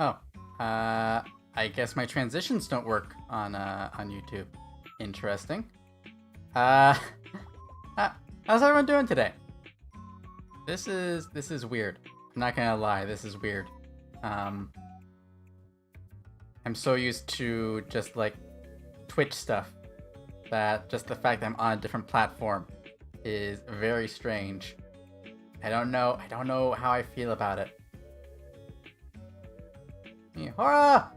Oh, I guess my transitions don't work on YouTube. Interesting. Uh, how's everyone doing today? This is weird. I'm not gonna lie, this is weird. I'm so used to just like Twitch stuff that just the fact that I'm on a different platform is very strange. I don't know how I feel about it. Hora!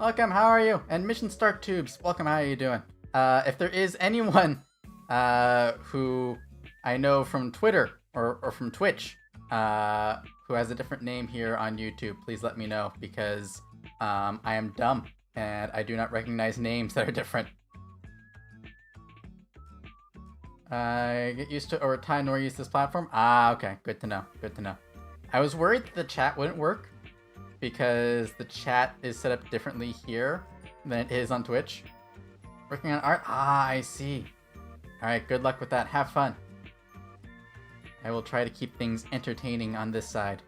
Welcome, how are you? And Mission Start Tubes, welcome, how are you doing? If there is anyone who I know from Twitter or from Twitch who has a different name here on YouTube, please let me know, because I am dumb and I do not recognize names that are different. Get used to over time nor use this platform. Ah, okay, good to know, good to know. I was worried that the chat wouldn't work because the chat is set up differently here than it is on Twitch. Working on art? Ah, I see. Alright, good luck with that. Have fun. I will try to keep things entertaining on this side.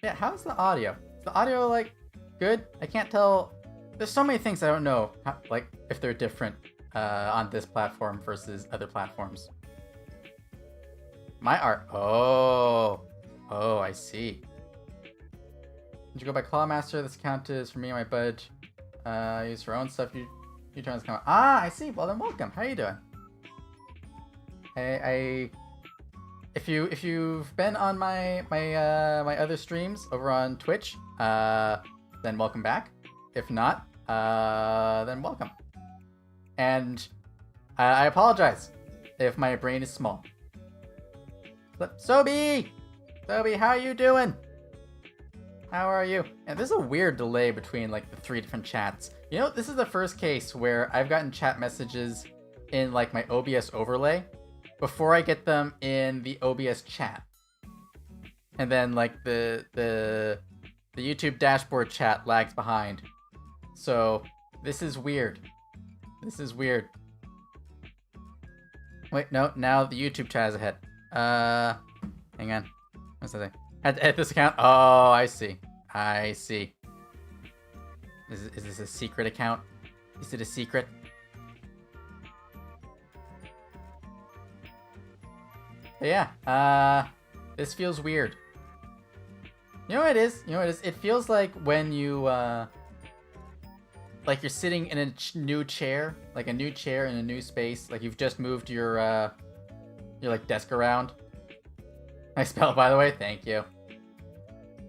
Yeah, how's the audio? Is the audio, like, good? I can't tell. There's so many things I don't know, like, if they're different on this platform versus other platforms. My art. Oh, I see. Did you go by Clawmaster? This account is for me and my bud. Use her own stuff. You turn this camera. Ah, I see. Well then, welcome. How you doing? If you've been on my other streams over on Twitch, then welcome back. If not, then welcome. And I apologize if my brain is small. Sobi, how are you doing? How are you? And there's a weird delay between like the 3 different chats. You know, this is the first case where I've gotten chat messages in like my OBS overlay before I get them in the OBS chat. And then like the YouTube dashboard chat lags behind. So this is weird. This is weird. Wait, no, now the YouTube chat is ahead. Hang on. What's that thing? Had to edit this account? Oh, I see. I see. Is this a secret account? Is it a secret? But yeah, this feels weird. You know what it is? You know what it is? It feels like when you, like you're sitting in a new chair, like a new chair in a new space, like you've just moved your like desk around. Nice spell, by the way. Thank you.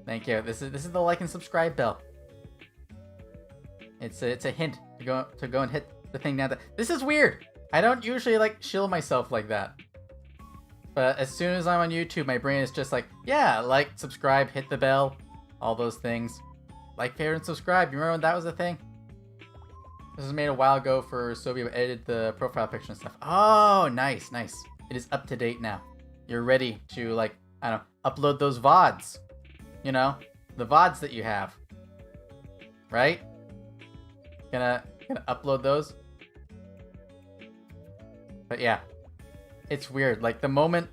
Thank you. This is the like and subscribe bell. It's a hint to go and hit the thing down. This is weird. I don't usually like shill myself like that. But as soon as I'm on YouTube, my brain is just like, yeah, like, subscribe, hit the bell, all those things. Like, favorite, and subscribe. You remember when that was a thing? This was made a while ago for Sobi, who edited the profile picture and stuff. Oh, nice, nice. It is up to date now. You're ready to, like, I don't know, upload those VODs. You know, the VODs that you have. Right? Gonna upload those. But yeah, it's weird. Like the moment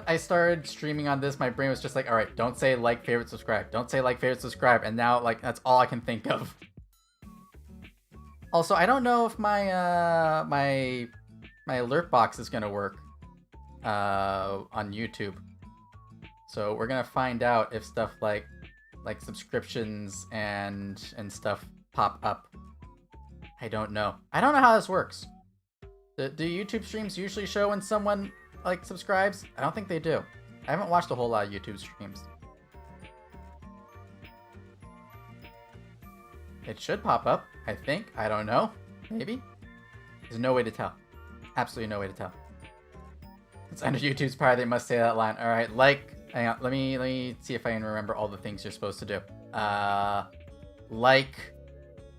I started streaming on this, my brain was just like, all right, don't say like, favorite, subscribe. Don't say like, favorite, subscribe. And now, like, that's all I can think of. Also, I don't know if my my alert box is gonna work on YouTube. So we're gonna find out if stuff like subscriptions and stuff pop up. I don't know. I don't know how this works. Do YouTube streams usually show when someone like subscribes? I don't think they do. I haven't watched a whole lot of YouTube streams. It should pop up, I think. I don't know. Maybe. There's no way to tell. Absolutely no way to tell. It's under YouTube's power. They must say that line. All right, like. Hang on. Let me see if I can remember all the things you're supposed to do. Like,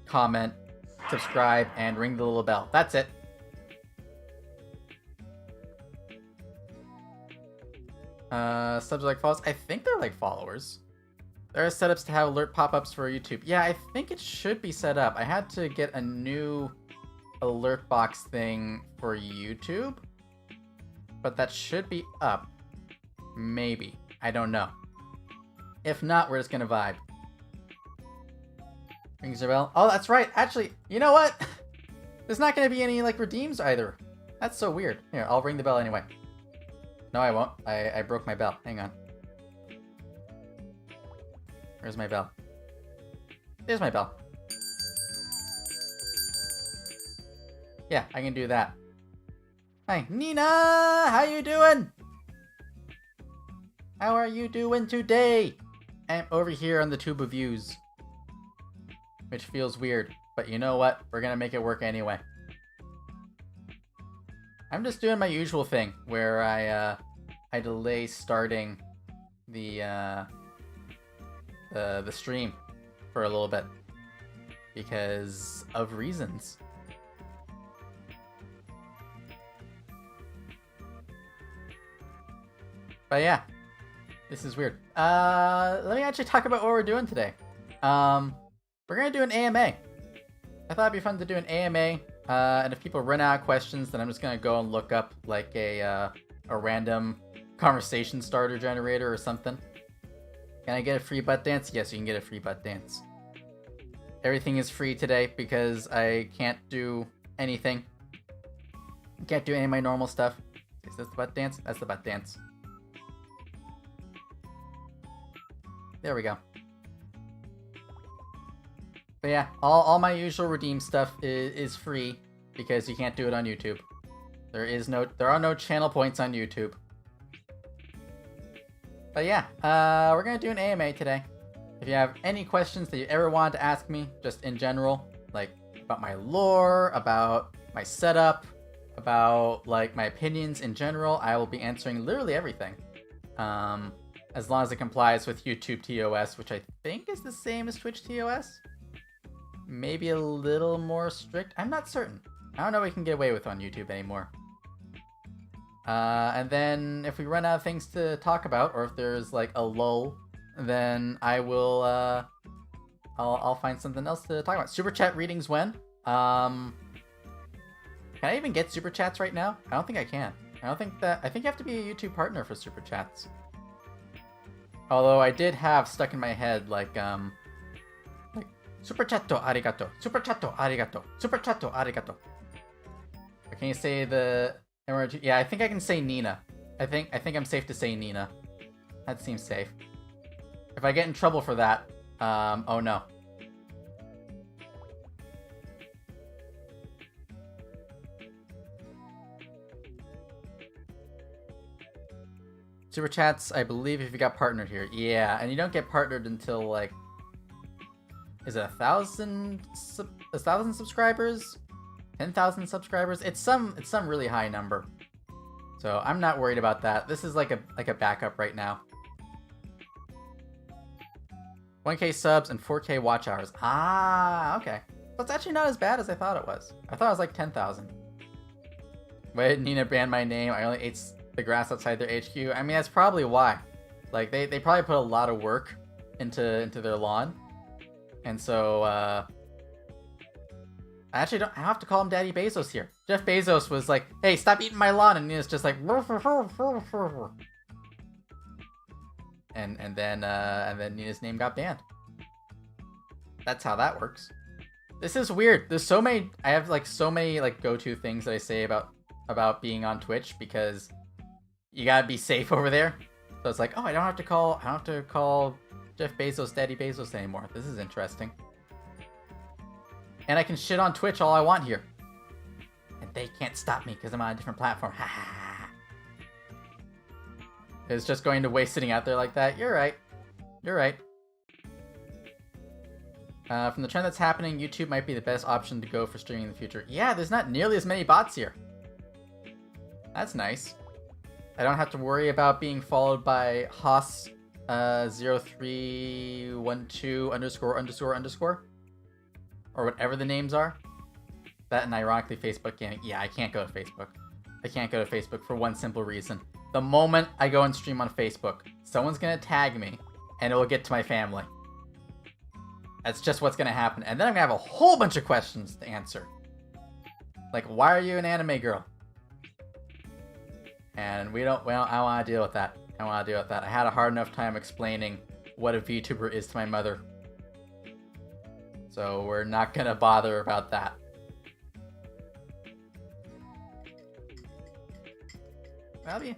comment, subscribe, and ring the little bell. That's it. Subs are like followers. I think they're like followers. There are setups to have alert pop-ups for YouTube. Yeah, I think it should be set up. I had to get a new alert box thing for YouTube, but that should be up. Maybe. I don't know. If not, we're just gonna vibe. Rings a bell. Oh, that's right. Actually, you know what? There's not gonna be any, like, redeems either. That's so weird. Here, I'll ring the bell anyway. No, I won't. I broke my bell. Hang on. Where's my bell? There's my bell. Yeah, I can do that. Hi, Nina! How you doing? How are you doing today? I'm over here on the tube of views. Which feels weird, but you know what? We're gonna make it work anyway. I'm just doing my usual thing, where I delay starting the stream for a little bit. Because of reasons. But yeah, this is weird. Let me actually talk about what we're doing today. We're gonna do an AMA. I thought it'd be fun to do an AMA, and if people run out of questions, then I'm just gonna go and look up like a random conversation starter generator or something. Can I get a free butt dance? Yes, you can get a free butt dance. Everything is free today because I can't do anything. Can't do any of my normal stuff. Is this the butt dance? That's the butt dance. There we go. But yeah, all my usual redeem stuff is free because you can't do it on YouTube. There are no channel points on YouTube. But yeah, we're gonna do an AMA today. If you have any questions that you ever wanted to ask me, just in general, like about my lore, about my setup, about like my opinions in general, I will be answering literally everything. As long as it complies with YouTube TOS, which I think is the same as Twitch TOS. Maybe a little more strict. I'm not certain. I don't know what we can get away with on YouTube anymore. And then if we run out of things to talk about, or if there's like a lull, then I will, I'll find something else to talk about. Super chat readings when? Can I even get super chats right now? I don't think I can. I think you have to be a YouTube partner for super chats. Although I did have stuck in my head like super chatto arigato, super chatto arigato, super chatto arigato. Can you say the emoji? Yeah, I think I can say Nina. I think I'm safe to say Nina. That seems safe. If I get in trouble for that, oh no. Super chats, I believe, if you got partnered here. Yeah, and you don't get partnered until like, is it 1,000 subscribers? 10,000 subscribers? It's some really high number. So I'm not worried about that. This is like a backup right now. 1K subs and 4K watch hours. Ah, okay. So it's actually not as bad as I thought it was. I thought it was like 10,000. Why did Nina ban my name? I only ate the grass outside their HQ. I mean, that's probably why. Like, they probably put a lot of work into their lawn. And so, I actually don't have to call him Daddy Bezos here. Jeff Bezos was like, hey, stop eating my lawn. And Nina's just like, and then Nina's name got banned. That's how that works. This is weird. There's so many, I have like so many like go-to things that I say about being on Twitch because you gotta be safe over there. So it's like, oh, I don't have to call Jeff Bezos Daddy Bezos anymore. This is interesting. And I can shit on Twitch all I want here. And they can't stop me because I'm on a different platform. Ha ha ha. It's just going to waste sitting out there like that. You're right. You're right. From the trend that's happening, YouTube might be the best option to go for streaming in the future. Yeah, there's not nearly as many bots here. That's nice. I don't have to worry about being followed by Haas 0312 ___ or whatever the names are. That and ironically Facebook gaming. Yeah, I can't go to Facebook. I can't go to Facebook for one simple reason. The moment I go and stream on Facebook, someone's gonna tag me and it will get to my family. That's just what's gonna happen. And then I'm gonna have a whole bunch of questions to answer. Like, why are you an anime girl? And I don't want to deal with that. I don't want to deal with that. I had a hard enough time explaining what a VTuber is to my mother. So we're not gonna bother about that.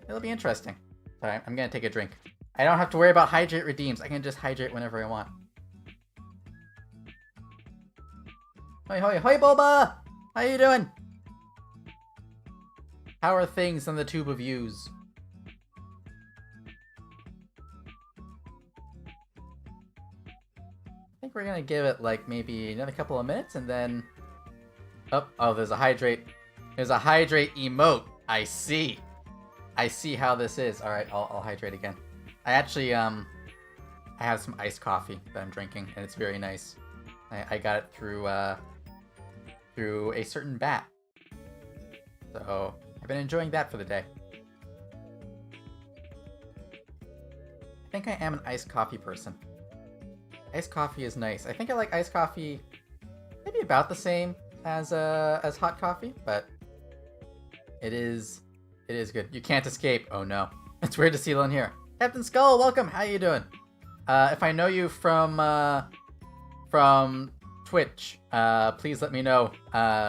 It'll be interesting. Sorry, I'm gonna take a drink. I don't have to worry about hydrate redeems. I can just hydrate whenever I want. Hoi hoi hoi Boba! How you doing? How are things on the tube of views? I think we're gonna give it like maybe another couple of minutes and then... Oh, there's a hydrate. There's a hydrate emote. I see. I see how this is. Alright, I'll hydrate again. I actually, I have some iced coffee that I'm drinking, and it's very nice. I got it through a certain bat. So, I've been enjoying that for the day. I think I am an iced coffee person. Iced coffee is nice. I think I like iced coffee maybe about the same as hot coffee, but it is good. You can't escape. Oh no. It's weird to see Lillian here. Captain Skull, welcome. How you doing? If I know you from Twitch, please let me know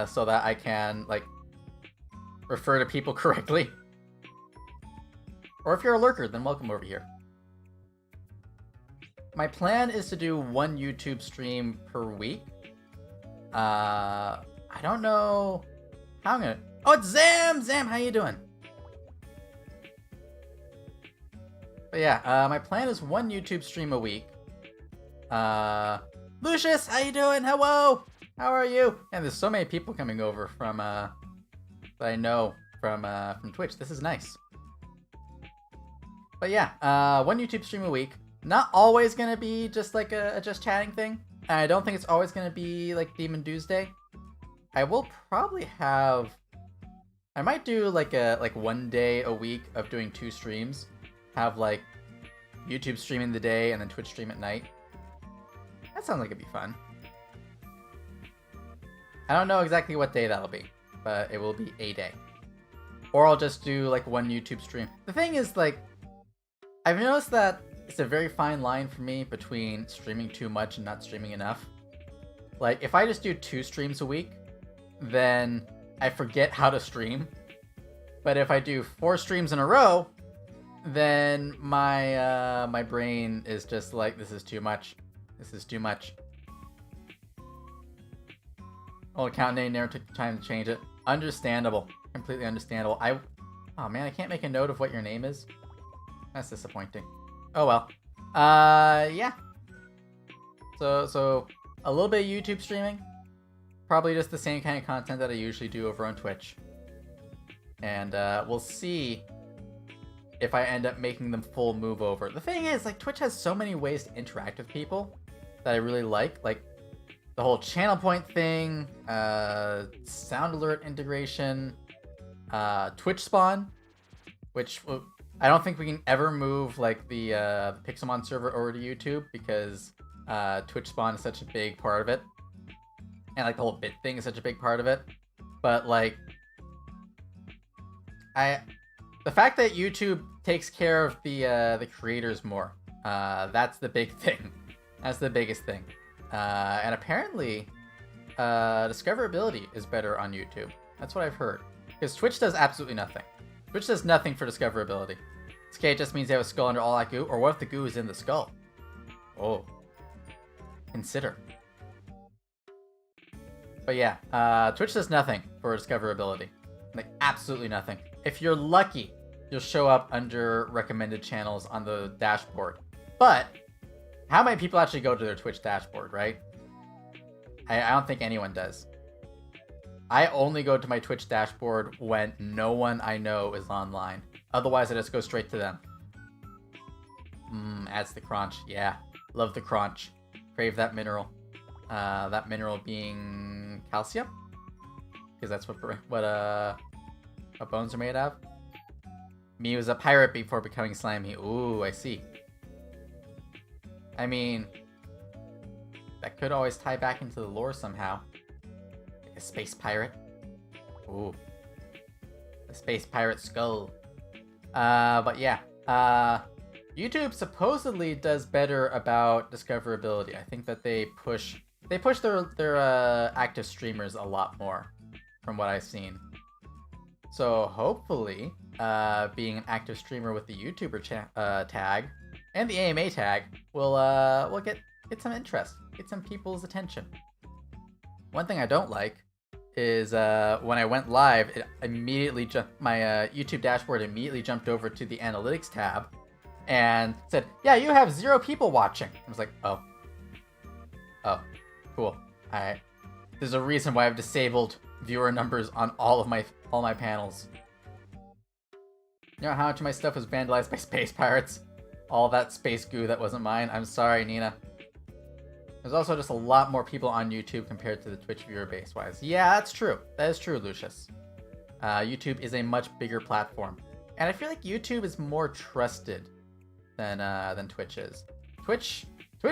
so that I can like refer to people correctly. Or if you're a lurker, then welcome over here. My plan is to do one YouTube stream per week. I don't know how I'm gonna... Oh, it's Zam! Zam, how you doing? But yeah, my plan is one YouTube stream a week. Lucius, how you doing? Hello! How are you? And there's so many people coming over from, that I know from Twitch. This is nice. But yeah, one YouTube stream a week. Not always gonna be just like a just chatting thing. I don't think it's always gonna be like Demon Daeusday. I will probably have... I might do like one day a week of doing 2 streams. Have like YouTube stream in the day and then Twitch stream at night. That sounds like it'd be fun. I don't know exactly what day that'll be, but it will be a day. Or I'll just do like one YouTube stream. The thing is, like, I've noticed that it's a very fine line for me between streaming too much and not streaming enough. Like, if I just do 2 streams a week, then I forget how to stream. But if I do 4 streams in a row, then my my brain is just like, this is too much. This is too much. Old account name never took the time to change it. Understandable. Completely understandable. Oh man, I can't make a note of what your name is. That's disappointing. Oh well. Yeah. So a little bit of YouTube streaming. Probably just the same kind of content that I usually do over on Twitch. And we'll see if I end up making them full move over. The thing is, like, Twitch has so many ways to interact with people that I really like the whole channel point thing, sound alert integration, Twitch spawn, which I don't think we can ever move like the Pixelmon server over to YouTube because Twitch spawn is such a big part of it, and like the whole bit thing is such a big part of it. But like, the fact that YouTube takes care of the creators more, that's the big thing. That's the biggest thing. And apparently, discoverability is better on YouTube. That's what I've heard. Because Twitch does absolutely nothing. Twitch does nothing for discoverability. This K just means they have a skull under all that goo, or what if the goo is in the skull? Oh. Consider. But yeah, Twitch does nothing for discoverability. Like, absolutely nothing. If you're lucky, you'll show up under recommended channels on the dashboard. But how many people actually go to their Twitch dashboard, right? I don't think anyone does. I only go to my Twitch dashboard when no one I know is online. Otherwise, I just go straight to them. Adds the crunch. Yeah, love the crunch. Crave that mineral. That mineral being calcium? Because that's what bones are made of. Me was a pirate before becoming slimy. Ooh, I see. I mean, that could always tie back into the lore somehow. Like a space pirate. Ooh. A space pirate skull. But yeah. YouTube supposedly does better about discoverability. I think that they push their active streamers a lot more, from what I've seen. So hopefully, being an active streamer with the YouTuber tag and the AMA tag will get some interest, get some people's attention. One thing I don't like is when I went live, it immediately my YouTube dashboard immediately jumped over to the analytics tab and said, "Yeah, you have 0 people watching." I was like, "Oh, cool. Alright. There's a reason why I've disabled viewer numbers on all my panels." You know how much of my stuff was vandalized by space pirates? All that space goo that wasn't mine? I'm sorry, Nina. There's also just a lot more people on YouTube compared to the Twitch viewer base-wise. Yeah, that's true. That is true, Lucius. YouTube is a much bigger platform. And I feel like YouTube is more trusted than Twitch is. Twitch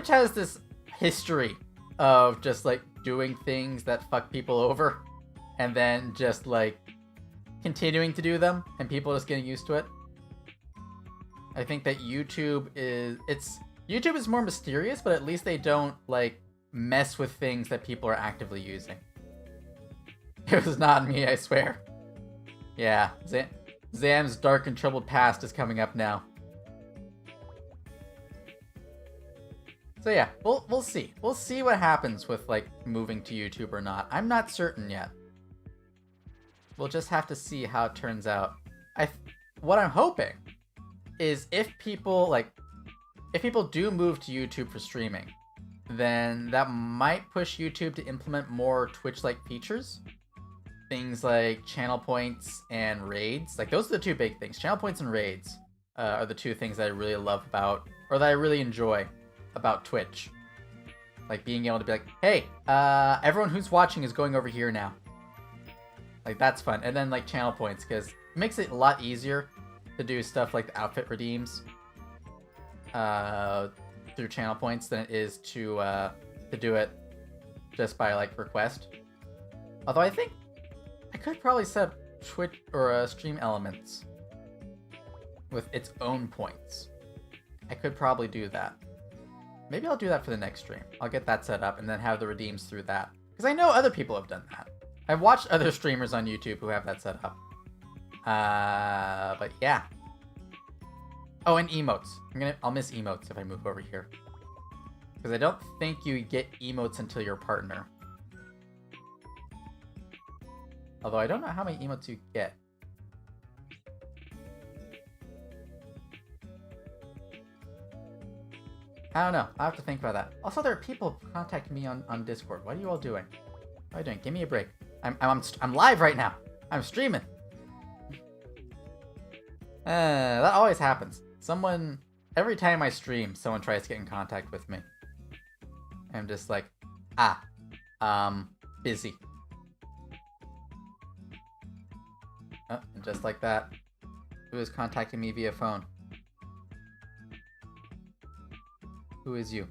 has this history of just, like, doing things that fuck people over, and then just, like, continuing to do them, and people just getting used to it. I think that YouTube is more mysterious, but at least they don't, like, mess with things that people are actively using. It was not me, I swear. Yeah, Zam's dark and troubled past is coming up now. So yeah, we'll see. We'll see what happens with, like, moving to YouTube or not. I'm not certain yet. We'll just have to see how it turns out. What I'm hoping is if people do move to YouTube for streaming, then that might push YouTube to implement more Twitch-like features. Things like channel points and raids. Like, those are the 2 big things. Channel points and raids are the 2 things that I really love about, or that I really enjoy about Twitch. Like, being able to be like, "Hey, everyone who's watching is going over here now." Like, that's fun. And then, like, channel points, because it makes it a lot easier to do stuff like the outfit redeems through channel points than it is to do it just by, like, request. Although I think I could probably set up Twitch or stream elements with its own points. I could probably do that. Maybe I'll do that for the next stream. I'll get that set up and then have the redeems through that. Because I know other people have done that. I've watched other streamers on YouTube who have that set up. But yeah. Oh, and emotes. I'll miss emotes if I move over here. Because I don't think you get emotes until you're a partner. Although I don't know how many emotes you get. I don't know. I'll have to think about that. Also, there are people contacting me on Discord. What are you all doing? What are you doing? Give me a break. I'm live right now. I'm streaming. That always happens. Every time I stream, someone tries to get in contact with me. I'm just like, busy. Oh, and just like that, who is contacting me via phone? Who is you?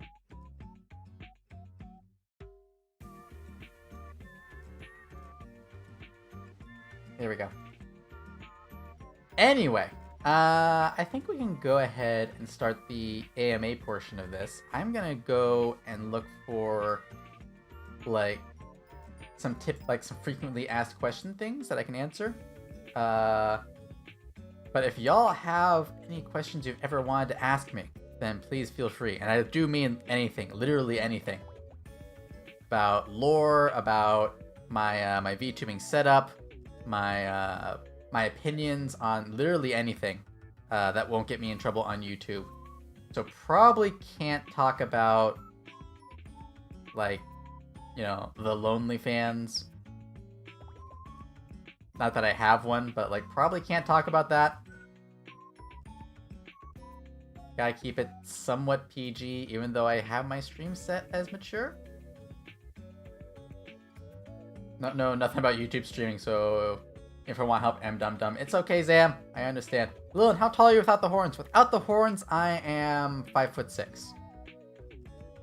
There we go. Anyway, I think we can go ahead and start the AMA portion of this. I'm gonna go and look for, like, some frequently asked question things that I can answer. But if y'all have any questions you've ever wanted to ask me, then please feel free. And I do mean anything, literally anything. About lore, about my VTubing setup, my opinions on literally anything that won't get me in trouble on YouTube. So probably can't talk about, like, you know, the lonely fans. Not that I have one, but, like, probably can't talk about that. Gotta keep it somewhat PG, even though I have my stream set as mature. No, nothing about YouTube streaming, so if I want help, dum. It's okay, Zam. I understand. Lilin, how tall are you without the horns? Without the horns, I am 5'6".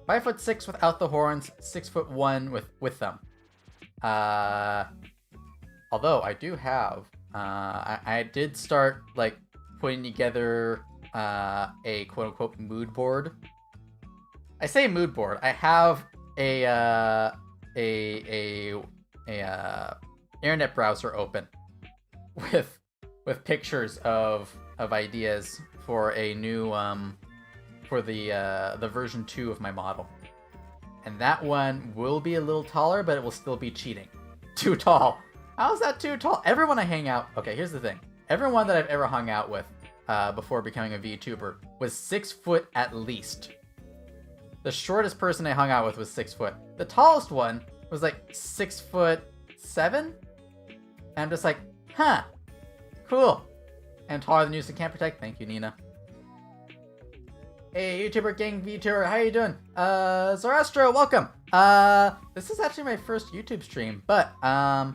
5'6" without the horns, 6'1" with them. Although I do have, I did start, like, putting together a quote-unquote mood board. I say mood board. I have a internet browser open with pictures of ideas for a new for the version 2 of my model. And that one will be a little taller, but it will still be cheating. Too tall. How's that too tall? Everyone I hang out... Okay, here's the thing. Everyone that I've ever hung out with before becoming a VTuber was 6 foot at least. The shortest person I hung out with was 6 foot. The tallest one was like 6'7". And I'm just like, huh, cool. And taller than you, so can't protect. Thank you, Nina. Hey, YouTuber gang VTuber, how you doing? Zoroastro, welcome. This is actually my first YouTube stream, but I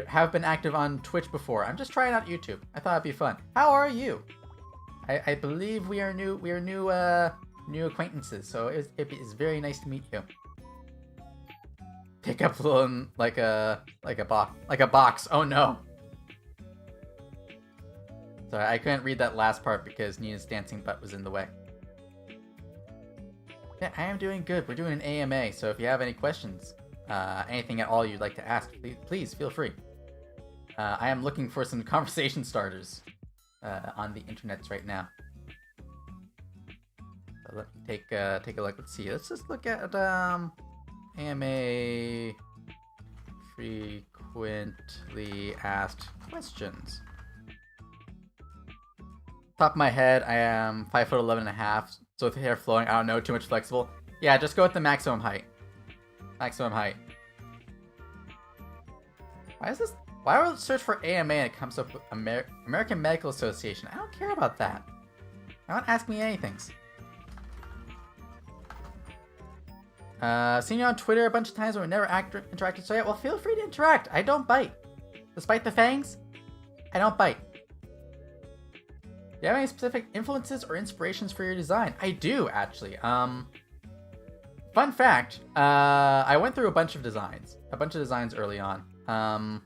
have been active on Twitch before. I'm just trying out YouTube. I thought it'd be fun. How are you? I believe we are new acquaintances, so it is very nice to meet you. Pick up Lilin like a box. Oh no. Sorry, I couldn't read that last part because Nina's dancing butt was in the way. Yeah, I am doing good. We're doing an AMA, so if you have any questions, anything at all you'd like to ask, please feel free. I am looking for some conversation starters on the internets right now. So let me take a look. Let's see. Let's just look at AMA frequently asked questions. Top of my head, I am 5'11.5", so with the hair flowing, I don't know, too much flexible. Yeah, just go with the maximum height. Maximum height. Why would I search for AMA and it comes up with American Medical Association? I don't care about that. Don't ask me anything. Seen you on Twitter a bunch of times, but we never interacted, so yeah, well, feel free to interact. I don't bite. Despite the fangs, I don't bite. Do you have any specific influences or inspirations for your design? I do, actually. Fun fact, I went through a bunch of designs early on,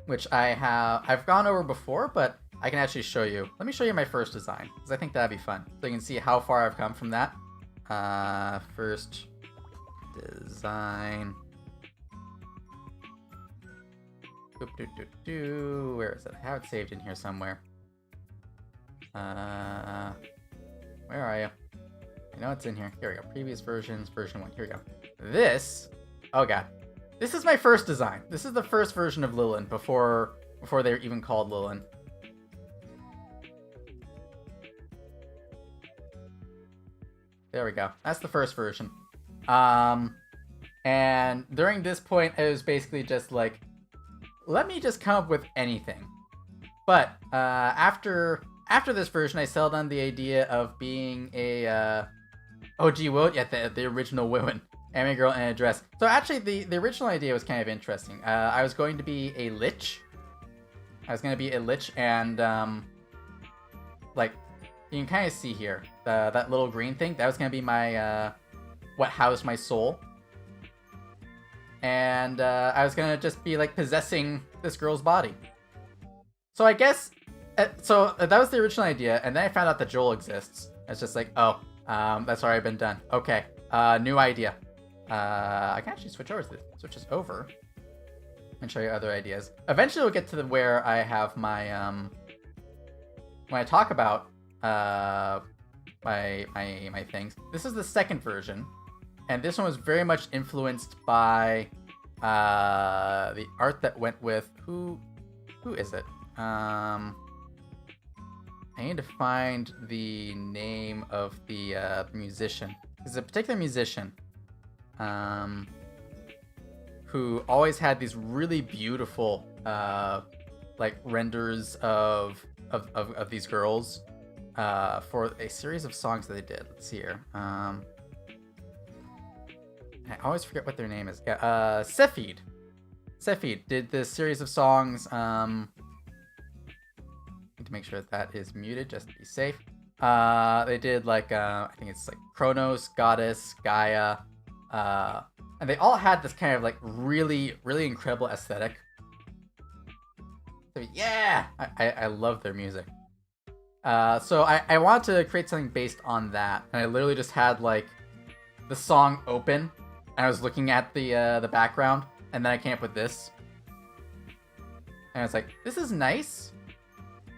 which I've gone over before, but I can actually show you. Let me show you my first design, because I think that'd be fun, so you can see how far I've come from that. First design. Where is it? I have it saved in here somewhere. Where are you? I know it's in here. Here we go. Previous versions, version 1. Here we go. This, oh god. This is my first design. This is the first version of Lilin before they were even called Lilin. There we go. That's the first version. And during this point, it was basically just like, let me just come up with anything. But after this version, I settled on the idea of being a oh gee, well, yeah, the original woman, anime girl in a dress. So actually, the original idea was kind of interesting. I was going to be a lich. And like, you can kind of see here that little green thing. That was gonna be my what housed my soul. And I was gonna just be like possessing this girl's body. So I guess, so that was the original idea, and then I found out that Joel exists. It's just like, oh, that's already been done. Okay, new idea. I can actually switch this over and show you other ideas. Eventually we'll get to where I have my, when I talk about my things. This is the second version, and this one was very much influenced by the art that went with, who is it? I need to find the name of the musician. There's a particular musician who always had these really beautiful like renders of these girls for a series of songs that they did. Let's see here. I always forget what their name is. Yeah, Cephid did this series of songs. Need to make sure that is muted just to be safe. They did like I think it's like Kronos, Goddess, Gaia, and they all had this kind of like really incredible aesthetic. So yeah, I love their music. So I wanted to create something based on that, and I literally just had like the song open, and I was looking at the background, and then I came up with this, and I was like, this is nice,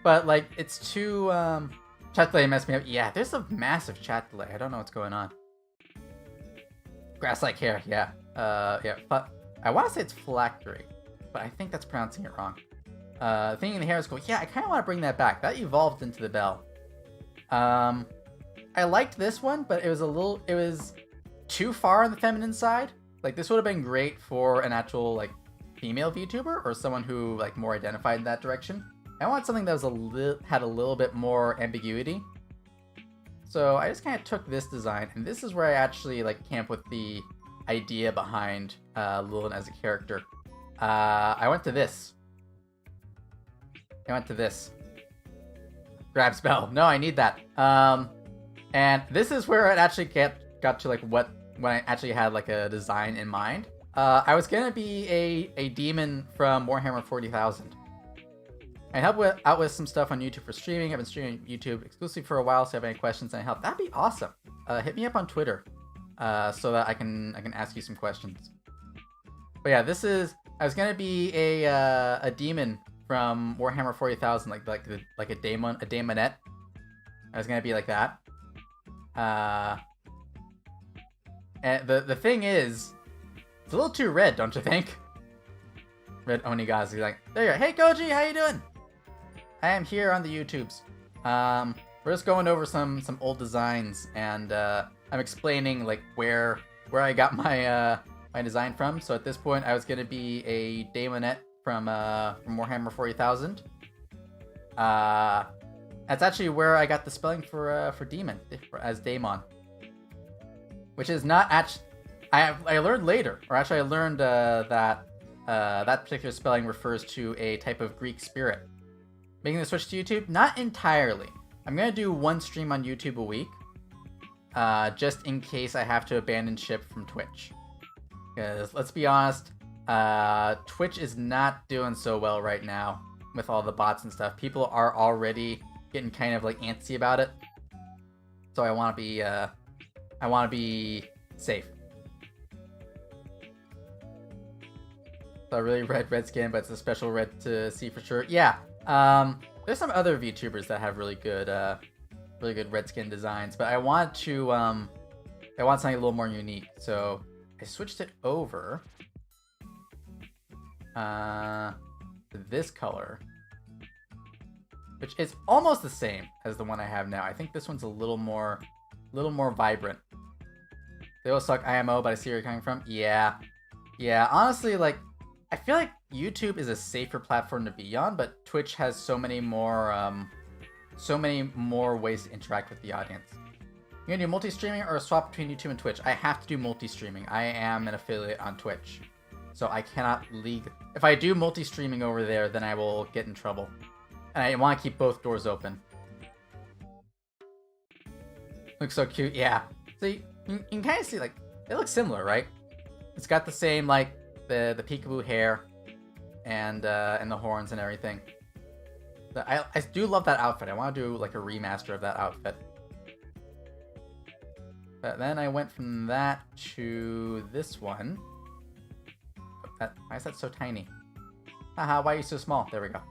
but like it's too chat delay messed me up. Yeah, there's a massive chat delay. I don't know what's going on. Grass-like hair, yeah. Yeah, but I want to say it's phylactery, but I think that's pronouncing it wrong. Thing in the hair is cool. Yeah, I kind of want to bring that back. That evolved into the bell. I liked this one, but it was too far on the feminine side. Like, this would have been great for an actual, like, female VTuber or someone who, like, more identified in that direction. I want something that was had a little bit more ambiguity. So I just kind of took this design, and this is where I actually, like, came up with the idea behind Lilin as a character. I went to this. Grab spell. No, I need that. And this is where it actually got to like when I actually had like a design in mind. I was gonna be a demon from Warhammer 40,000. I help out with some stuff on YouTube for streaming. I've been streaming YouTube exclusively for a while, so if you have any questions and help, that'd be awesome. Hit me up on Twitter so that I can ask you some questions. But yeah, I was gonna be a demon from Warhammer 40,000, like a Daemon, a Daemonette. I was gonna be like that. And the thing is, it's a little too red, don't you think? Red Onigazi, like, there you are. Hey Koji, how you doing? I am here on the YouTubes. We're just going over some old designs, and I'm explaining like where I got my my design from. So at this point, I was gonna be a Daemonette from Warhammer 40,000. That's actually where I got the spelling for demon as Daemon, which is not actually. I learned later, or actually I learned that that particular spelling refers to a type of Greek spirit. Making the switch to YouTube, not entirely. I'm gonna do one stream on YouTube a week, just in case I have to abandon ship from Twitch. Because let's be honest, Twitch is not doing so well right now with all the bots and stuff. People are already getting kind of like antsy about it, so I want to be safe. So really red skin, but it's a special red to see for sure. Yeah, there's some other VTubers that have really good red skin designs, but I want something a little more unique. So I switched it over to this color, which is almost the same as the one I have now. I think this one's a little more vibrant. They will suck IMO, but I see where you're coming from. Yeah. Honestly, like, I feel like YouTube is a safer platform to be on, but Twitch has so many more ways to interact with the audience. You're gonna do multi-streaming or a swap between YouTube and Twitch? I have to do multi-streaming. I am an affiliate on Twitch, so I cannot if I do multi-streaming over there, then I will get in trouble. And I want to keep both doors open. Looks so cute, yeah. So you can kind of see, like, they look similar, right? It's got the same, like, the peekaboo hair and the horns and everything. I do love that outfit. I want to do, like, a remaster of that outfit. But then I went from that to this one. Why is that so tiny? Haha, why are you so small? There we go.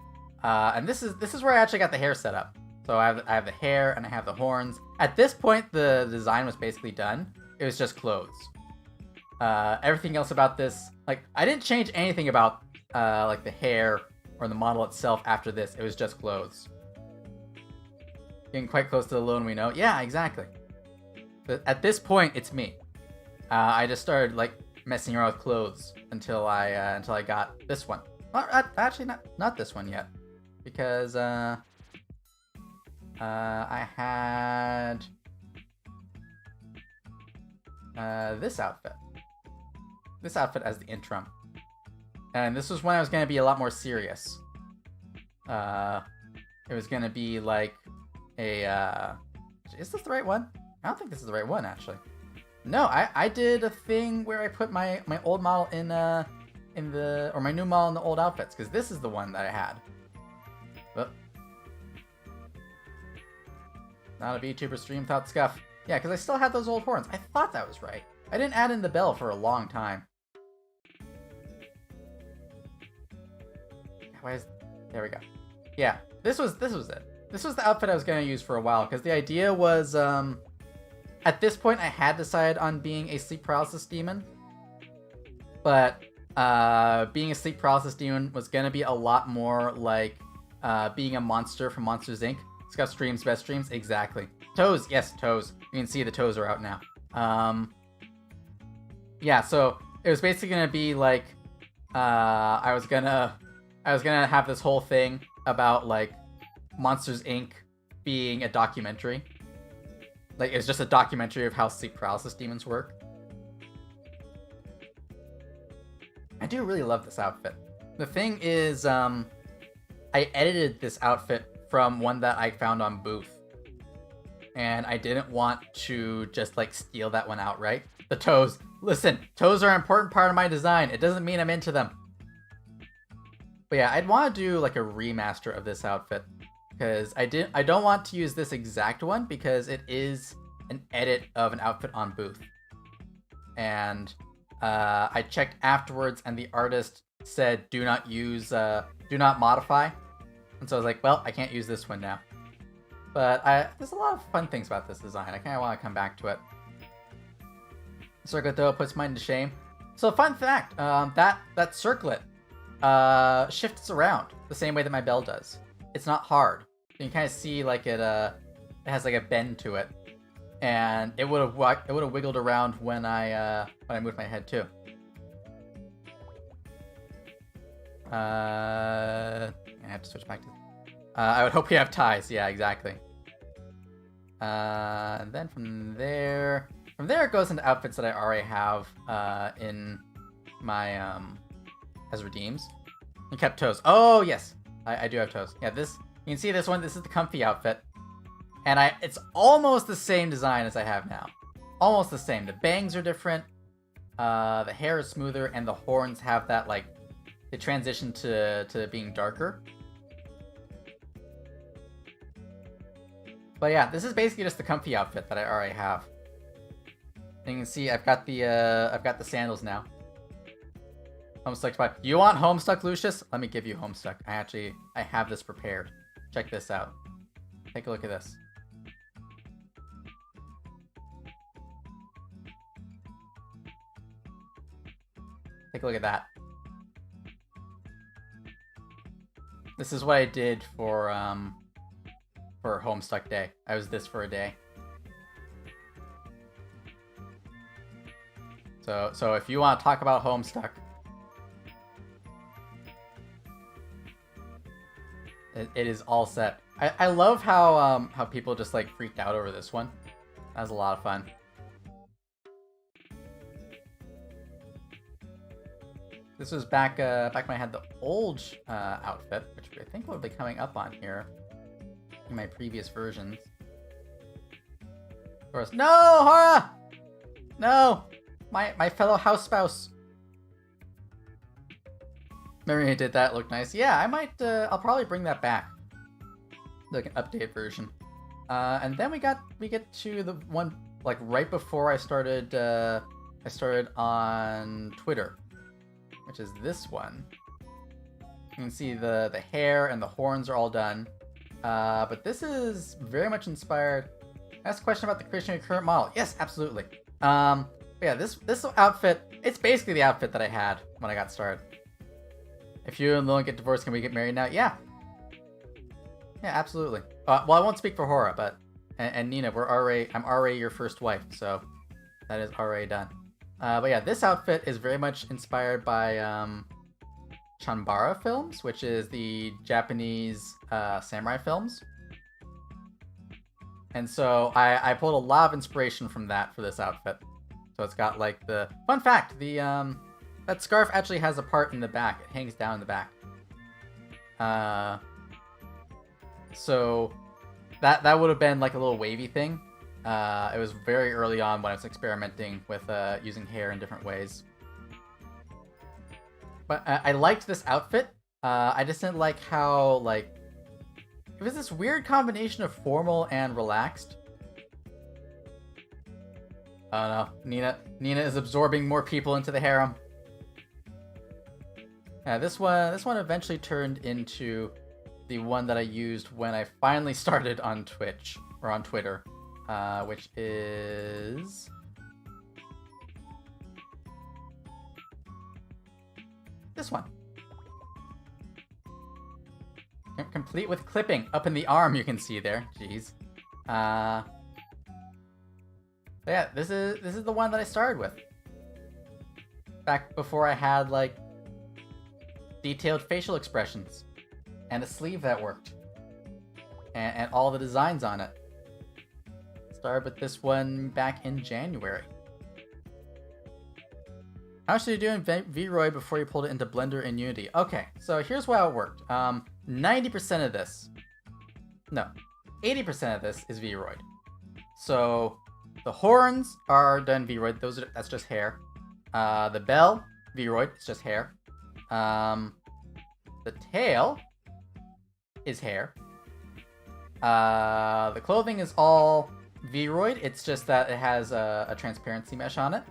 And this is where I actually got the hair set up. So I have the hair and I have the horns. At this point, the design was basically done. It was just clothes. Everything else about this, like, I didn't change anything about like the hair or the model itself after this. It was just clothes. Getting quite close to the Lilin we know. Yeah, exactly. But at this point, it's me. I just started like messing around with clothes until I got this one. Well, actually, not this one yet, because I had this outfit as the interim, and this was when I was gonna be a lot more serious. It was gonna be like a is this the right one? I don't think this is the right one, actually. No, I did a thing where I put my old model in or my new model in the old outfits, because this is the one that I had. Not a VTuber stream without scuff. Yeah, because I still had those old horns. I thought that was right. I didn't add in the bell for a long time. There we go. Yeah, this was it. This was the outfit I was going to use for a while, because the idea was, at this point I had decided on being a sleep paralysis demon. But, being a sleep paralysis demon was going to be a lot more like, being a monster from Monsters, Inc. Scuff streams, best streams, exactly. Toes, yes, toes. You can see the toes are out now. Yeah, so it was basically gonna be like, I was gonna have this whole thing about like Monsters Inc. being a documentary. Like it's just a documentary of how sleep paralysis demons work. I do really love this outfit. The thing is, I edited this outfit from one that I found on Booth. And I didn't want to just like steal that one outright. The toes. Listen, toes are an important part of my design. It doesn't mean I'm into them. But yeah, I'd want to do like a remaster of this outfit. Because I don't want to use this exact one because it is an edit of an outfit on Booth. And I checked afterwards and the artist said do not modify. And so I was like, well, I can't use this one now. But there's a lot of fun things about this design. I kind of want to come back to it. Circlet, though, puts mine to shame. So, fun fact, that circlet shifts around the same way that my bell does. It's not hard. You can kind of see like it has like a bend to it. And it would have wiggled around when I moved my head too. I have to switch back to. I would hope we have ties. Yeah, exactly. And then from there it goes into outfits that I already have in my as redeems. And kept toes. Oh yes, I do have toes. Yeah, this you can see this one. This is the comfy outfit, and it's almost the same design as I have now. Almost the same. The bangs are different. The hair is smoother, and the horns have that like they transition to being darker. But yeah, this is basically just the comfy outfit that I already have. And you can see I've got the sandals now. Homestuck spot. You want Homestuck, Lucius? Let me give you Homestuck. I have this prepared. Check this out. Take a look at this. Take a look at that. This is what I did for Homestuck Day. I was this for a day. So if you want to talk about Homestuck, it is all set. I love how people just like freaked out over this one. That was a lot of fun. This was back when I had the old outfit, which I think will be coming up on here in my previous versions. Of course, no, Hora! No, my fellow house spouse. Remember he did that, looked nice. Yeah, I might. I'll probably bring that back, like an updated version. And then we get to the one like right before I started. I started on Twitter, which is this one. You can see the hair and the horns are all done. But this is very much inspired. Ask a question about the creation of your current model. Yes, absolutely. Yeah, this outfit, it's basically the outfit that I had when I got started. If you and Lillian get divorced, can we get married now? Yeah. Yeah, absolutely. Well, I won't speak for Hora, but and Nina, I'm already your first wife, so that is already done. But yeah, this outfit is very much inspired by Chanbara films, which is the Japanese samurai films. And so I pulled a lot of inspiration from that for this outfit. So it's got like the fun fact, that scarf actually has a part in the back. It hangs down in the back. So that would have been like a little wavy thing. It was very early on when I was experimenting with using hair in different ways. But I liked this outfit. I just didn't like how like it was this weird combination of formal and relaxed. Oh no, Nina is absorbing more people into the harem. Yeah, this one eventually turned into the one that I used when I finally started on Twitch, or on Twitter, which is... this one. Complete with clipping up in the arm, you can see there. Jeez. Yeah, this is the one that I started with. Back before I had, like, detailed facial expressions. And a sleeve that worked. And all the designs on it. Started with this one back in January. How much did you do in VRoid before you pulled it into Blender and Unity? Okay, so here's how it worked. 90% of this... no, 80% of this is VRoid. So, the horns are done VRoid. That's just hair. The bell, VRoid. It's just hair. The tail is hair. The clothing is all VRoid. It's just that it has a transparency mesh on it.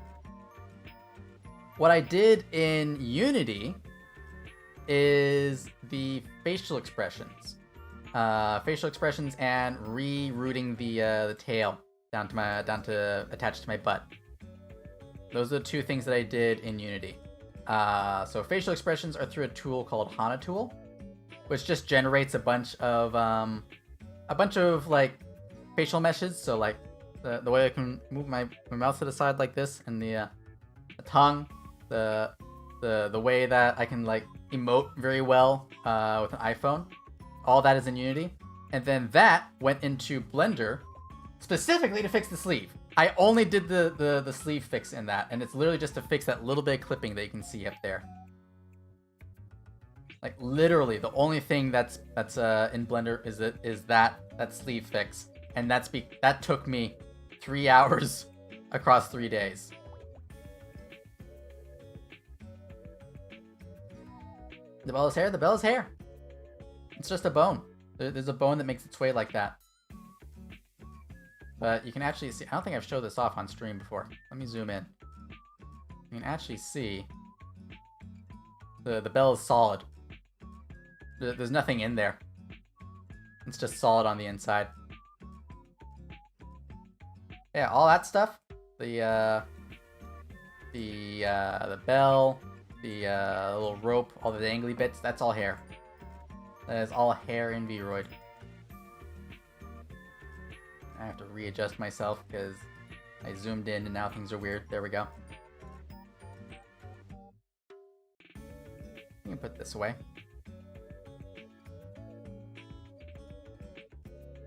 What I did in Unity is the facial expressions. Facial expressions and rerouting the tail down to attach to my butt. Those are the two things that I did in Unity. So facial expressions are through a tool called Hana Tool, which just generates a bunch of like facial meshes. So like the way I can move my mouth to the side like this, and the tongue, the way that I can like emote very well with an iPhone. All that is in Unity, and then that went into Blender specifically to fix the sleeve. I only did the sleeve fix in that, and it's literally just to fix that little bit of clipping that you can see up there. Like literally, the only thing that's in Blender is that sleeve fix, and that took me 3 hours across 3 days. The bell is hair. The bell is hair. It's just a bone. There's a bone that makes its way like that. But you can actually see... I don't think I've showed this off on stream before. Let me zoom in. You can actually see... The bell is solid. There's nothing in there. It's just solid on the inside. Yeah, all that stuff. The bell, the little rope, all the dangly bits, that's all hair. That is all hair in VRoid. I have to readjust myself because I zoomed in and now things are weird. There we go. You can put this away.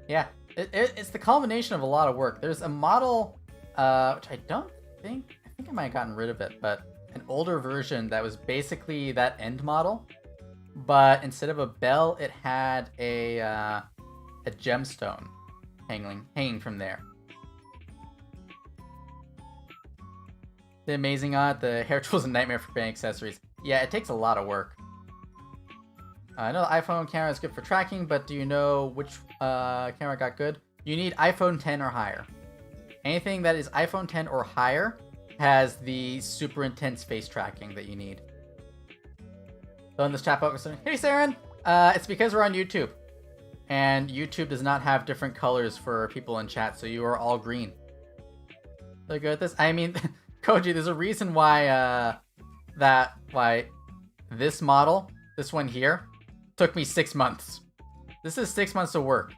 Yeah, it's the culmination of a lot of work. There's a model, which I think I might have gotten rid of it, but an older version that was basically that end model, but instead of a bell, it had a gemstone hanging from there. The amazing on it, the hair tool is a nightmare for band accessories. Yeah, it takes a lot of work. I know the iPhone camera is good for tracking, but do you know which camera got good? You need iPhone 10 or higher. Anything that is iPhone 10 or higher has the super intense face tracking that you need. So in this chat box, hey Saren! It's because we're on YouTube. And YouTube does not have different colors for people in chat, so you are all green. They're good at this? I mean, Koji, there's a reason why this model, this one here, took me 6 months. This is 6 months of work.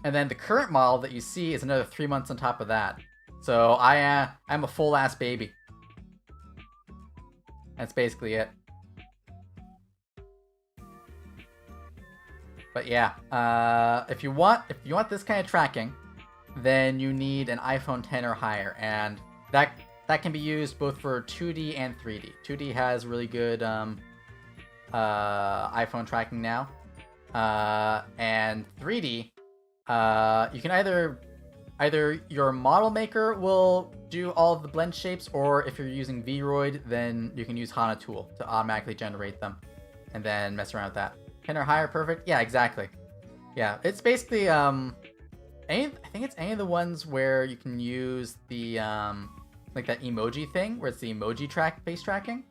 And then the current model that you see is another 3 months on top of that. So I'm a full-ass baby. That's basically it. But yeah, if you want this kind of tracking, then you need an iPhone 10 or higher, and that can be used both for 2D and 3D. 2D has really good iPhone tracking now, and 3D, you can either your model maker will do all of the blend shapes, or if you're using VRoid, then you can use Hana Tool to automatically generate them, and then mess around with that. 10 or higher, perfect. Yeah, exactly. Yeah, it's basically I think it's any of the ones where you can use the like that emoji thing where it's the emoji face tracking,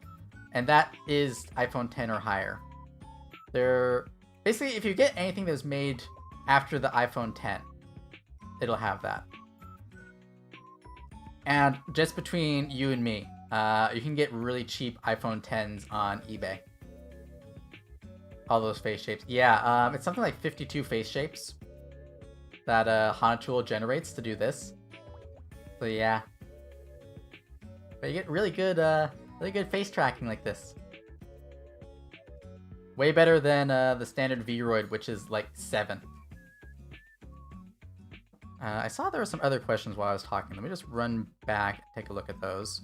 and that is iPhone 10 or higher. They're basically, if you get anything that was made after the iPhone 10, it'll have that. And just between you and me, you can get really cheap iPhone 10s on eBay. All those face shapes. Yeah, it's something like 52 face shapes that HanaTool generates to do this. So yeah. But you get really good face tracking like this. Way better than the standard Vroid, which is like 7. I saw there were some other questions while I was talking. Let me just run back and take a look at those.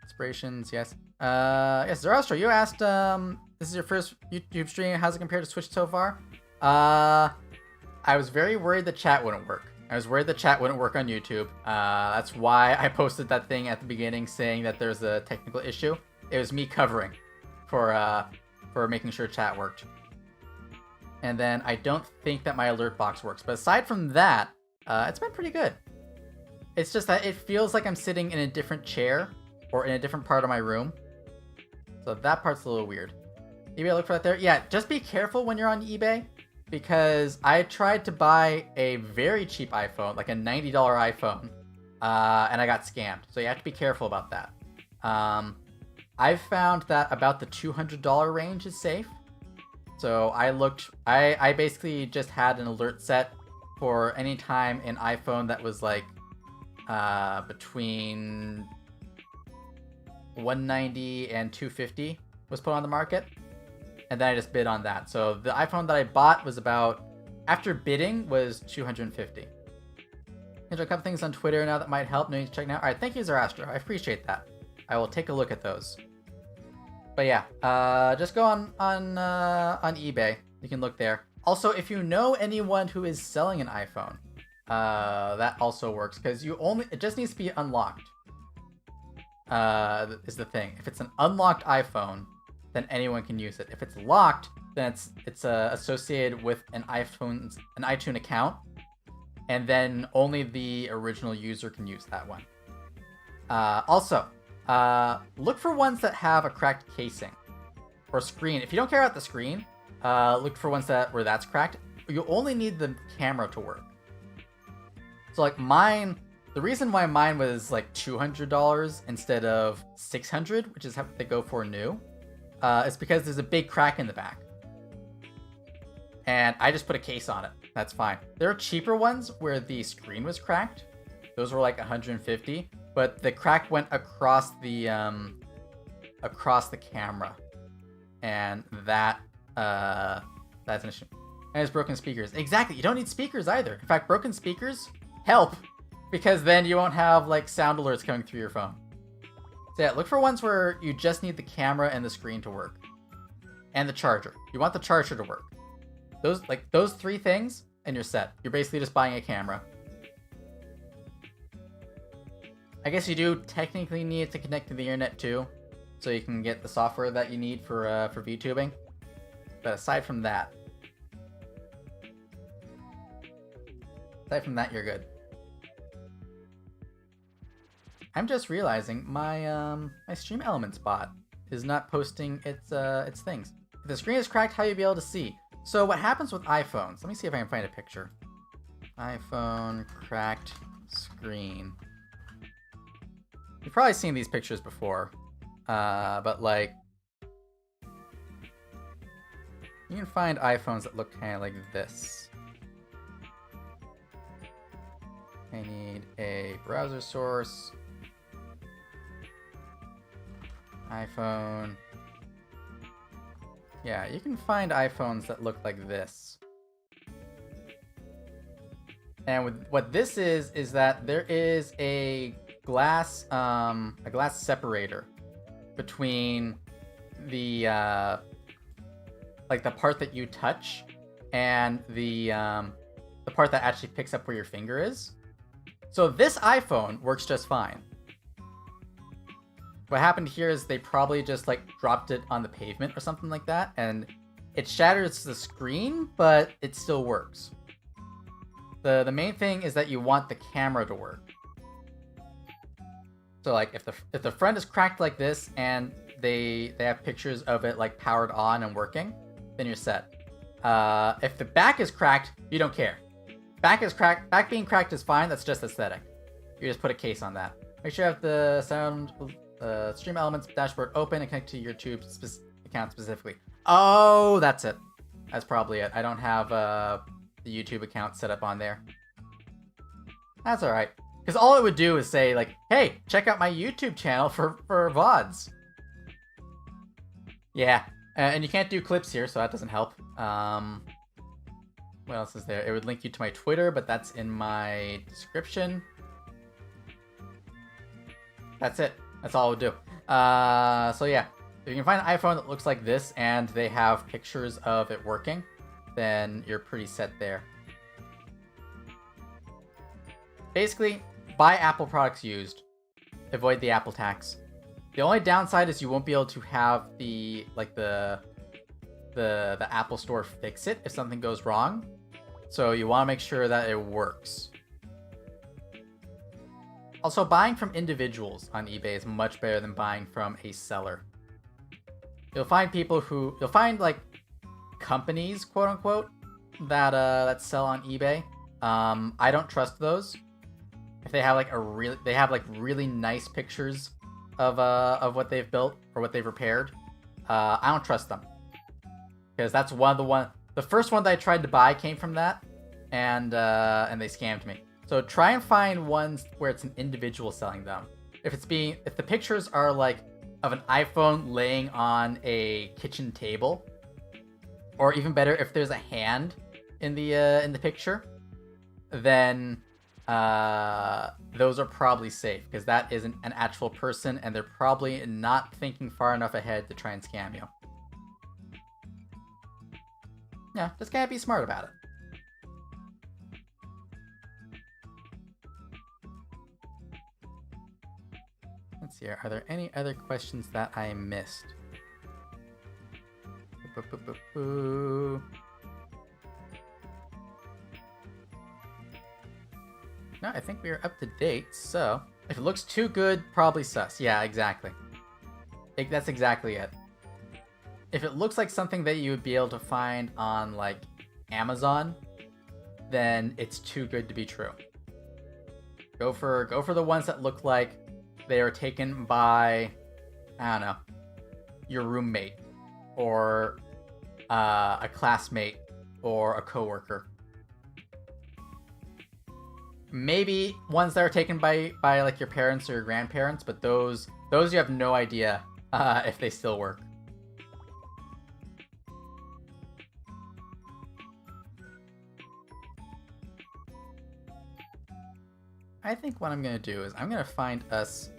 Inspirations, yes. Yes, Zoroaster, you asked, this is your first YouTube stream. How's it compared to Switch so far? I was very worried the chat wouldn't work. I was worried the chat wouldn't work on YouTube. That's why I posted that thing at the beginning saying that there's a technical issue. It was me covering for making sure chat worked. And then I don't think that my alert box works. But aside from that, it's been pretty good. It's just that it feels like I'm sitting in a different chair or in a different part of my room. So that part's a little weird. eBay, look for that there. Yeah, just be careful when you're on eBay, because I tried to buy a very cheap iPhone, like a $90 iPhone, and I got scammed. So you have to be careful about that. I've found that about the $200 range is safe. So I basically just had an alert set for any time an iPhone that was like between $190 and $250 was put on the market, and then I just bid on that. So the iPhone that I bought was about, after bidding, was $250. There's a couple things on Twitter now that might help. No need to check now. All right, thank you, Zoroaster. I appreciate that. I will take a look at those. But yeah, just go on eBay. You can look there. Also, if you know anyone who is selling an iPhone, that also works, because it just needs to be unlocked. Is the thing. If it's an unlocked iPhone, then anyone can use it. If it's locked, then it's associated with an iTunes account, and then only the original user can use that one. Also, look for ones that have a cracked casing or screen. If you don't care about the screen, look for ones where that's cracked. You only need the camera to work. So like mine, the reason why mine was like $200 instead of $600, which is what they go for new, is because there's a big crack in the back. And I just put a case on it. That's fine. There are cheaper ones where the screen was cracked. Those were like $150, but the crack went across the camera, and that's an issue. And it's broken speakers. Exactly. You don't need speakers either. In fact, broken speakers help, because then you won't have like sound alerts coming through your phone. So yeah, look for ones where you just need the camera and the screen to work, and the charger. You want the charger to work. Those 3 things, and you're set. You're basically just buying a camera. I guess you do technically need to connect to the internet too, so you can get the software that you need for VTubing. But aside from that, you're good. I'm just realizing my my Stream Elements bot is not posting its things. If the screen is cracked, how you be able to see? So what happens with iPhones? Let me see if I can find a picture. iPhone cracked screen. You've probably seen these pictures before, but like, you can find iPhones that look kind of like this. I need a browser source. iPhone. Yeah, you can find iPhones that look like this. And with what this is that there is a glass separator between the like the part that you touch and the part that actually picks up where your finger is. So this iPhone works just fine. what happened here is they probably just like dropped it on the pavement or something like that, and it shatters the screen, but it still works. The main thing is that you want the camera to work. So like if the front is cracked like this and they have pictures of it like powered on and working, then you're set. If the back is cracked, you don't care. Back being cracked is fine. That's just aesthetic. You just put a case on that. Make sure you have the sound stream elements dashboard open and connect to your YouTube account specifically. Oh, that's it. That's probably it. I don't have the YouTube account set up on there. That's all right. Because all it would do is say like, hey, check out my YouTube channel for VODs. Yeah, and you can't do clips here, so that doesn't help. What else is there? It would link you to my Twitter, but that's in my description. That's it. That's all it would do. So yeah, if you can find an iPhone that looks like this and they have pictures of it working, then you're pretty set there. Basically, buy Apple products used. Avoid the Apple tax. The only downside is you won't be able to have the Apple Store fix it if something goes wrong. So you want to make sure that it works. Also, buying from individuals on eBay is much better than buying from a seller. You'll find like companies, quote unquote, that sell on eBay. I don't trust those. If they have like really nice pictures of what they've built or what they've repaired, I don't trust them. Because that's the first one that I tried to buy came from that, and they scammed me. So try and find ones where it's an individual selling them. If the pictures are like of an iPhone laying on a kitchen table, or even better, if there's a hand in the picture, then those are probably safe, because that isn't an actual person, and they're probably not thinking far enough ahead to try and scam you. Yeah, just gotta be smart about it. Let's see here. Are there any other questions that I missed? No, I think we are up to date, so if it looks too good, probably sus. Yeah, exactly. That's exactly it. If it looks like something that you would be able to find on, like, Amazon, then it's too good to be true. Go for the ones that look like they are taken by, I don't know, your roommate, or a classmate, or a coworker. Maybe ones that are taken by like your parents or your grandparents, but those you have no idea if they still work. I think what I'm gonna do is I'm gonna find us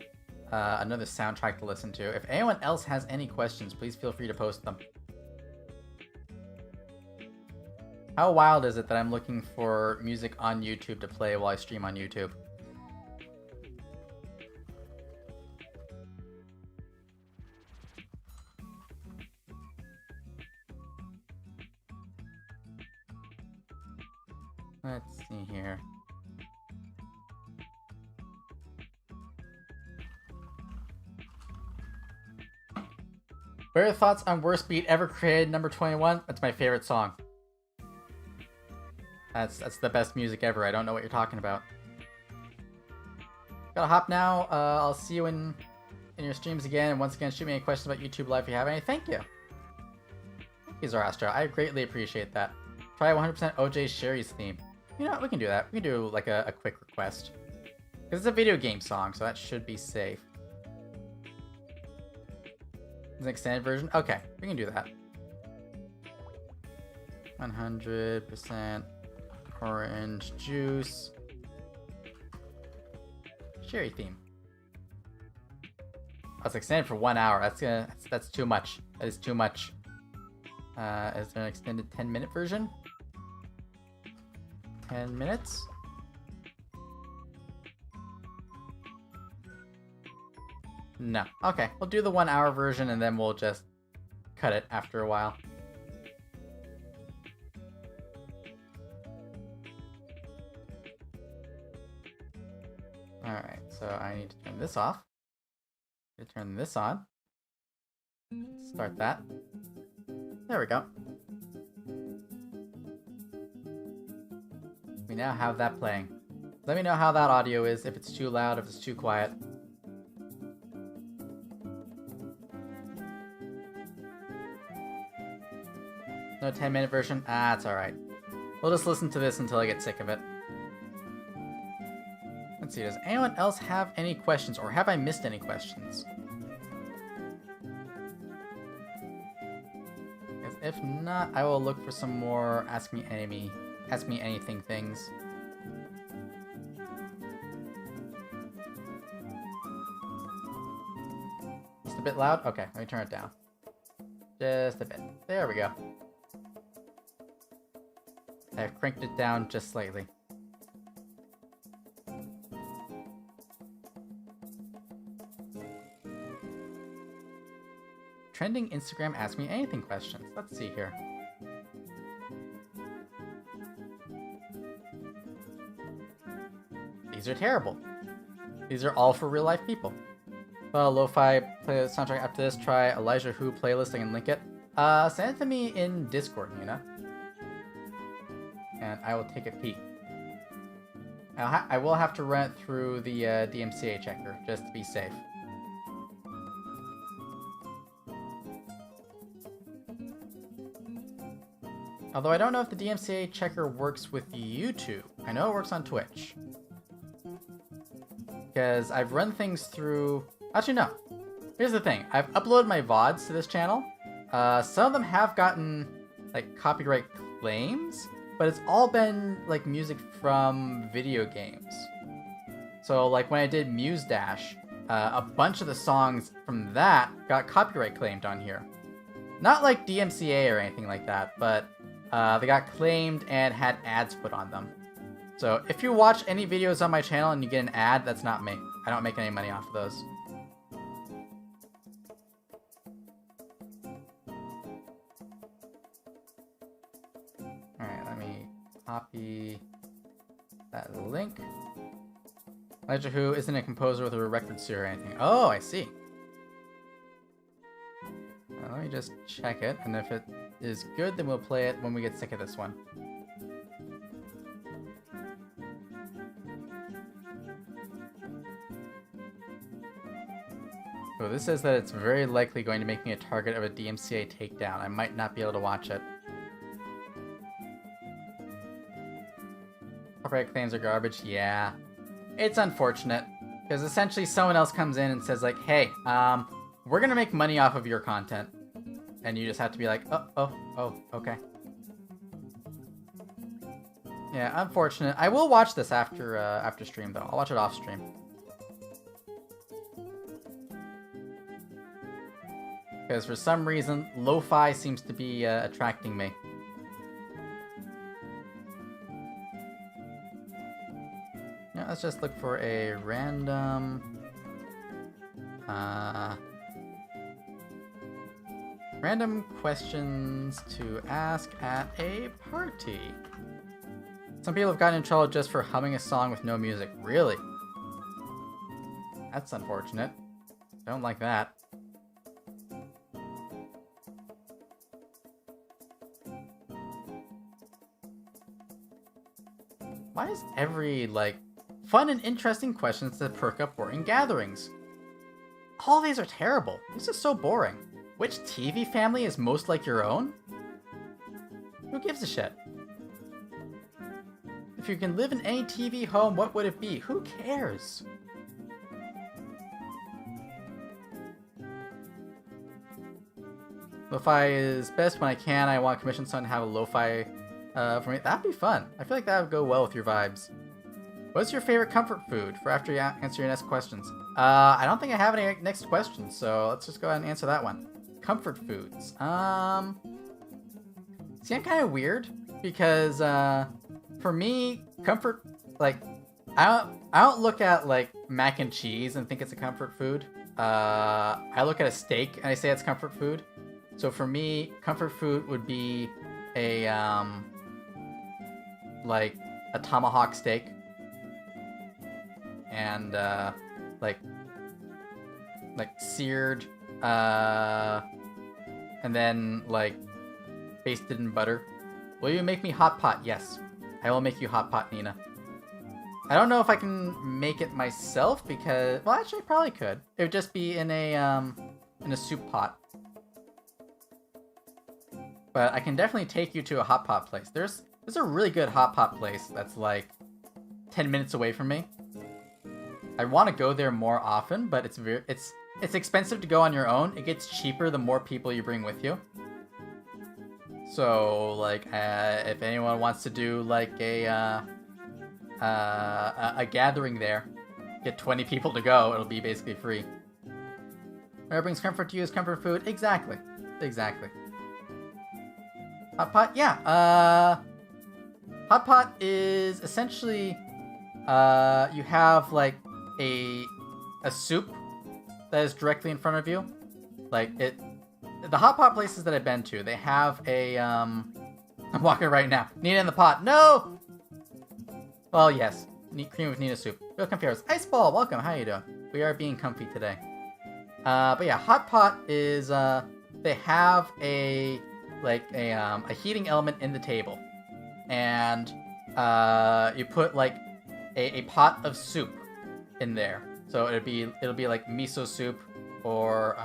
another soundtrack to listen to. If anyone else has any questions, please feel free to post them. How wild is it that I'm looking for music on YouTube to play while I stream on YouTube? Let's see here. What are your thoughts on worst beat ever created, number 21? That's my favorite song. That's the best music ever. I don't know what you're talking about. Gotta hop now. I'll see you in your streams again. And once again, shoot me any questions about YouTube Live if you have any. Thank you. Thank you, Zoroastro. I greatly appreciate that. Try 100% OJ Sherry's theme. You know what? We can do that. We can do like a quick request. Because it's a video game song, so that should be safe. It's an extended version? Okay, we can do that. 100% orange juice. Sherry theme. Oh, it's extended for 1 hour. That's too much. That is too much. Is there an extended 10-minute version? 10 minutes? No. Okay, we'll do the 1 hour version and then we'll just cut it after a while. Alright, so I need to turn this off. Turn this on. Start that. There we go. We now have that playing. Let me know how that audio is, if it's too loud, if it's too quiet. No 10-minute version? Ah, it's alright. We'll just listen to this until I get sick of it. Let's see, does anyone else have any questions, or have I missed any questions? Because if not, I will look for some more Ask Me Anything things. Just a bit loud? Okay, let me turn it down. Just a bit. There we go. I've cranked it down just slightly. Trending Instagram Ask Me Anything questions. Let's see here. These are terrible. These are all for real life people. Well, lo-fi playlist soundtrack after this. Try Elijah Who playlist. I can link it. Send it to me in Discord, Nina. And I will take a peek. I will have to run it through the DMCA checker just to be safe. Although I don't know if the DMCA checker works with YouTube. I know it works on Twitch. Because I've run things through... Actually, no. Here's the thing. I've uploaded my VODs to this channel. Some of them have gotten, like, copyright claims, but it's all been, like, music from video games. So, like, when I did Muse Dash, a bunch of the songs from that got copyright claimed on here. Not like DMCA or anything like that, but they got claimed and had ads put on them. So if you watch any videos on my channel and you get an ad, that's not me. I don't make any money off of those. Alright, let me copy that link. Elijah Who isn't a composer with a record store or anything. Oh, I see. Let me just check it, and if it is good, then we'll play it when we get sick of this one. So this says that it's very likely going to make me a target of a DMCA takedown. I might not be able to watch it. Copyright claims are garbage. Yeah. It's unfortunate. Because essentially someone else comes in and says like, hey, we're going to make money off of your content. And you just have to be like, oh, okay. Yeah, unfortunate. I will watch this after stream though. I'll watch it off stream. Because for some reason, lo-fi seems to be attracting me. Yeah, let's just look for a random... random questions to ask at a party. Some people have gotten in trouble just for humming a song with no music. Really? That's unfortunate. Don't like that. Why is every, like, fun and interesting questions that perk up boring gatherings? All these are terrible. This is so boring. Which TV family is most like your own? Who gives a shit? If you can live in any TV home, what would it be? Who cares? Lo-fi is best when I can. I want commission someone to have a lo-fi for me. That'd be fun. I feel like that would go well with your vibes. What's your favorite comfort food for after you answer your next questions? I don't think I have any next questions, so let's just go ahead and answer that one. Comfort foods. See, I'm kind of weird because for me, comfort, like, I don't look at like mac and cheese and think it's a comfort food. I look at a steak and I say it's comfort food. So for me, comfort food would be a like a tomahawk steak, and like seared, and then like basted in butter. Will you make me hot pot? Yes, I will make you hot pot, Nina. I don't know if I can make it myself because, well, actually, I probably could. It would just be in a soup pot. But I can definitely take you to a hot pot place. There's a really good hot pot place that's like 10 minutes away from me. I want to go there more often, but it's expensive to go on your own. It gets cheaper the more people you bring with you. So like, if anyone wants to do like a gathering there, get 20 people to go, it'll be basically free. Whatever brings comfort to you is comfort food. Exactly. Hot pot, yeah. Hot pot is essentially you have like a soup that is directly in front of you. Like the hot pot places that I've been to, they have a I'm walking right now. Nina in the pot. No. Well, yes. Cream with Nina soup. Real comfy hours. Ice ball. Welcome. How you doing? We are being comfy today. But yeah, hot pot is they have a heating element in the table, and you put like a pot of soup in there. So it'll be like miso soup or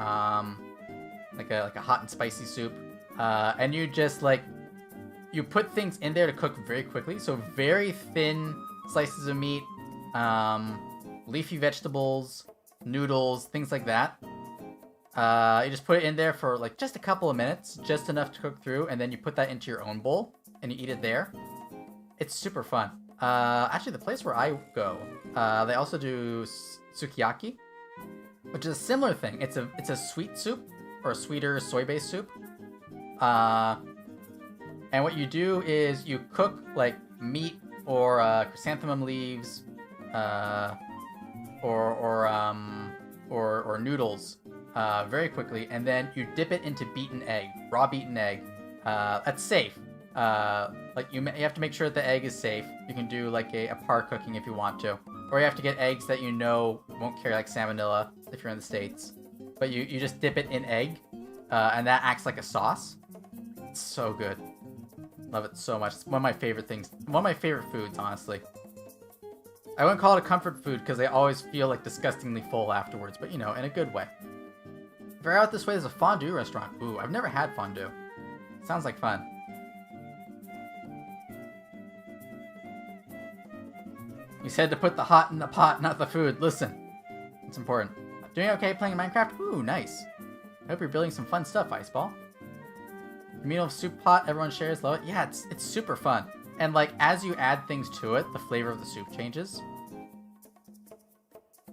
like a hot and spicy soup, and you just like you put things in there to cook very quickly. So very thin slices of meat, leafy vegetables, noodles, things like that. You just put it in there for like just a couple of minutes, just enough to cook through, and then you put that into your own bowl and you eat it there. It's super fun. Actually, the place where I go, they also do sukiyaki, which is a similar thing. It's a sweet soup or a sweeter soy-based soup. And what you do is you cook like meat or chrysanthemum leaves, or noodles very quickly, and then you dip it into raw beaten egg. That's safe. Like you have to make sure that the egg is safe. You can do like a par cooking if you want to, or you have to get eggs that you know won't carry like salmonella if you're in the States. But you just dip it in egg, and that acts like a sauce. It's so good. Love it so much. It's one of my favorite things. One of my favorite foods, honestly. I wouldn't call it a comfort food because I always feel like disgustingly full afterwards, but you know, in a good way. If you're out this way, there's a fondue restaurant. Ooh, I've never had fondue. Sounds like fun. You said to put the hot in the pot, not the food. Listen, it's important. Doing okay playing Minecraft? Ooh, nice. I hope you're building some fun stuff, Iceball. Communal soup pot, everyone shares, love it. Yeah, it's super fun. And like, as you add things to it, the flavor of the soup changes.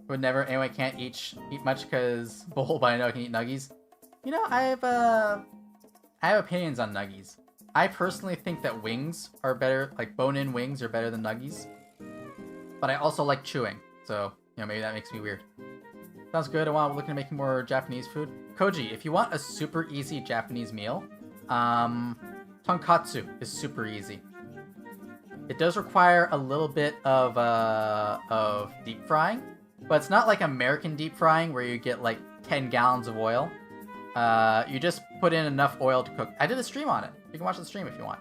Would never, anyway, can't eat much because bowl, but I know I can eat nuggies. You know, I have opinions on nuggies. I personally think that wings are better, like bone-in wings are better than nuggies. But I also like chewing, so, you know, maybe that makes me weird. Sounds good. I want to look into making more Japanese food. Koji, if you want a super easy Japanese meal, tonkatsu is super easy. It does require a little bit of deep frying, but it's not like American deep frying where you get like 10 gallons of oil. You just put in enough oil to cook. I did a stream on it. You can watch the stream if you want.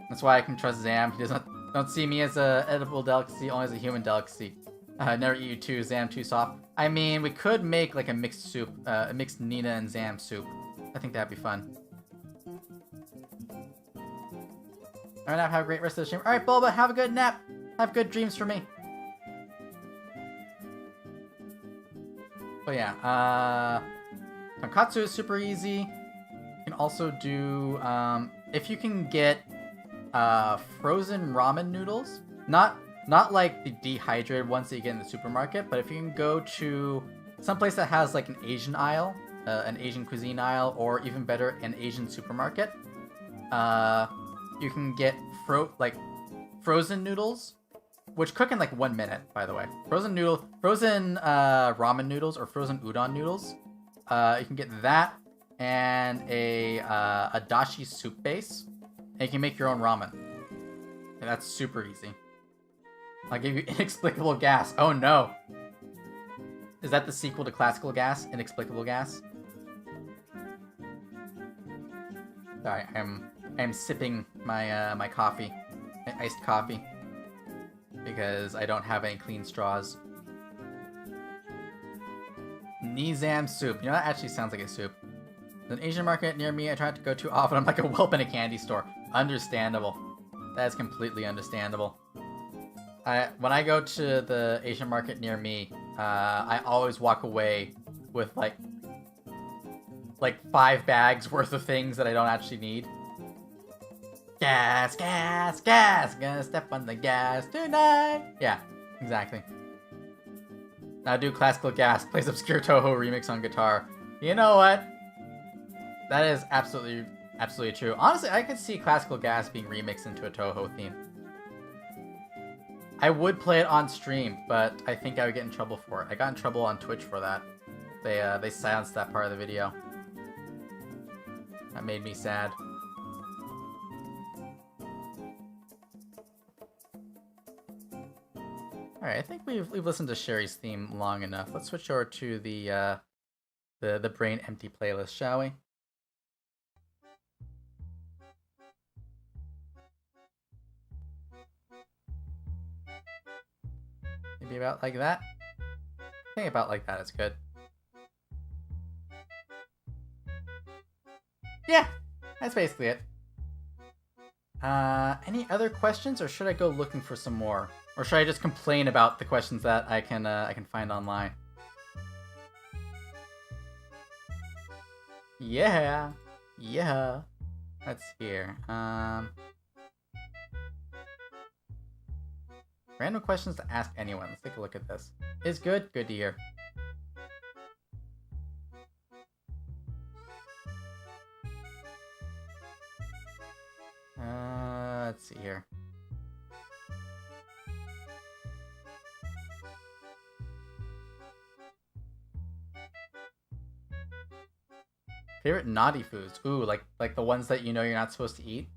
That's why I can trust Zam. He don't see me as a edible delicacy, only as a human delicacy. Never eat you too, Zam too soft. I mean, we could make like a mixed soup, a mixed Nina and Zam soup. I think that'd be fun. Alright, now have a great rest of the stream. Alright, Bulba, have a good nap. Have good dreams for me. But yeah, tonkatsu is super easy. You can also do, if you can get frozen ramen noodles, not like the dehydrated ones that you get in the supermarket, but if you can go to someplace that has like an Asian aisle, an Asian cuisine aisle, or even better, an Asian supermarket, you can get frozen noodles which cook in like 1 minute, by the way. Frozen ramen noodles or frozen udon noodles. You can get that and a dashi soup base, and you can make your own ramen. And that's super easy. I'll give you inexplicable gas. Oh no! Is that the sequel to classical gas? Inexplicable gas? Sorry, I'm sipping my my coffee, my iced coffee, because I don't have any clean straws. Nizam soup. You know, that actually sounds like a soup. There's an Asian market near me I try not to go too often. I'm like a whelp in a candy store. Understandable. That is completely understandable. When I go to the Asian market near me, I always walk away with like 5 bags worth of things that I don't actually need. Gas, gas, gas! Gonna step on the gas tonight! Yeah, exactly. Now do classical gas, plays obscure Toho remix on guitar. You know what? That is absolutely true. Honestly, I could see classical gas being remixed into a Toho theme. I would play it on stream, but I think I would get in trouble for it. I got in trouble on Twitch for that. They silenced that part of the video. That made me sad. Alright, I think we've listened to Sherry's theme long enough. Let's switch over to the Brain Empty playlist, shall we? Maybe about like that? I think about like that is good. Yeah, that's basically it. Any other questions, or should I go looking for some more? Or should I just complain about the questions that I can find online? Yeah. Let's hear. Random questions to ask anyone. Let's take a look at this. Is good? Good to hear. Let's see here. Favorite naughty foods? Ooh, like the ones that you know you're not supposed to eat?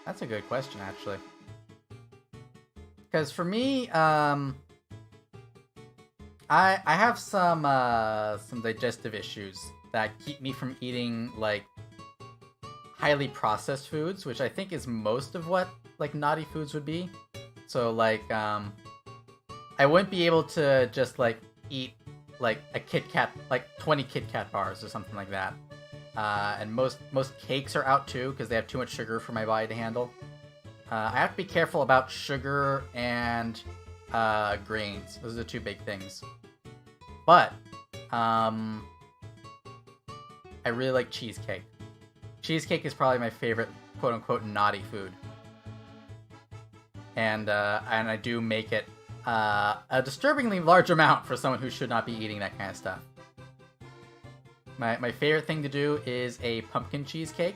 That's a good question, actually. Because for me, I have some digestive issues that keep me from eating, like, highly processed foods, which I think is most of what, like, naughty foods would be. So, like, I wouldn't be able to just, like, eat, like, a Kit Kat, like, 20 Kit Kat bars or something like that. And most cakes are out, too, because they have too much sugar for my body to handle. I have to be careful about sugar and grains. Those are the two big things. But, I really like cheesecake. Cheesecake is probably my favorite quote-unquote naughty food. And I do make it a disturbingly large amount for someone who should not be eating that kind of stuff. My favorite thing to do is a pumpkin cheesecake,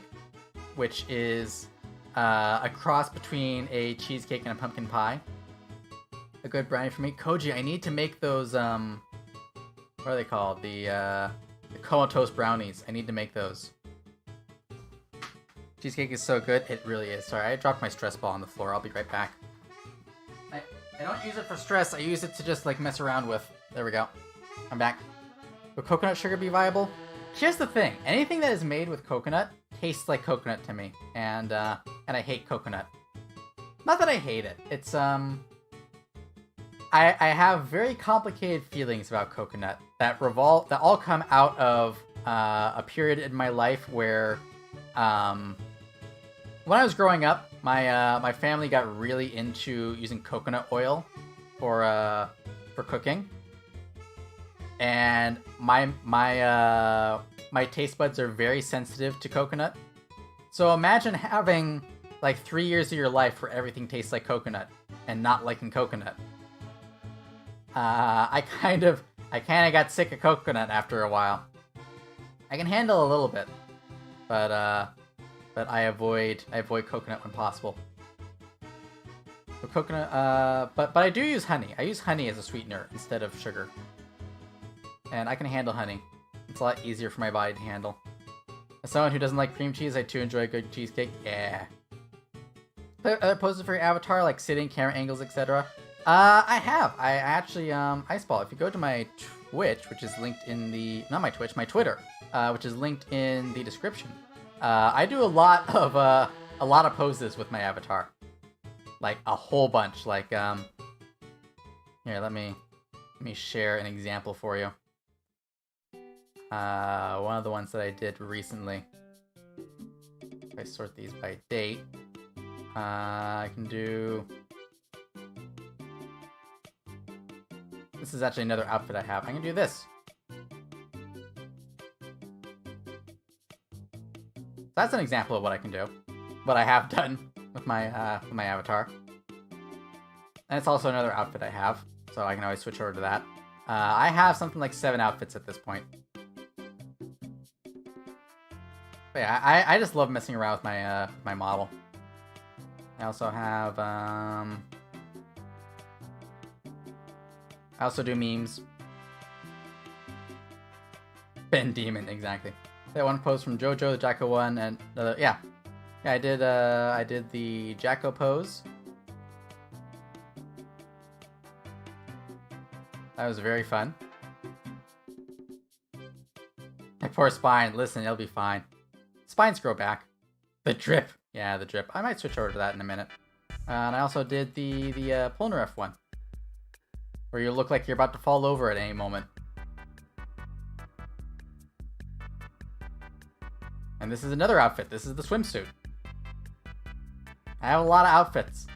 which is a cross between a cheesecake and a pumpkin pie. A good brownie for me. Koji, I need to make those, what are they called? The comatose brownies. I need to make those. Cheesecake is so good. It really is. Sorry, I dropped my stress ball on the floor. I'll be right back. I don't use it for stress. I use it to just, like, mess around with. There we go. I'm back. Will coconut sugar be viable? Here's the thing. Anything that is made with coconut tastes like coconut to me. And I hate coconut. Not that I hate it. It's, I have very complicated feelings about coconut that all come out of a period in my life where, when I was growing up, my family got really into using coconut oil for cooking, and my taste buds are very sensitive to coconut. So imagine having like 3 years of your life where everything tastes like coconut and not liking coconut. I kind of got sick of coconut after a while. I can handle a little bit, but but I avoid coconut when possible. So coconut, but I do use honey. I use honey as a sweetener instead of sugar. And I can handle honey. It's a lot easier for my body to handle. As someone who doesn't like cream cheese, I too enjoy a good cheesecake. Yeah. Other poses for your avatar, like sitting, camera angles, etc. I have. I actually, Iceball, if you go to my Twitch, which is linked in the, not my Twitch, my Twitter, which is linked in the description. I do a lot of poses with my avatar. Like a whole bunch. Like, here, let me share an example for you. One of the ones that I did recently. If I sort these by date, I can do... This is actually another outfit I have. I can do this. That's an example of what I can do. What I have done with my avatar. And it's also another outfit I have, so I can always switch over to that. I have something like 7 outfits at this point. But yeah, I just love messing around with my model. I also have I also do memes. Ben Demon, exactly. That one pose from JoJo, the Jacko one, and yeah, I did the Jacko pose. That was very fun. My poor spine. Listen, it'll be fine. Spines grow back. The drip. Yeah, the drip. I might switch over to that in a minute. And I also did the Polnareff one, where you look like you're about to fall over at any moment. And this is another outfit. This is the swimsuit. I have a lot of outfits.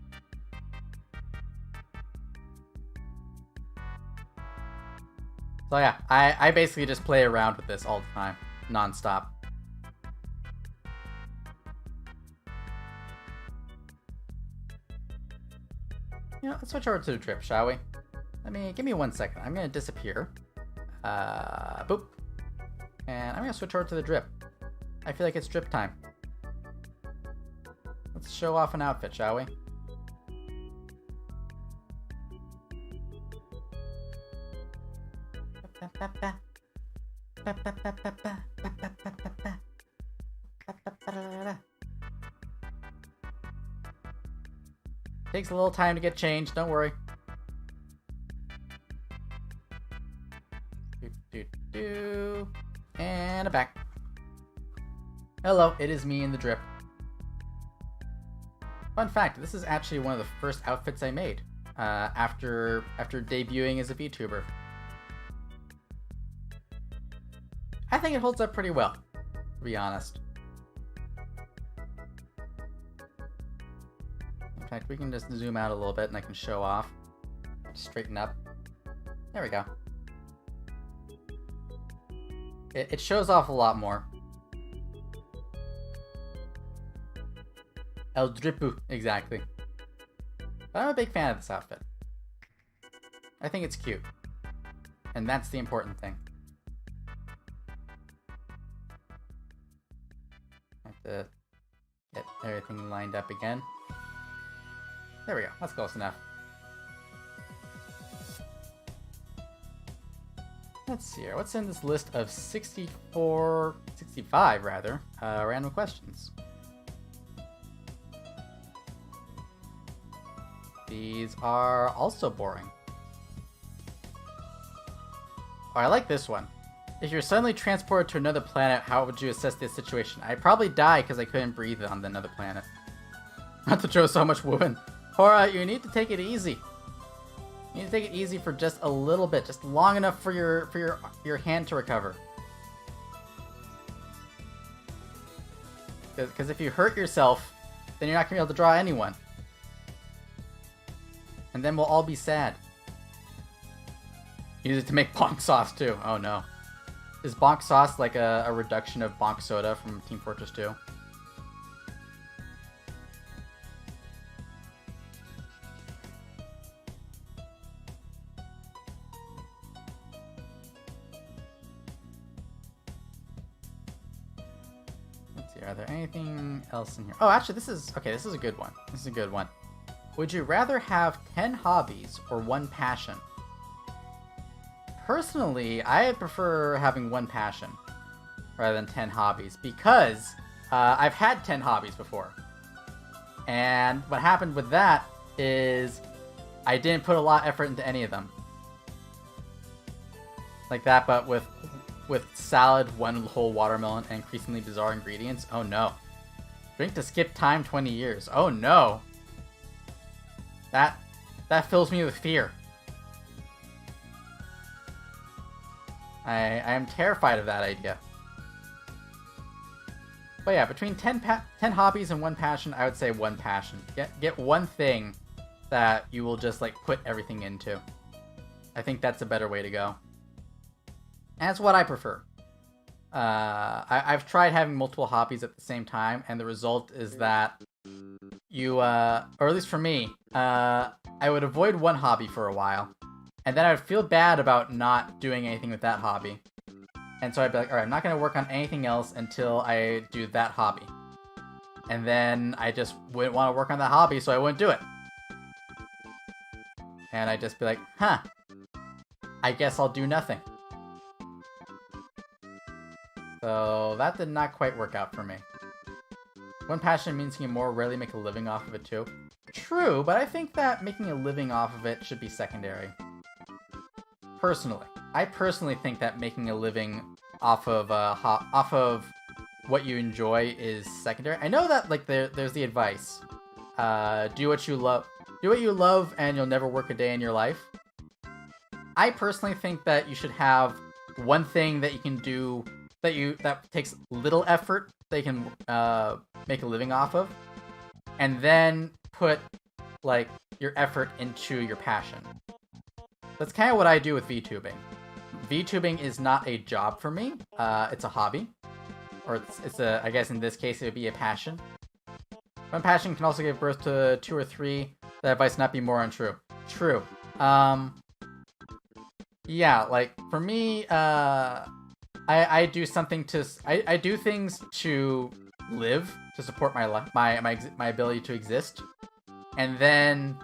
So yeah, I basically just play around with this all the time, non-stop. You know, let's switch over to the drip, shall we? Give me 1 second. I'm gonna disappear. Boop. And I'm gonna switch over to the drip. I feel like it's drip time. Let's show off an outfit, shall we? Takes a little time to get changed, don't worry. And I'm back. Hello, it is me in the drip. Fun fact, this is actually one of the first outfits I made after debuting as a VTuber. I think it holds up pretty well, to be honest. In fact, we can just zoom out a little bit and I can show off. Straighten up. There we go. It shows off a lot more. El Dripu, exactly. But I'm a big fan of this outfit. I think it's cute. And that's the important thing. I have to get everything lined up again. There we go, that's close enough. Let's see here, what's in this list of 65 rather, random questions? These are also boring. Oh, I like this one. If you're suddenly transported to another planet, how would you assess this situation? I'd probably die because I couldn't breathe on another planet. Not to throw so much wood. Hora, you need to take it easy. You need to take it easy for just a little bit, just long enough for your hand to recover. Because if you hurt yourself, then you're not gonna be able to draw anyone. And then we'll all be sad. Use it to make bonk sauce too. Oh no. Is bonk sauce like a reduction of bonk soda from Team Fortress 2? see, are there anything else in here? Oh, actually, this is okay. This is a good one. This is a good one. Would you rather have 10 hobbies or 1 passion? Personally, I prefer having 1 passion rather than 10 hobbies because I've had 10 hobbies before. And what happened with that is I didn't put a lot of effort into any of them. Like that, but with salad, 1 whole watermelon, and increasingly bizarre ingredients. Oh no. Drink to skip time 20 years. Oh no. That fills me with fear. I am terrified of that idea. But yeah, between 10 hobbies and 1 passion, I would say 1 passion. Get 1 thing that you will just like put everything into. I think that's a better way to go. And that's what I prefer. I've tried having multiple hobbies at the same time, and the result is that you, or at least for me, I would avoid 1 hobby for a while, and then I would feel bad about not doing anything with that hobby. And so I'd be like, alright, I'm not going to work on anything else until I do that hobby. And then I just wouldn't want to work on that hobby, so I wouldn't do it. And I'd just be like, huh, I guess I'll do nothing. So that did not quite work out for me. 1 passion means you can more rarely make a living off of it too. True, but I think that making a living off of it should be secondary. Personally. I personally think that making a living off of what you enjoy is secondary. I know that like there's the advice. Do what you love. Do what you love and you'll never work a day in your life. I personally think that you should have 1 thing that you can do that takes little effort that you can make a living off of, and then put like your effort into your passion. That's kind of what I do with VTubing. VTubing is not a job for me. It's a hobby, or it's a, I guess in this case it would be a passion. 1 passion can also give birth to 2 or 3. That advice not be more untrue. True. Yeah, like for me, I do something to I do things to live, to support my life, my ability to exist, and then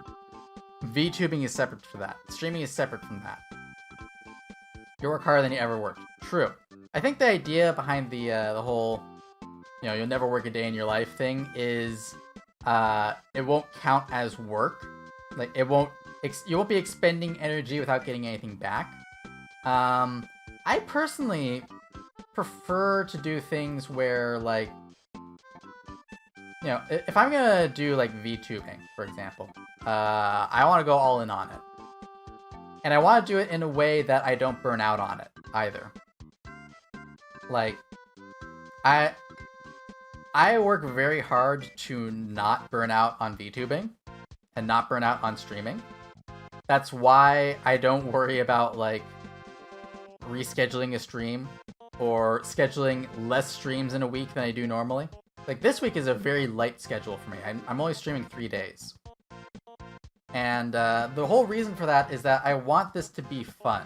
VTubing is separate from that. Streaming is separate from that. You work harder than you ever worked. True. I think the idea behind the whole, you'll never work a day in your life thing is, it won't count as work. Like you won't be expending energy without getting anything back. I personally prefer to do things where, like, if I'm gonna do like VTubing, for example, I want to go all in on it. And I want to do it in a way that I don't burn out on it, either. Like, I work very hard to not burn out on VTubing, and not burn out on streaming. That's why I don't worry about, like, rescheduling a stream, or scheduling less streams in a week than I do normally. Like, this week is a very light schedule for me. I'm only streaming 3 days. And the whole reason for that is that I want this to be fun.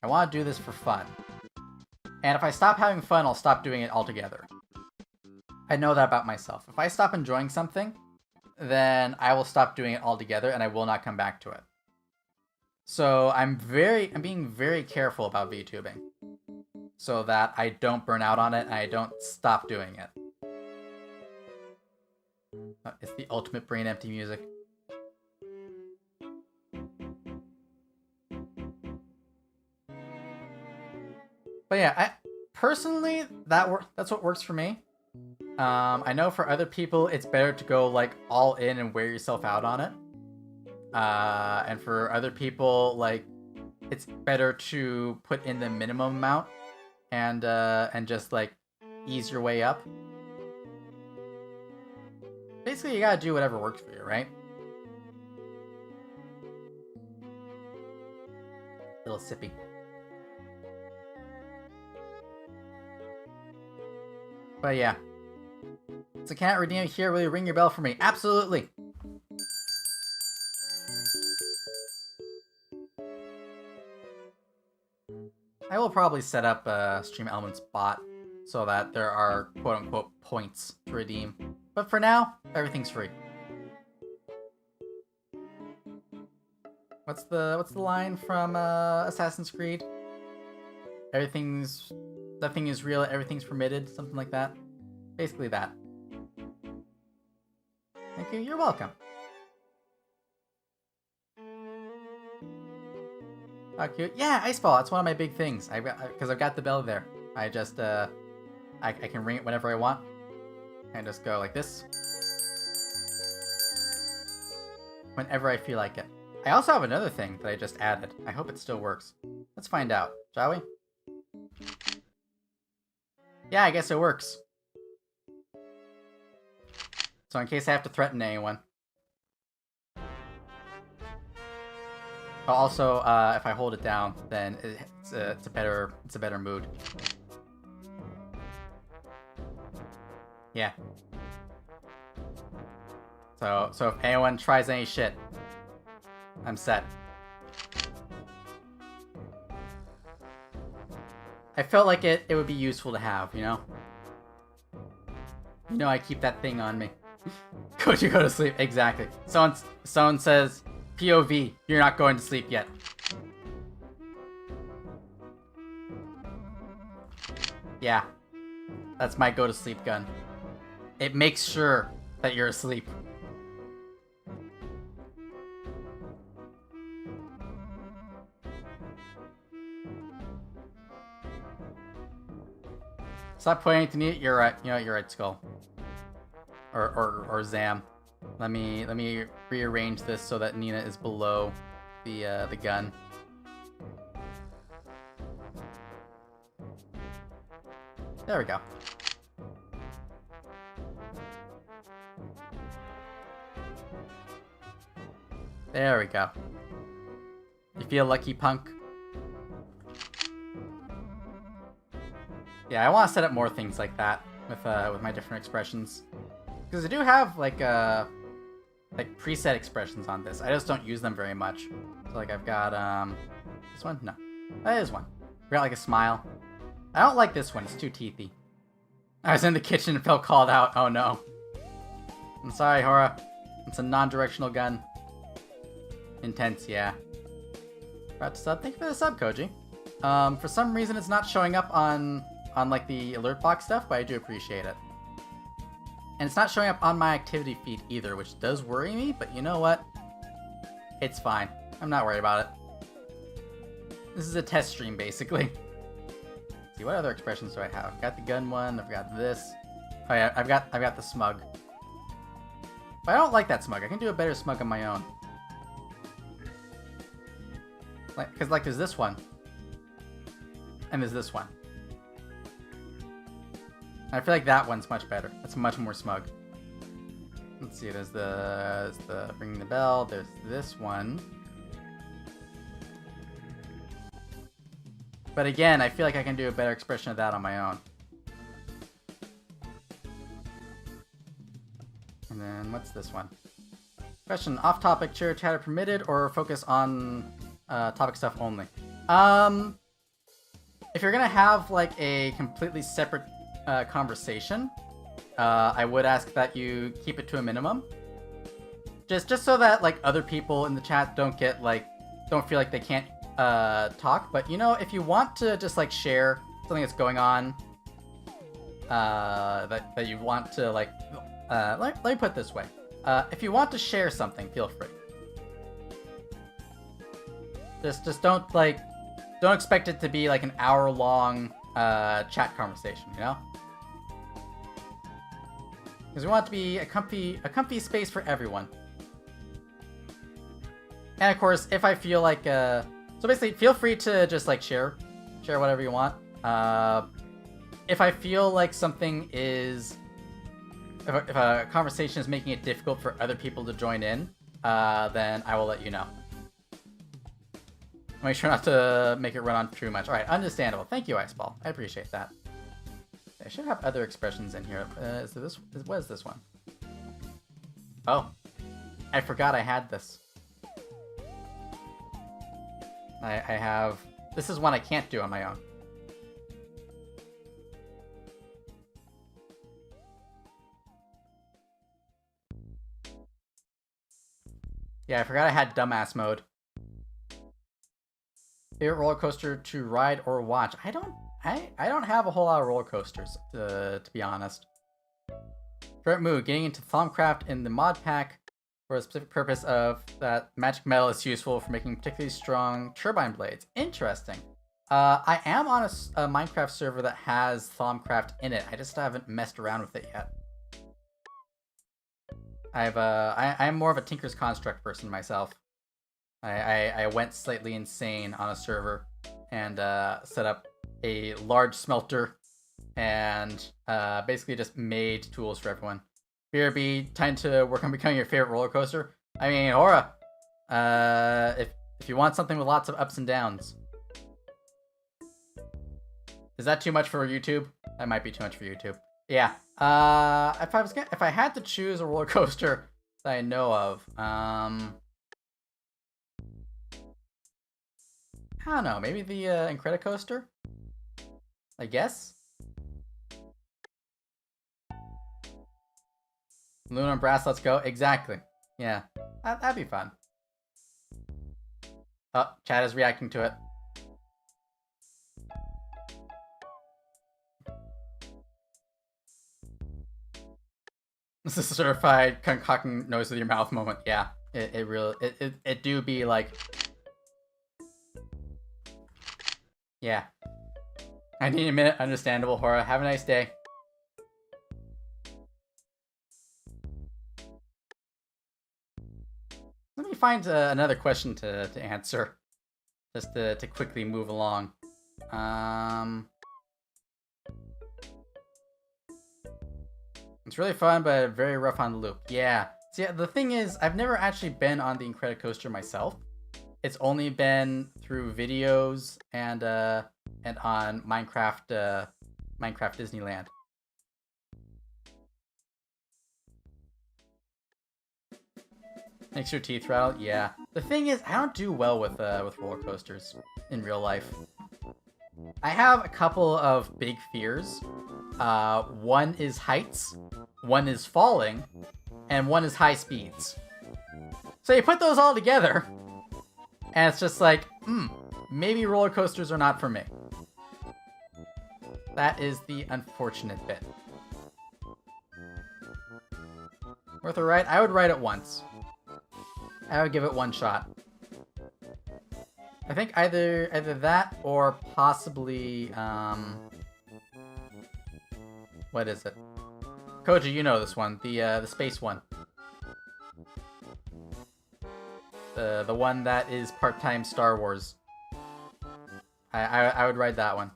I want to do this for fun. And if I stop having fun, I'll stop doing it altogether. I know that about myself. If I stop enjoying something, then I will stop doing it altogether and I will not come back to it. So I'm being very careful about VTubing, so that I don't burn out on it and I don't stop doing it. It's the ultimate brain empty music. But yeah, personally, that's what works for me. I know for other people, it's better to go like all in and wear yourself out on it. And for other people, like, it's better to put in the minimum amount and just like ease your way up. Basically, you gotta do whatever works for you, right? Little sippy. But yeah. So can Redeem here really ring your bell for me? Absolutely! I will probably set up a Stream Elements bot so that there are quote-unquote points to redeem. But for now, everything's free. What's the line from Assassin's Creed? Nothing is real, everything's permitted, something like that. Basically that. Thank you, you're welcome. Oh, cute. Yeah, Iceball, that's one of my big things. Because I've got the bell there. I just, I can ring it whenever I want. And just go like this. Whenever I feel like it. I also have another thing that I just added. I hope it still works. Let's find out, shall we? Yeah, I guess it works. So in case I have to threaten anyone. But also, if I hold it down, then it's a better mood. Yeah. So if anyone tries any shit, I'm set. I felt like it would be useful to have, you know? You know I keep that thing on me. Go to sleep, exactly. Someone says, POV, you're not going to sleep yet. Yeah. That's my go to sleep gun. It makes sure that you're asleep. Stop pointing to me. You're right. You know, you're right, Skull. Or Zam. Let me rearrange this so that Nina is below the gun. There we go. There we go. You feel lucky, punk? Yeah, I want to set up more things like that with my different expressions, because I do have like preset expressions on this. I just don't use them very much. So like I've got this one. No, that is one. We got like a smile. I don't like this one. It's too teethy. I was in the kitchen and felt called out. Oh no. I'm sorry, Hora. It's a non-directional gun. Intense, yeah. About to sub. Thank you for the sub, Koji. For some reason it's not showing up on like the alert box stuff, but I do appreciate it. And it's not showing up on my activity feed either, which does worry me, but you know what? It's fine. I'm not worried about it. This is a test stream, basically. Let's see, what other expressions do I have? I've got the gun one, I've got this. Oh yeah, I've got the smug. But I don't like that smug. I can do a better smug on my own. Because like there's this one. And there's this one. I feel like that one's much better. That's much more smug. Let's see, there's the ringing the bell. There's this one. But again, I feel like I can do a better expression of that on my own. And then what's this one? Question: off-topic chitter chatter permitted or focus on topic stuff only? If you're gonna have like a completely separate conversation, I would ask that you keep it to a minimum. Just so that like other people in the chat don't feel like they can't talk. But you know, if you want to just like share something that's going on, that you want to let me put it this way. If you want to share something, feel free. Just don't expect it to be like an hour-long chat conversation, you know? Because we want it to be a comfy space for everyone. And of course, if I feel like so basically, feel free to just like share whatever you want. If I feel like something is, if a conversation is making it difficult for other people to join in, then I will let you know. Make sure not to make it run on too much. Alright, understandable. Thank you, Iceball. I appreciate that. I should have other expressions in here. What is this one? Oh. I forgot I had this. I have... This is one I can't do on my own. Yeah, I forgot I had dumbass mode. Favorite roller coaster to ride or watch? I don't have a whole lot of roller coasters, to be honest. Favorite move, getting into Thaumcraft in the mod pack for a specific purpose of that magic metal is useful for making particularly strong turbine blades. Interesting. I am on a Minecraft server that has Thaumcraft in it. I just haven't messed around with it yet. I'm more of a Tinker's Construct person myself. I went slightly insane on a server and set up a large smelter and basically just made tools for everyone. BRB, time to work on becoming your favorite roller coaster. I mean, Hora, if you want something with lots of ups and downs. Is that too much for YouTube? That might be too much for YouTube. Yeah. If I had to choose a roller coaster that I know of, I don't know. Maybe the Incredicoaster? I guess. Luna and Brass, let's go. Exactly. Yeah, that'd be fun. Oh, chat is reacting to it. This is a certified concocting noise with your mouth moment. Yeah, it do be like, yeah. I need a minute. Understandable, Hora. Have a nice day. Let me find another question to answer, just to quickly move along. It's really fun, but very rough on the loop. Yeah. See, the thing is, I've never actually been on the Incredicoaster myself. It's only been through videos and on Minecraft Disneyland. Makes your teeth rattle. Yeah. The thing is, I don't do well with roller coasters in real life. I have a couple of big fears. One is heights, one is falling, and one is high speeds. So you put those all together, and it's just like, maybe roller coasters are not for me. That is the unfortunate bit. Worth a ride? I would ride it once. I would give it one shot. I think either that or possibly what is it? Koji, you know this one, the space one. The one that is part-time Star Wars. I would ride that one.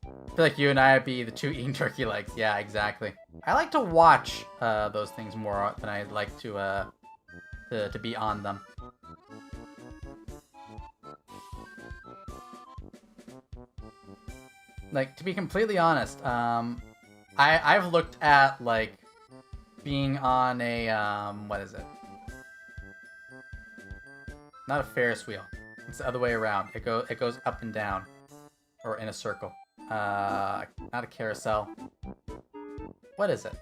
I feel like you and I would be the two eating turkey legs. Yeah, exactly. I like to watch those things more than I like to be on them. Like, to be completely honest, I've looked at, like, being on a, what is it? Not a Ferris wheel. It's the other way around. It goes up and down. Or in a circle. Not a carousel. What is it?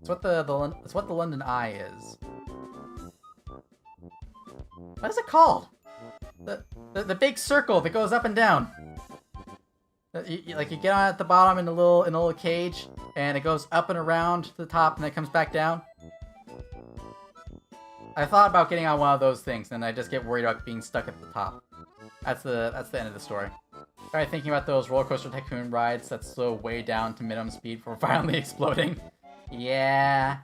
It's what the London Eye is. What is it called? The big circle that goes up and down. You get on at the bottom in a little cage, and it goes up and around to the top, and then it comes back down. I thought about getting on one of those things, and I just get worried about being stuck at the top. That's the end of the story. Alright, thinking about those roller coaster tycoon rides that slow way down to minimum speed before finally exploding. Yeah.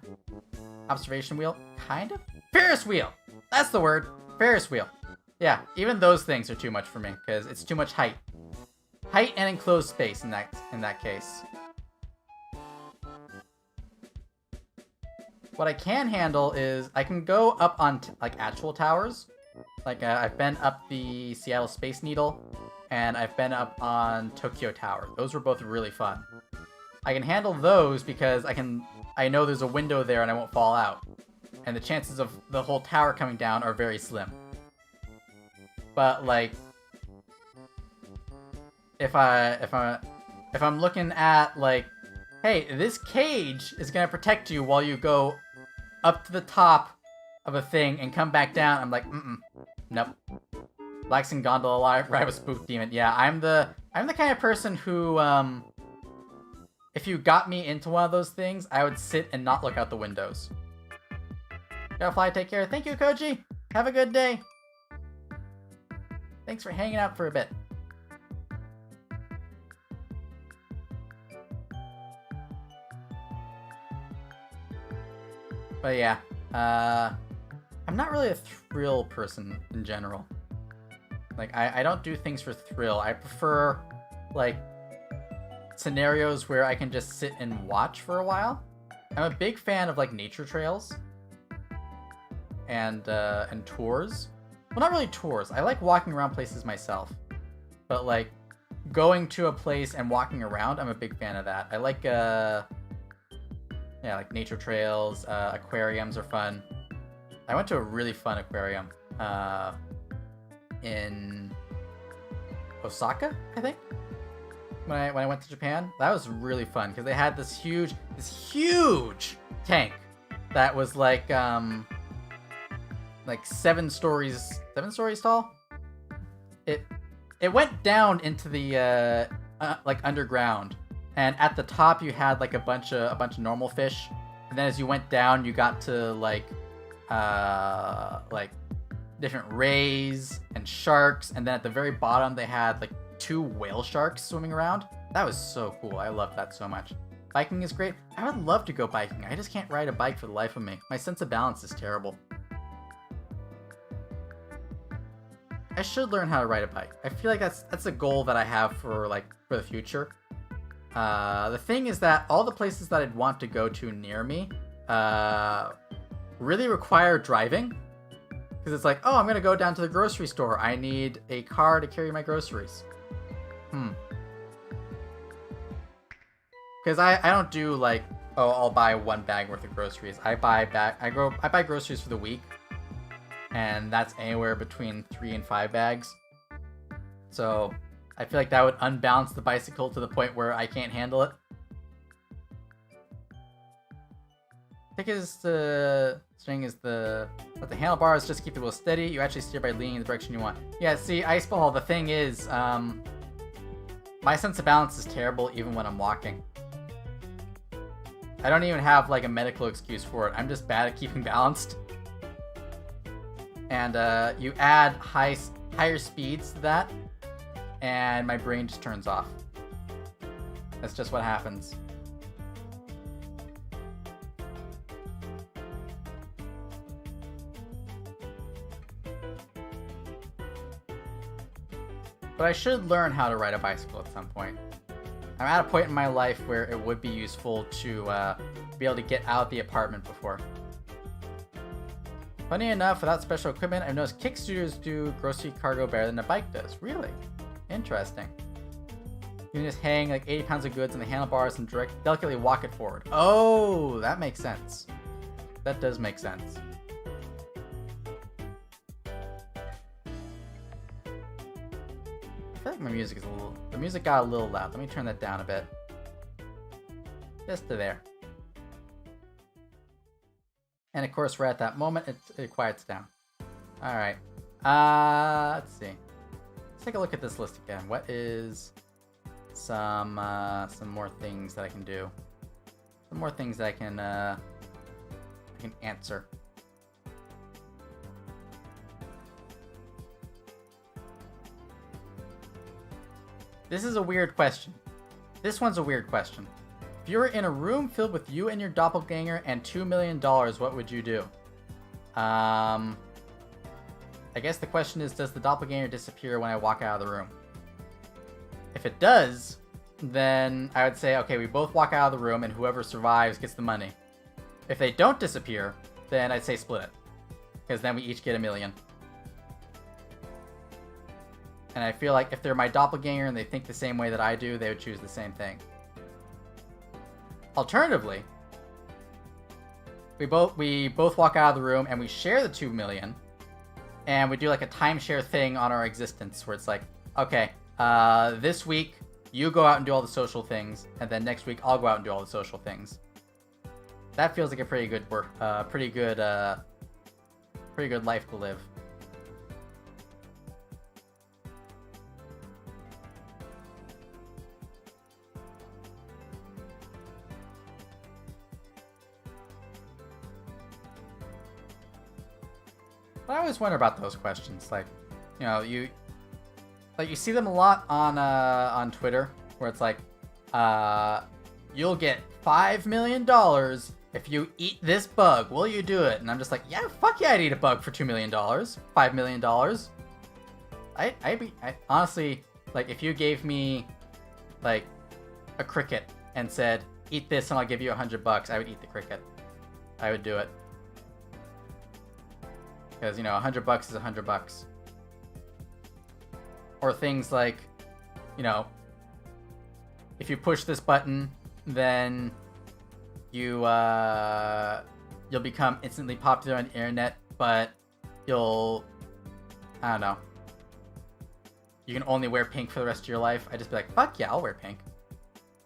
Observation wheel? Kind of? Ferris wheel! That's the word. Ferris wheel. Yeah, even those things are too much for me, because it's too much height. Height and enclosed space in that case. What I can handle is I can go up on like actual towers. Like I've been up the Seattle Space Needle, and I've been up on Tokyo Tower. Those were both really fun. I can handle those because I know there's a window there and I won't fall out. And the chances of the whole tower coming down are very slim. But like, if I'm looking at like hey, this cage is gonna protect you while you go up to the top of a thing and come back down. I'm like, nope. Relaxing gondola ride with spook demon. Yeah, I'm the kind of person who, if you got me into one of those things, I would sit and not look out the windows. Gotta fly, take care. Thank you, Koji. Have a good day. Thanks for hanging out for a bit. But yeah, I'm not really a thrill person in general. Like, I don't do things for thrill. I prefer, like, scenarios where I can just sit and watch for a while. I'm a big fan of, like, nature trails and tours. Well, not really tours. I like walking around places myself. But, like, going to a place and walking around, I'm a big fan of that. I like, yeah, like nature trails, aquariums are fun. I went to a really fun aquarium in Osaka, I think, when I went to Japan. That was really fun because they had this huge tank that was like 7 stories tall. It went down into the like underground, and at the top you had like a bunch of normal fish, and then as you went down you got to like different rays and sharks, and then at the very bottom they had like 2 whale sharks swimming around. That was so cool. I loved that so much. Biking is great. I would love to go biking. I just can't ride a bike for the life of me. My sense of balance is terrible. I should learn how to ride a bike. I feel like that's a goal that I have for the future. The thing is that all the places that I'd want to go to near me really require driving. Because it's like, oh, I'm going to go down to the grocery store. I need a car to carry my groceries. Because I don't do like, oh, I'll buy 1 bag worth of groceries. I buy groceries for the week. And that's anywhere between 3 and 5 bags. So I feel like that would unbalance the bicycle to the point where I can't handle it. I think the handlebars just keep the wheel steady. You actually steer by leaning in the direction you want. Yeah, see, Iceball, the thing is, my sense of balance is terrible even when I'm walking. I don't even have like a medical excuse for it. I'm just bad at keeping balanced. And you add higher speeds to that, and my brain just turns off. That's just what happens. But I should learn how to ride a bicycle at some point. I'm at a point in my life where it would be useful to be able to get out of the apartment before. Funny enough, without special equipment, I've noticed kick scooters do grocery cargo better than a bike does. Really? Interesting. You can just hang like 80 pounds of goods on the handlebars and delicately walk it forward. Oh, that makes sense. That does make sense. I feel like my music is the music got a little loud. Let me turn that down a bit. Just to there. And of course, we're at that moment, it quiets down. Alright. Let's see. Let's take a look at this list again. What is some more things that I can do? Some more things that I can answer. This is a weird question. This one's a weird question. If you were in a room filled with you and your doppelganger and $2 million, what would you do? I guess the question is, does the doppelganger disappear when I walk out of the room? If it does, then I would say, okay, we both walk out of the room and whoever survives gets the money. If they don't disappear, then I'd say split it. Because then we each get $1 million. And I feel like if they're my doppelganger and they think the same way that I do, they would choose the same thing. Alternatively, we both walk out of the room and we share the 2 million, and we do like a timeshare thing on our existence where it's like, okay, this week you go out and do all the social things, and then next week I'll go out and do all the social things. That feels like a pretty good work, pretty good life to live. But I always wonder about those questions. Like, you know, you see them a lot on Twitter, where it's like, you'll get $5 million if you eat this bug. Will you do it? And I'm just like, yeah, fuck yeah, I'd eat a bug for $2 million, $5 million. I honestly, like, if you gave me like a cricket and said, eat this and I'll give you $100, I would eat the cricket. I would do it. Because, you know, $100 is $100. Or things like, you know, if you push this button, then you'll become instantly popular on the internet, but I don't know, you can only wear pink for the rest of your life. I'd just be like, fuck yeah, I'll wear pink.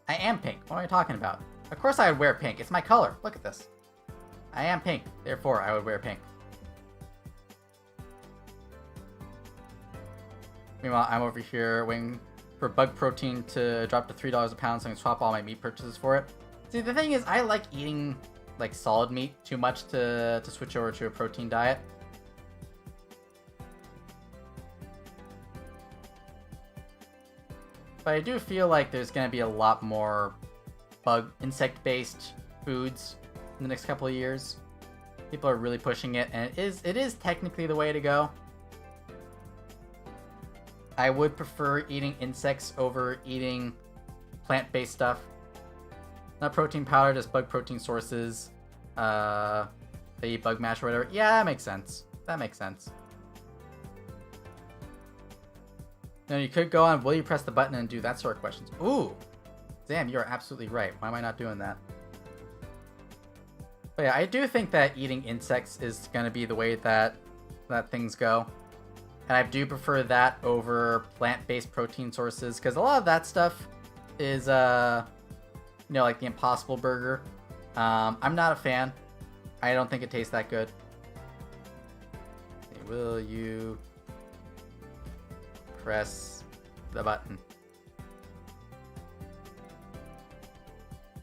I am pink. What am I talking about? Of course I would wear pink. It's my color. Look at this. I am pink. Therefore, I would wear pink. Meanwhile, I'm over here waiting for bug protein to drop to $3 a pound so I can swap all my meat purchases for it. See, the thing is, I like eating like solid meat too much to switch over to a protein diet. But I do feel like there's going to be a lot more insect-based foods in the next couple of years. People are really pushing it, and it is technically the way to go. I would prefer eating insects over eating plant-based stuff. Not protein powder, just bug protein sources. They eat bug mash or whatever. Yeah, that makes sense. That makes sense. Now you could go on, will you press the button and do that sort of questions? Ooh! Damn, you're absolutely right. Why am I not doing that? But yeah, I do think that eating insects is going to be the way that things go. And I do prefer that over plant-based protein sources, because a lot of that stuff is, you know, like the Impossible Burger. I'm not a fan. I don't think it tastes that good. Okay, will you press the button?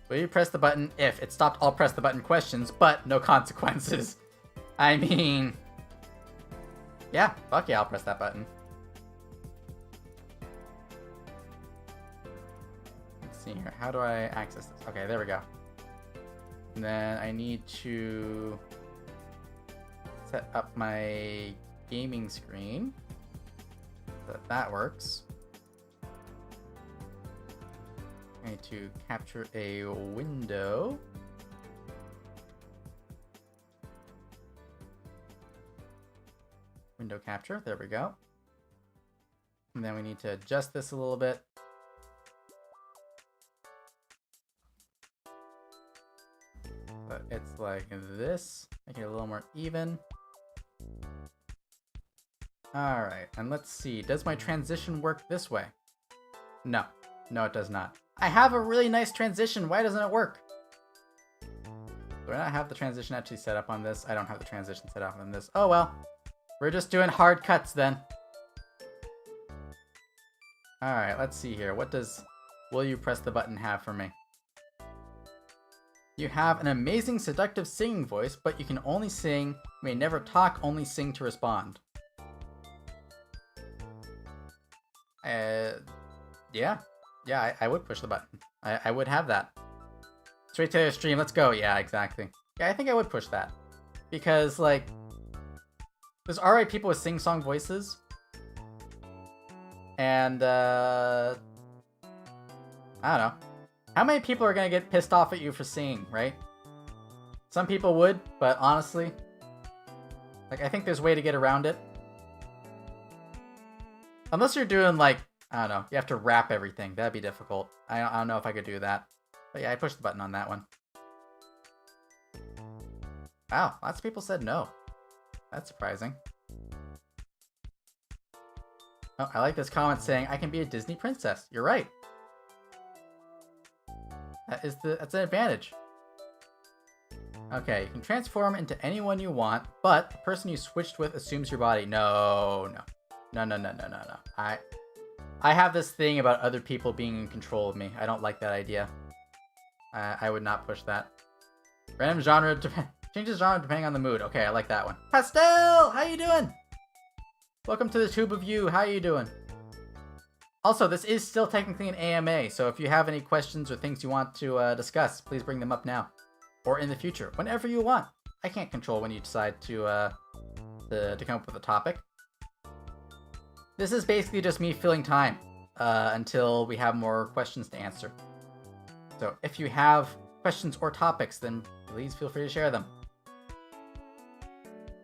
Will you press the button if it stopped all press the button questions, but no consequences? I mean... yeah, fuck yeah, I'll press that button. Let's see here. How do I access this? Okay, there we go. And then I need to set up my gaming screen so that works. I need to capture a window. Window capture, there we go. And then we need to adjust this a little bit. But it's like this, make it a little more even. Alright, and let's see, does my transition work this way? No, it does not. I have a really nice transition, why doesn't it work? Do I not have the transition actually set up on this? I don't have the transition set up on this. Oh well. We're just doing hard cuts then. Alright, let's see here. What does will you press the button have for me? You have an amazing seductive singing voice, but you can only sing, may never talk, only sing to respond. Yeah, I would push the button. I would have that. Straight to the stream, let's go. Yeah, exactly. Yeah, I think I would push that. Because, like, there's already people with sing-song voices. And, I don't know. How many people are gonna get pissed off at you for singing, right? Some people would, but honestly, like, I think there's a way to get around it. Unless you're doing, like, I don't know, you have to rap everything. That'd be difficult. I don't know if I could do that. But yeah, I pushed the button on that one. Wow, lots of people said no. That's surprising. Oh, I like this comment saying, I can be a Disney princess. You're right. That's an advantage. Okay, you can transform into anyone you want, but the person you switched with assumes your body. No. I have this thing about other people being in control of me. I don't like that idea. I would not push that. Random genre, changes genre depending on the mood. Okay, I like that one. Pastel, how you doing? Welcome to the tube of you. How you doing? Also, this is still technically an AMA, so if you have any questions or things you want to discuss, please bring them up now. Or in the future, whenever you want. I can't control when you decide to come up with a topic. This is basically just me filling time until we have more questions to answer. So if you have questions or topics, then please feel free to share them.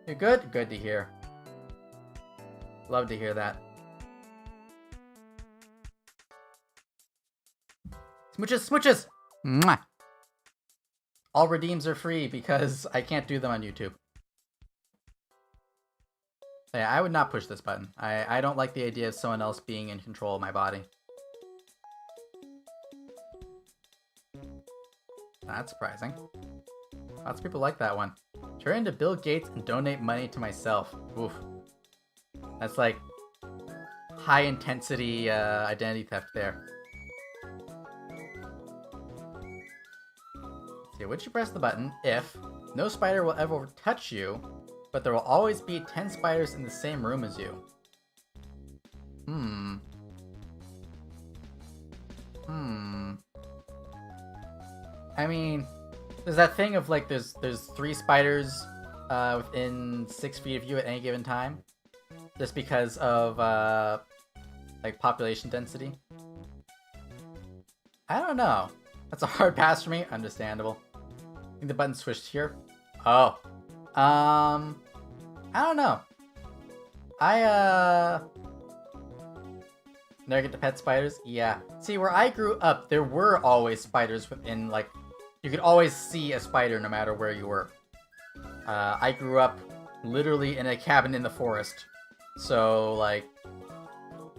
You're good? Good to hear. Love to hear that. Smooches, smooches! Mwah! All redeems are free because I can't do them on YouTube. So yeah, I would not push this button. I don't like the idea of someone else being in control of my body. That's surprising. Lots of people like that one. Turn into Bill Gates and donate money to myself. Oof. That's like high intensity identity theft there. Okay, would you press the button if no spider will ever touch you, but there will always be 10 spiders in the same room as you? I mean, there's that thing of like there's 3 spiders within 6 feet of you at any given time, just because of like population density. I don't know. That's a hard pass for me. Understandable. I think the button switched here. Oh. I don't know. Never get to pet spiders? Yeah. See, where I grew up, there were always spiders within, like, you could always see a spider no matter where you were. I grew up literally in a cabin in the forest. So, like,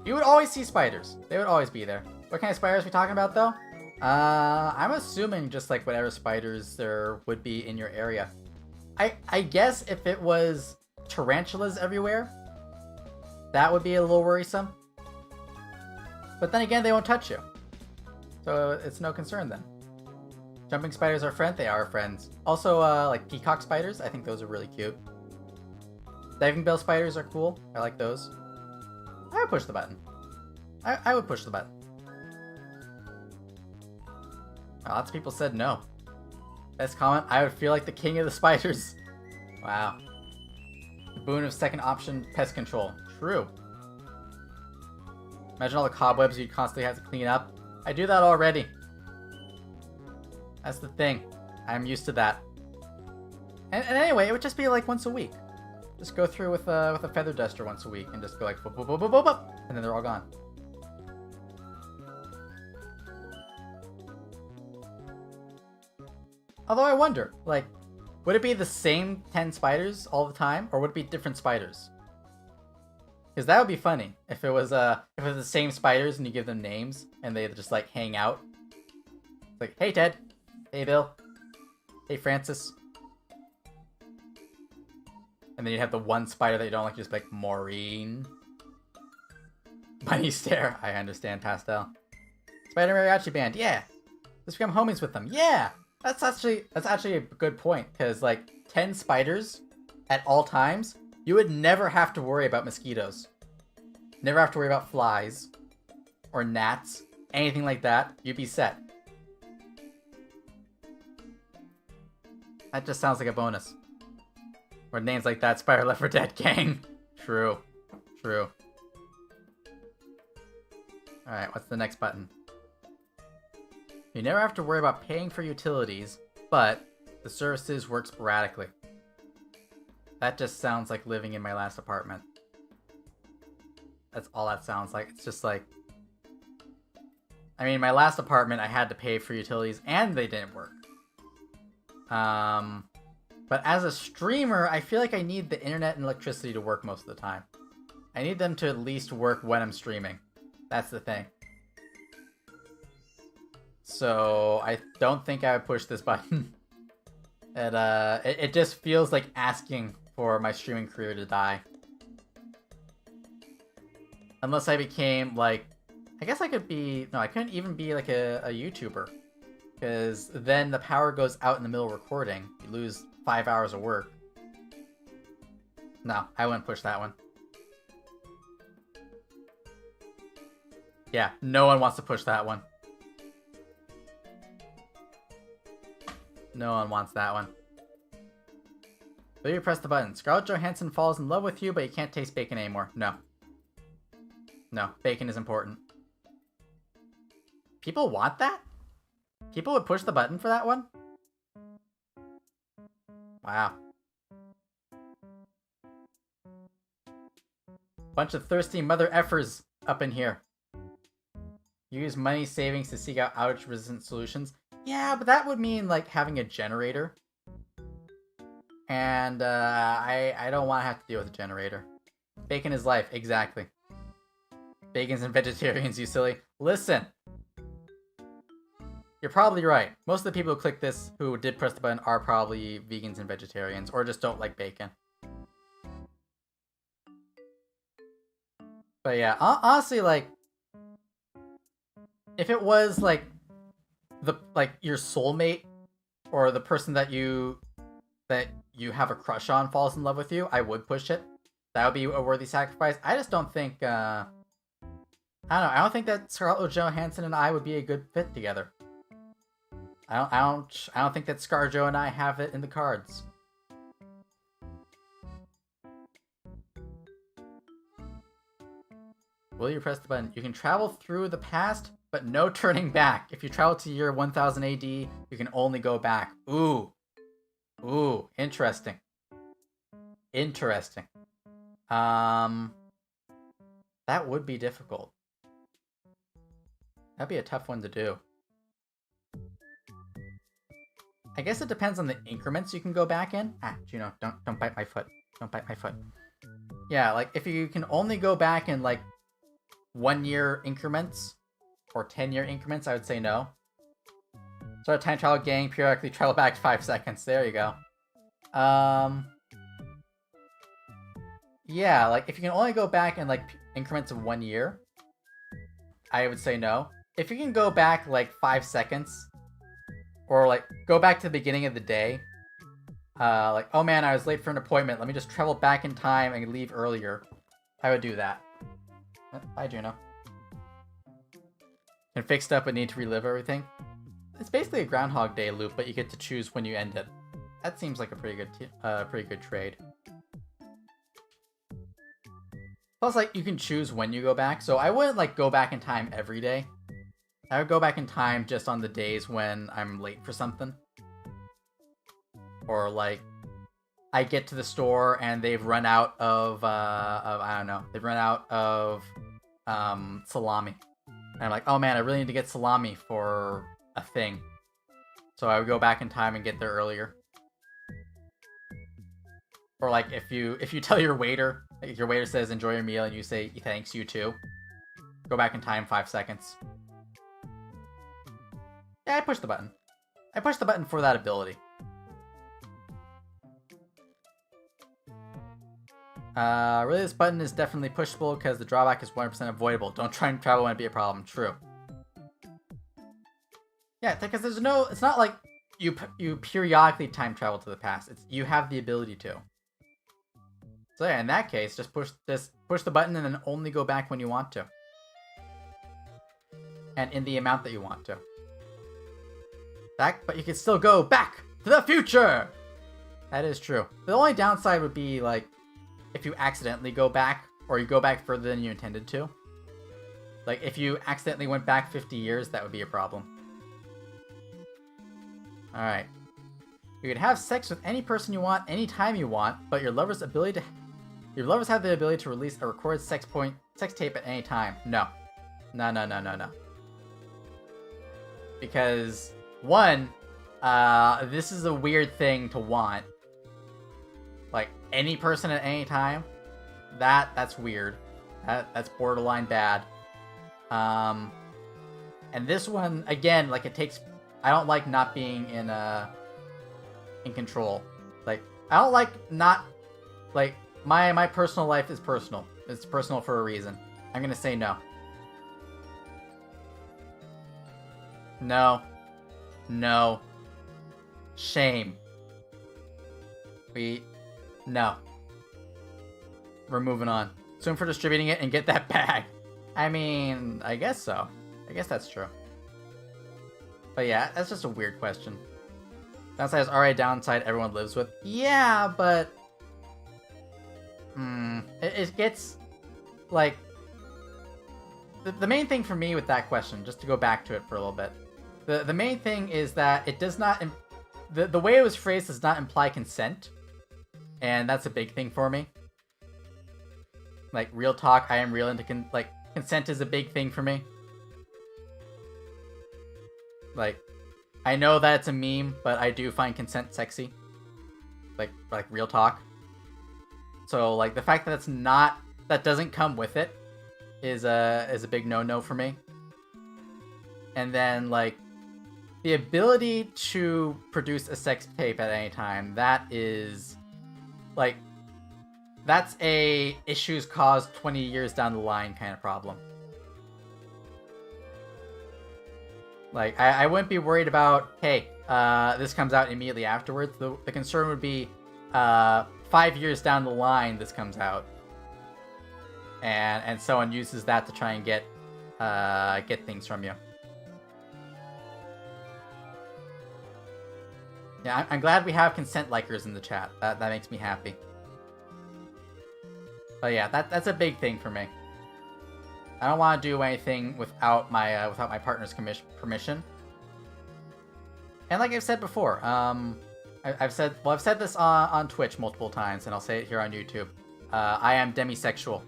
you would always see spiders. They would always be there. What kind of spiders are we talking about, though? I'm assuming just, like, whatever spiders there would be in your area. I guess if it was tarantulas everywhere, that would be a little worrisome. But then again, they won't touch you. So it's no concern then. Jumping spiders are friends? They are friends. Also, like peacock spiders, I think those are really cute. Diving bell spiders are cool. I like those. I would push the button. I would push the button. Lots of people said no. Best comment, I would feel like the king of the spiders. Wow. The boon of second option, pest control. True. Imagine all the cobwebs you'd constantly have to clean up. I do that already. That's the thing. I'm used to that. And anyway, it would just be like once a week. Just go through with a feather duster once a week and just go like boop, boop, boop, boop, boop, boop, and then they're all gone. Although I wonder, like, would it be the same 10 spiders all the time, or would it be different spiders? Because that would be funny if it was the same spiders and you give them names and they just like hang out. It's like, hey Ted, hey Bill, hey Francis, and then you have the one spider that you don't like, just like Maureen. Bunny stare. I understand, Pastel. Spider Mariachi Band, yeah. Let's become homies with them, yeah. That's actually a good point, because like 10 spiders at all times, you would never have to worry about mosquitoes. Never have to worry about flies or gnats, anything like that. You'd be set. That just sounds like a bonus. Or names like that, Spider Left 4 Dead gang. True. True. Alright, what's the next button? You never have to worry about paying for utilities, but the services work sporadically. That just sounds like living in my last apartment. That's all that sounds like. It's just like... I mean, my last apartment, I had to pay for utilities, and they didn't work. But as a streamer, I feel like I need the internet and electricity to work most of the time. I need them to at least work when I'm streaming. That's the thing. So I don't think I would push this button. It just feels like asking for my streaming career to die. Unless I became, like... I guess I could be... No, I couldn't even be, like, a YouTuber. Because then the power goes out in the middle of recording. You lose 5 hours of work. No, I wouldn't push that one. Yeah, no one wants to push that one. No one wants that one. Will you press the button? Scarlett Johansson falls in love with you, but you can't taste bacon anymore. No. No, bacon is important. People want that? People would push the button for that one? Wow. Bunch of thirsty mother effers up in here. Use money savings to seek out outage-resistant solutions. Yeah, but that would mean, like, having a generator. And, I don't want to have to deal with a generator. Bacon is life, exactly. Vegans and vegetarians, you silly. Listen! You're probably right. Most of the people who click this, who did press the button, are probably vegans and vegetarians, or just don't like bacon. But yeah, honestly, like... If it was, like, your soulmate, or the person that you have a crush on falls in love with you, I would push it. That would be a worthy sacrifice. I just don't think, I don't know, I don't think that Scarlett Johansson and I would be a good fit together. I don't think that ScarJo and I have it in the cards. Will you press the button? You can travel through the past, but no turning back. If you travel to year 1000 AD, you can only go back. Ooh. Ooh, interesting. Interesting. That would be difficult. That'd be a tough one to do. I guess it depends on the increments you can go back in. Ah, Juno, don't bite my foot. Don't bite my foot. Yeah, like, if you can only go back in, like, 1-year increments, or 10-year increments, I would say no. Start a time travel gang, periodically travel back 5 seconds. There you go. Yeah, like, if you can only go back in, like, increments of 1 year, I would say no. If you can go back, like, 5 seconds, or, like, go back to the beginning of the day, like, oh man, I was late for an appointment, let me just travel back in time and leave earlier, I would do that. Bye, Juno. And fixed up but need to relive everything. It's basically a Groundhog Day loop, but you get to choose when you end it. That seems like a pretty good trade. Plus, like, you can choose when you go back, so I wouldn't, like, go back in time every day. I would go back in time just on the days when I'm late for something. Or, like, I get to the store and they've run out of I don't know, they've run out of salami. And I'm like, oh man, I really need to get salami for a thing. So I would go back in time and get there earlier. Or like if you tell your waiter, like your waiter says enjoy your meal and you say thanks, you too. Go back in time 5 seconds. Yeah, I pushed the button. I pushed the button for that ability. Really, this button is definitely pushable because the drawback is 100% avoidable. Don't try and travel when it be a problem. True. Yeah, because there's no... It's not like you periodically time travel to the past. It's you have the ability to. So yeah, in that case, just push the button and then only go back when you want to. And in the amount that you want to. But you can still go back to the future! That is true. The only downside would be, like, if you accidentally go back, or you go back further than you intended to. Like, if you accidentally went back 50 years, that would be a problem. Alright. You can have sex with any person you want, anytime you want, but your lovers have the ability to release a recorded sex tape at any time. No. No. Because, one, this is a weird thing to want. Like, any person at any time? That's weird. That's borderline bad. And this one, again, like it takes... I don't like not being in control. Like, I don't like not... Like, my personal life is personal. It's personal for a reason. I'm gonna say no. No. No. Shame. No. We're moving on. Soon for distributing it and get that bag. I mean, I guess so. I guess that's true. But yeah, that's just a weird question. Downside is already a downside everyone lives with. Yeah, but... It gets... Like... The main thing for me with that question, just to go back to it for a little bit. The main thing is that it does not... The way it was phrased does not imply consent. And that's a big thing for me. Like, real talk, I am real into... consent is a big thing for me. Like, I know that it's a meme, but I do find consent sexy. Like real talk. So, like, the fact that that's not... That doesn't come with it is a big no-no for me. And then, like, the ability to produce a sex tape at any time, that is... Like, that's a issues caused 20 years down the line kind of problem. Like, I wouldn't be worried about, hey, this comes out immediately afterwards. The concern would be 5 years down the line this comes out. And someone uses that to try and get things from you. Yeah, I'm glad we have consent likers in the chat. That makes me happy. But yeah, that's a big thing for me. I don't want to do anything without my partner's permission. And like I've said before, I've said this on Twitch multiple times, and I'll say it here on YouTube. I am demisexual,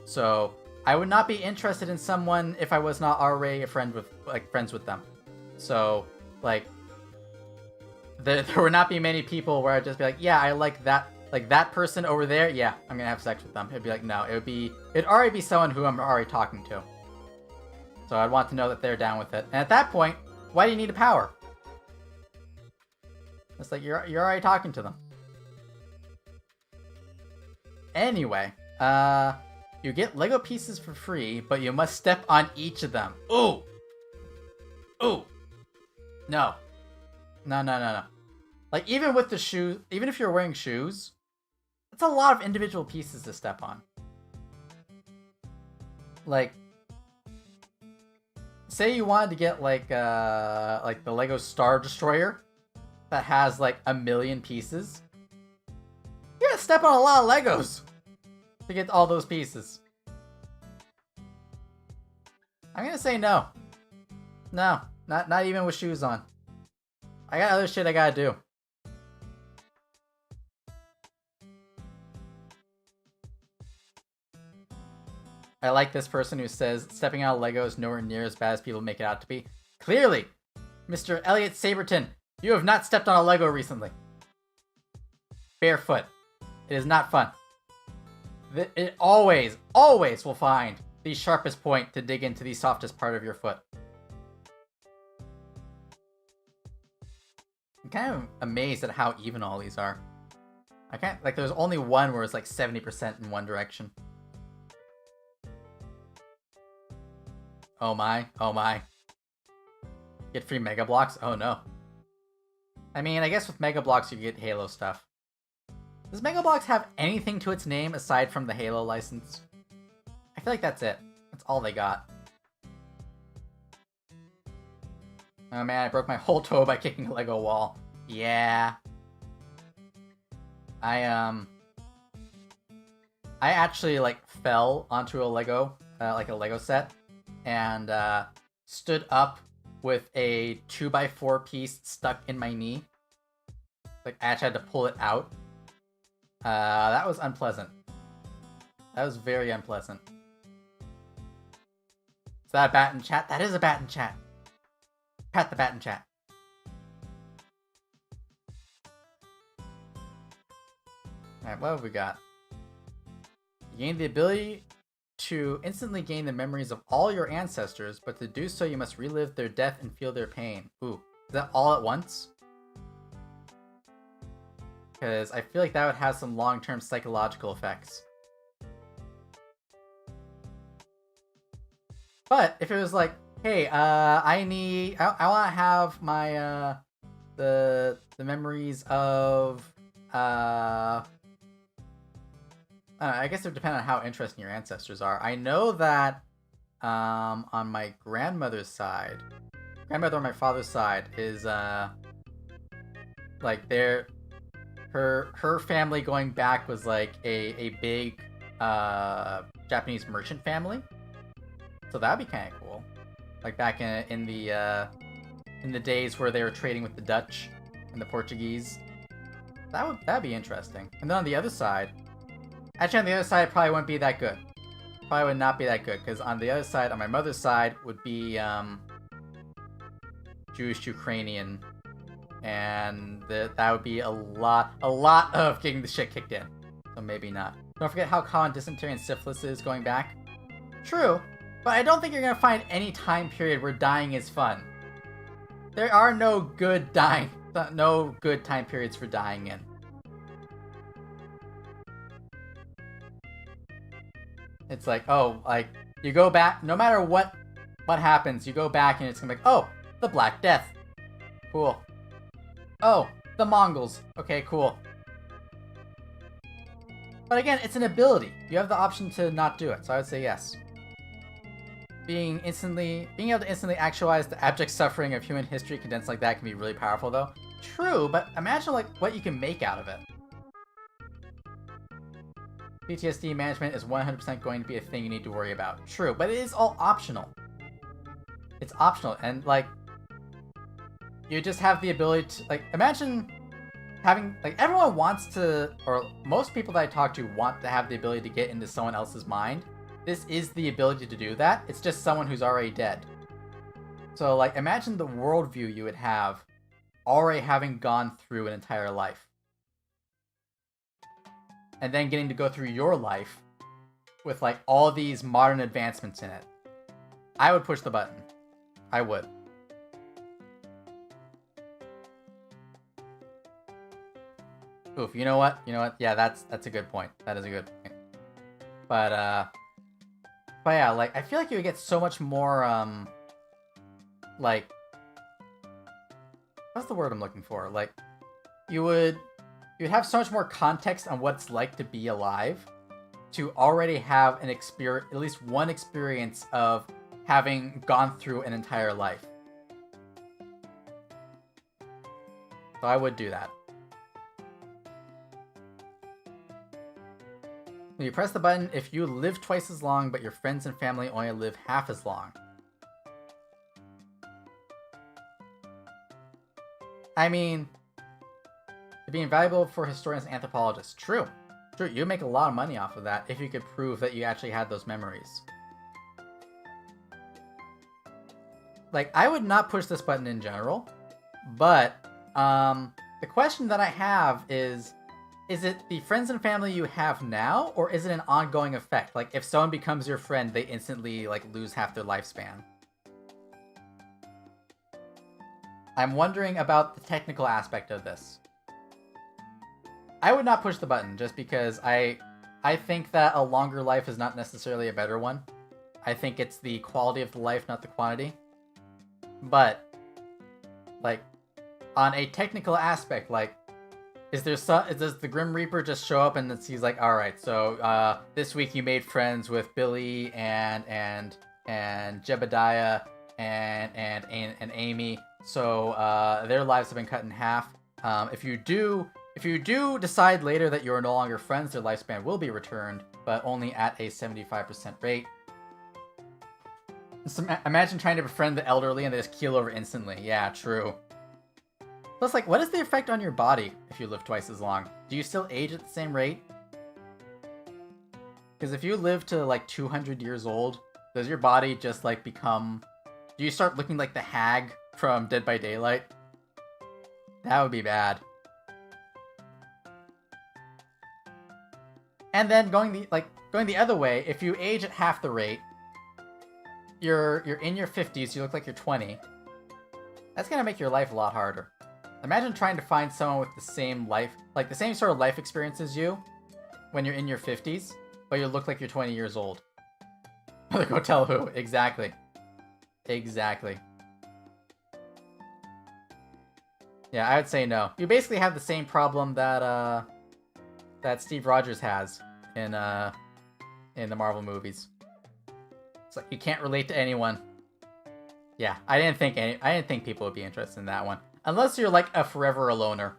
so I would not be interested in someone if I was not already friends with them. So like, there would not be many people where I'd just be like, yeah, I like that person over there. Yeah, I'm gonna have sex with them. It'd be like, no, it'd already be someone who I'm already talking to. So I'd want to know that they're down with it. And at that point, why do you need a power? It's like you're already talking to them. Anyway, you get Lego pieces for free, but you must step on each of them. Ooh! Ooh! No. No. Like, even with the shoes, even if you're wearing shoes, that's a lot of individual pieces to step on. Like, say you wanted to get like the Lego Star Destroyer that has like 1 million pieces. You gotta step on a lot of Legos to get all those pieces. I'm gonna say no. No, not even with shoes on. I got other shit I gotta do. I like this person who says, stepping out of Lego is nowhere near as bad as people make it out to be. Clearly, Mr. Elliot Saberton, you have not stepped on a Lego recently. Barefoot. It is not fun. It always will find the sharpest point to dig into the softest part of your foot. I'm kind of amazed at how even all these are. I can't, like, there's only one where it's like 70% in one direction. Oh my. Get free Mega Blocks? Oh no. I mean, I guess with Mega Blocks you get Halo stuff. Does Mega Blocks have anything to its name aside from the Halo license? I feel like that's it. That's all they got. Oh man, I broke my whole toe by kicking a Lego wall. Yeah. I actually, like, fell onto a Lego, like a Lego set, and stood up with a 2x4 piece stuck in my knee. Like, I actually had to pull it out. That was unpleasant. That was very unpleasant. Is that a bat in chat? That is a bat in chat. Pat the bat in chat. Alright, what have we got? You gain the ability to instantly gain the memories of all your ancestors, but to do so you must relive their death and feel their pain. Ooh, is that all at once? Because I feel like that would have some long-term psychological effects. But if it was like, hey, I want to have my the memories of I guess it would depend on how interesting your ancestors are. I know that on my grandmother on my father's side is like her family going back was like a big Japanese merchant family. So that'd be kind of cool. Like back in the days where they were trading with the Dutch and the Portuguese. That'd be interesting. And then on the other side, actually on the other side it probably wouldn't be that good. Probably would not be that good, because on the other side, on my mother's side, would be Jewish Ukrainian, and that would be a lot of getting the shit kicked in. So maybe not. Don't forget how common dysentery and syphilis is going back. True, but I don't think you're gonna find any time period where dying is fun. There are no good time periods for dying in. It's like, oh, like, you go back, no matter what happens, you go back and it's gonna be like, oh, the Black Death. Cool. Oh, the Mongols. Okay, cool. But again, it's an ability. You have the option to not do it, so I would say yes. Being able to instantly actualize the abject suffering of human history condensed like that can be really powerful, though. True, but imagine, like, what you can make out of it. PTSD management is 100% going to be a thing you need to worry about. True, but it is all optional. It's optional, and, like, you just have the ability to, like, imagine having, like, everyone wants to, or most people that I talk to want to have the ability to get into someone else's mind. This is the ability to do that. It's just someone who's already dead. So, like, imagine the worldview you would have already having gone through an entire life. And then getting to go through your life with, like, all these modern advancements in it. I would push the button. I would. Oof, you know what? Yeah, that's a good point. That is a good point. But yeah, like, I feel like you would get so much more, like, what's the word I'm looking for? Like, you'd have so much more context on what it's like to be alive, to already have an experience, at least one experience of having gone through an entire life. So I would do that. You press the button if you live twice as long, but your friends and family only live half as long. I mean, it'd be invaluable for historians and anthropologists. True. True, you'd make a lot of money off of that if you could prove that you actually had those memories. Like, I would not push this button in general, but the question that I have is it the friends and family you have now, or is it an ongoing effect? Like, if someone becomes your friend, they instantly, like, lose half their lifespan. I'm wondering about the technical aspect of this. I would not push the button, just because I think that a longer life is not necessarily a better one. I think it's the quality of the life, not the quantity. But, like, on a technical aspect, like, does the Grim Reaper just show up and he's like, all right, so this week you made friends with Billy and Jebediah and Amy, so their lives have been cut in half. If you do decide later that you are no longer friends, their lifespan will be returned, but only at a 75% rate. So imagine trying to befriend the elderly and they just keel over instantly. Yeah, true. Plus, like, what is the effect on your body if you live twice as long? Do you still age at the same rate? Because if you live to, like, 200 years old, does your body just, like, become... Do you start looking like the hag from Dead by Daylight? That would be bad. And then going Going the other way, if you age at half the rate, you're in your 50s, you look like you're 20. That's gonna make your life a lot harder. Imagine trying to find someone with the same life, like the same sort of life experience as you when you're in your 50s, but you look like you're 20 years old. Go tell who. Exactly. Exactly. Yeah, I would say no. You basically have the same problem that that Steve Rogers has in the Marvel movies. It's like you can't relate to anyone. Yeah, I didn't think people would be interested in that one. Unless you're like a forever aloner.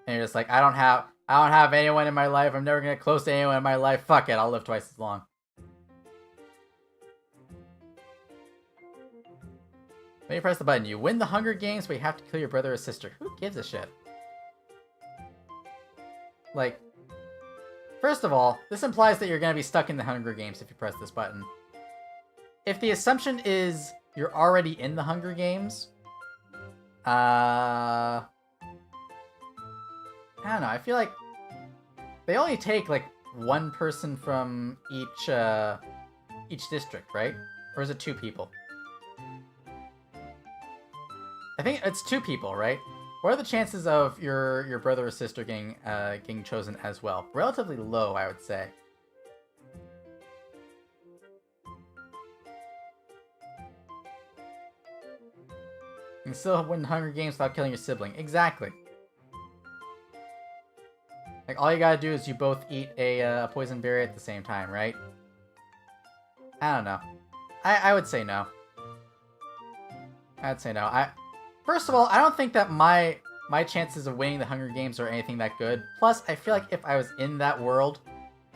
And you're just like, I don't have anyone in my life, I'm never gonna get close to anyone in my life. Fuck it, I'll live twice as long. When you press the button, you win the Hunger Games, but you have to kill your brother or sister. Who gives a shit? Like, first of all, this implies that you're gonna be stuck in the Hunger Games if you press this button. If the assumption is you're already in the Hunger Games, I don't know, I feel like they only take like one person from each district, right? Or is it 2 people? I think it's 2 people, right? What are the chances of your brother or sister getting chosen as well? Relatively low, I would say. You can still win Hunger Games without killing your sibling. Exactly. Like, all you gotta do is you both eat a poison berry at the same time, right? I don't know. I would say no. I'd say no. First of all, I don't think that my chances of winning the Hunger Games are anything that good. Plus, I feel like if I was in that world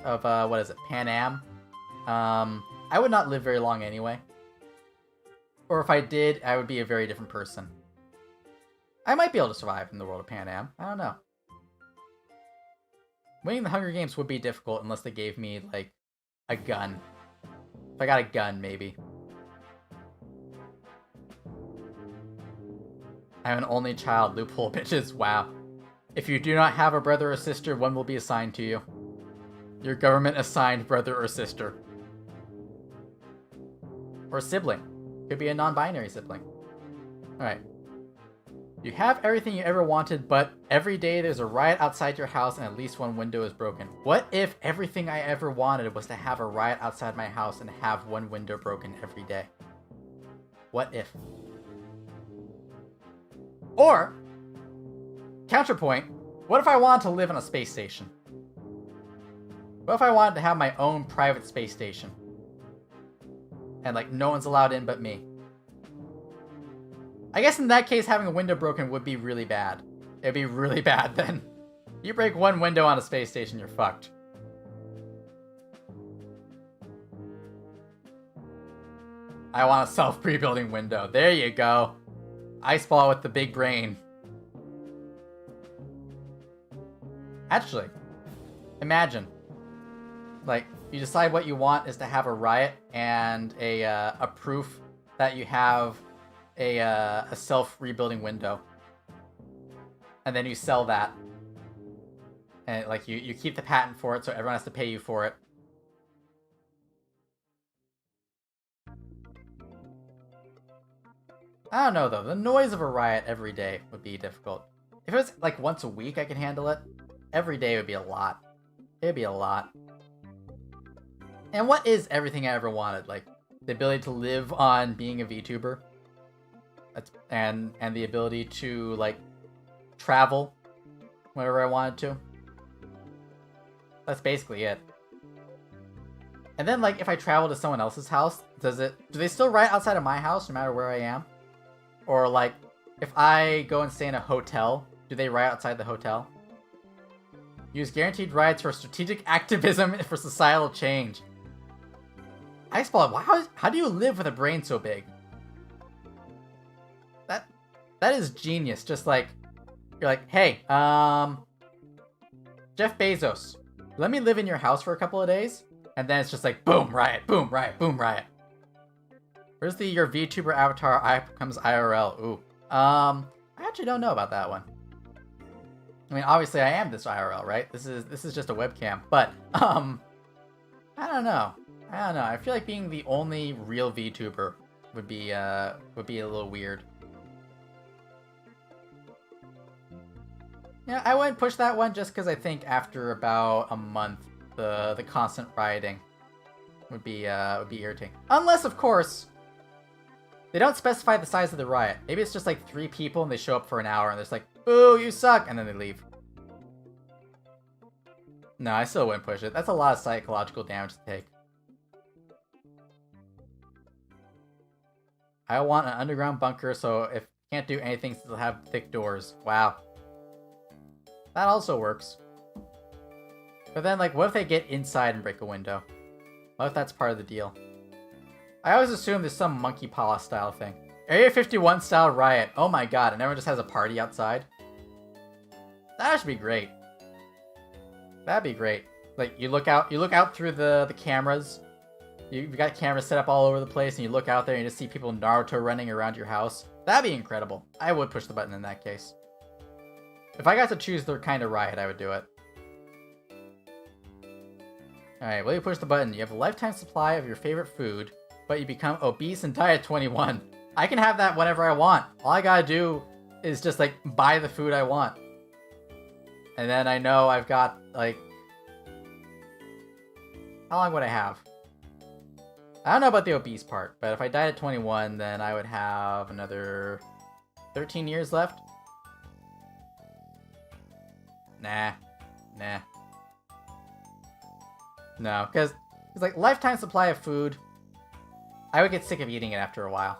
of, what is it, Pan Am, I would not live very long anyway. Or if I did, I would be a very different person. I might be able to survive in the world of Pan Am. I don't know. Winning the Hunger Games would be difficult unless they gave me, like, a gun. If I got a gun, maybe. I'm an only child, loophole bitches. Wow. If you do not have a brother or sister, one will be assigned to you. Your government-assigned brother or sister. Or sibling. Could be a non-binary sibling. Alright. You have everything you ever wanted, but every day there's a riot outside your house and at least one window is broken. What if everything I ever wanted was to have a riot outside my house and have one window broken every day? What if? Or, counterpoint, what if I wanted to live on a space station? What if I wanted to have my own private space station? And, like, no one's allowed in but me. I guess in that case, having a window broken would be really bad. It'd be really bad then. You break one window on a space station, you're fucked. I want a self-pre-building window. There you go. Ice ball with the big brain. Actually, imagine. Like, you decide what you want is to have a riot and a proof that you have a self-rebuilding window. And then you sell that. And, like, you keep the patent for it, so everyone has to pay you for it. I don't know, though. The noise of a riot every day would be difficult. If it was, like, once a week, I could handle it. Every day would be a lot. It'd be a lot. And what is everything I ever wanted? Like, the ability to live on being a VTuber? And the ability to, like, travel whenever I wanted to. That's basically it. And then, like, if I travel to someone else's house, do they still riot outside of my house no matter where I am? Or, like, if I go and stay in a hotel, do they riot outside the hotel? Use guaranteed riots for strategic activism for societal change. Iceball, wow, how do you live with a brain so big? That is genius. Just like, you're like, hey, Jeff Bezos, let me live in your house for a couple of days. And then it's just like, boom, riot, boom, riot, boom, riot. Where's your VTuber avatar becomes IRL? Ooh. I actually don't know about that one. I mean, obviously I am this IRL, right? This is just a webcam, but, I don't know. I don't know. I feel like being the only real VTuber would be a little weird. Yeah, I wouldn't push that one just because I think after about a month, the constant rioting would be irritating. Unless, of course, they don't specify the size of the riot. Maybe it's just like 3 people and they show up for an hour and they're just like, "Boo, you suck," and then they leave. No, I still wouldn't push it. That's a lot of psychological damage to take. I want an underground bunker, so if can't do anything, still have thick doors. Wow. That also works. But then, like, what if they get inside and break a window? What if that's part of the deal? I always assume there's some Monkey Paw style thing. Area 51 style riot. Oh my god, and everyone just has a party outside? That should be great. That'd be great. Like, you look out through the cameras. You've got cameras set up all over the place, and you look out there and you just see people Naruto running around your house. That'd be incredible. I would push the button in that case. If I got to choose the kind of riot, I would do it. Alright, will you push the button? You have a lifetime supply of your favorite food, but you become obese and die at 21. I can have that whenever I want. All I gotta do is just, like, buy the food I want. And then I know I've got, like... How long would I have? I don't know about the obese part, but if I died at 21, then I would have another 13 years left. Nah. No, because like lifetime supply of food, I would get sick of eating it after a while.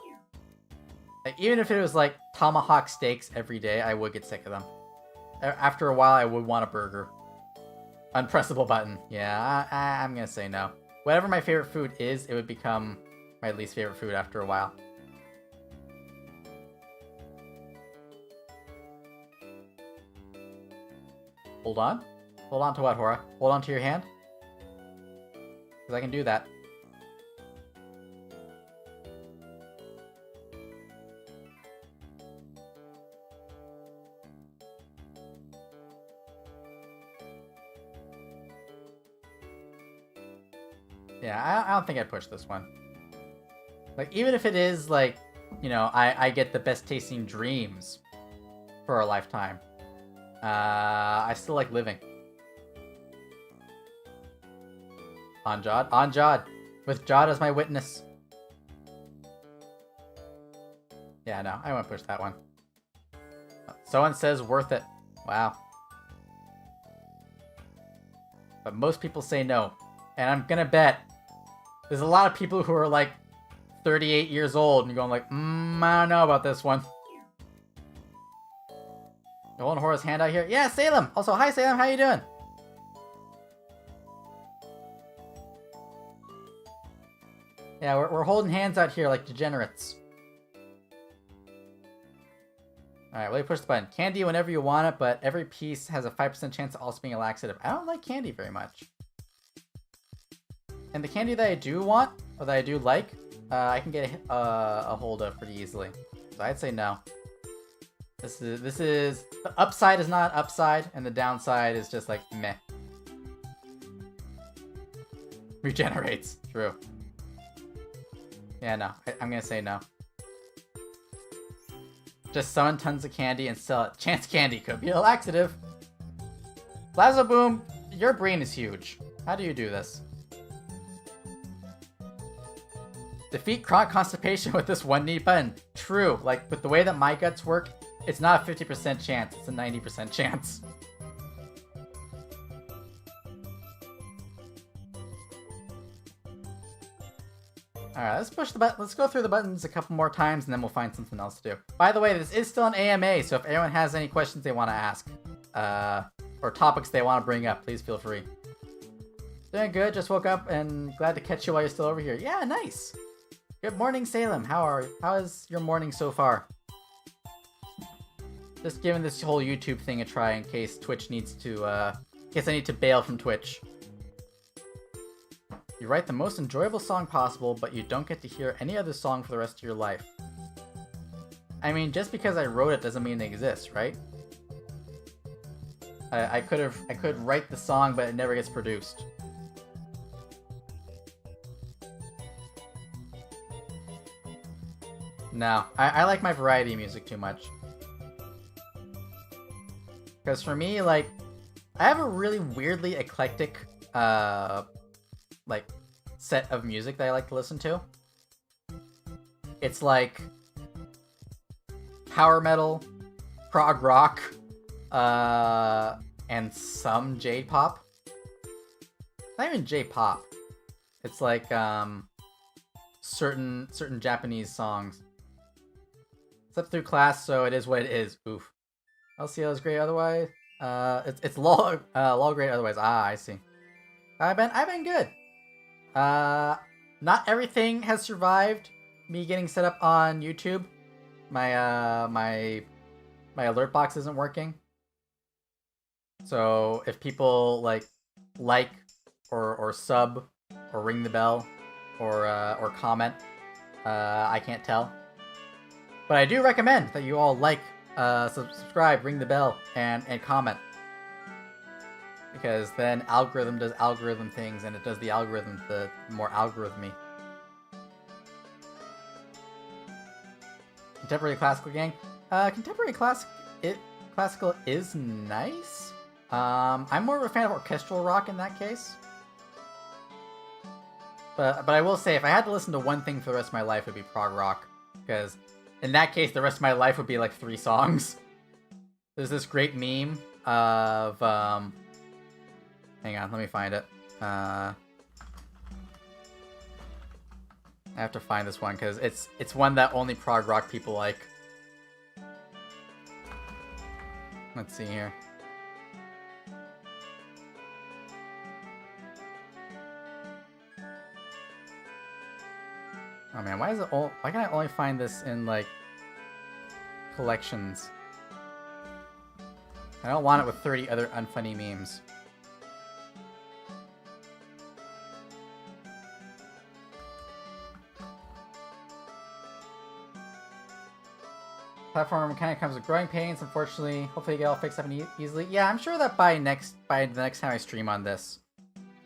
Like, even if it was like tomahawk steaks every day, I would get sick of them. After a while, I would want a burger. Unpressable button. Yeah, I'm gonna say no. Whatever my favorite food is, it would become my least favorite food after a while. Hold on. Hold on to what, Hora? Hold on to your hand? Because I can do that. Yeah, I don't think I'd push this one. Like, even if it is, like, you know, I get the best tasting dreams for a lifetime. I still like living. On Jod? On Jod. With Jod as my witness. Yeah, no, I won't push that one. Someone says worth it. Wow. But most people say no. And I'm gonna bet there's a lot of people who are like 38 years old and going like, I don't know about this one. You holding Hora's hand out here? Yeah, Salem! Also, hi Salem, how you doing? Yeah, we're holding hands out here like degenerates. Alright, will you push the button? Candy whenever you want it, but every piece has a 5% chance of also being a laxative. I don't like candy very much. And the candy that I do want, or that I do like, I can get a hold of pretty easily. So I'd say no. This is the upside is not upside, and the downside is just like meh. Regenerates. True. Yeah, no. I'm gonna say no. Just summon tons of candy and sell it. Chance candy could be a laxative. Plaza Boom, your brain is huge. How do you do this? Defeat chronic constipation with this one neat button. True. Like, with the way that my guts work, it's not a 50% chance. It's a 90% chance. Alright, let's push the button. Let's go through the buttons a couple more times and then we'll find something else to do. By the way, this is still an AMA, so if anyone has any questions they want to ask, or topics they want to bring up, please feel free. Doing good, just woke up and glad to catch you while you're still over here. Yeah, nice! Good morning, Salem. How is your morning so far? Just giving this whole YouTube thing a try in case Twitch needs to, in case I need to bail from Twitch. You write the most enjoyable song possible, but you don't get to hear any other song for the rest of your life. I mean, just because I wrote it doesn't mean it exists, right? I could write the song, but it never gets produced. No, I like my variety music too much. Because for me, like, I have a really weirdly eclectic, like, set of music that I like to listen to. It's like power metal, prog rock, and some J-pop. Not even J-pop. It's like certain Japanese songs. Slept through class, so it is what it is. Oof. LCL is great otherwise. It's lol great otherwise. Ah, I see. I've been good. Not everything has survived me getting set up on YouTube. My alert box isn't working. So if people like or sub or ring the bell or comment, I can't tell. But I do recommend that you all like, subscribe, ring the bell, and comment. Because then algorithm does algorithm things, and it does the algorithm the more algorithmy. Contemporary classical gang. Contemporary classical is nice. I'm more of a fan of orchestral rock in that case. But I will say, if I had to listen to one thing for the rest of my life, it would be prog rock. Because in that case, the rest of my life would be like 3 songs. There's this great meme of hang on, let me find it. I have to find this one because it's one that only prog rock people like. Let's see here. Oh man, why can I only find this in like collections? I don't want it with 30 other unfunny memes. Platform kind of comes with growing pains, unfortunately. Hopefully you get all fixed up and easily. Yeah, I'm sure that by the next time I stream on this,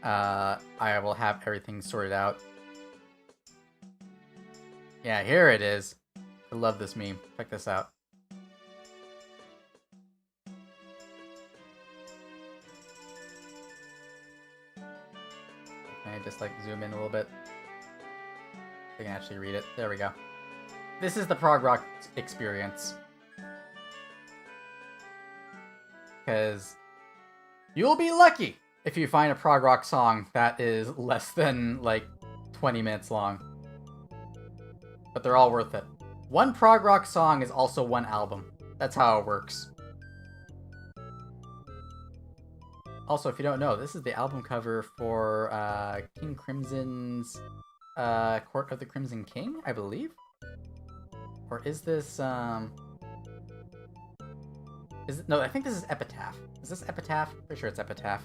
I will have everything sorted out. Yeah, here it is. I love this meme. Check this out. Can I just like zoom in a little bit? So I can actually read it. There we go. This is the prog rock experience. Because you'll be lucky if you find a prog rock song that is less than like 20 minutes long. But they're all worth it. One prog rock song is also one album. That's how it works. Also, if you don't know, this is the album cover for King Crimson's Court of the Crimson King, I believe? Or is this, no, I think this is Epitaph. Is this Epitaph? Pretty sure it's Epitaph.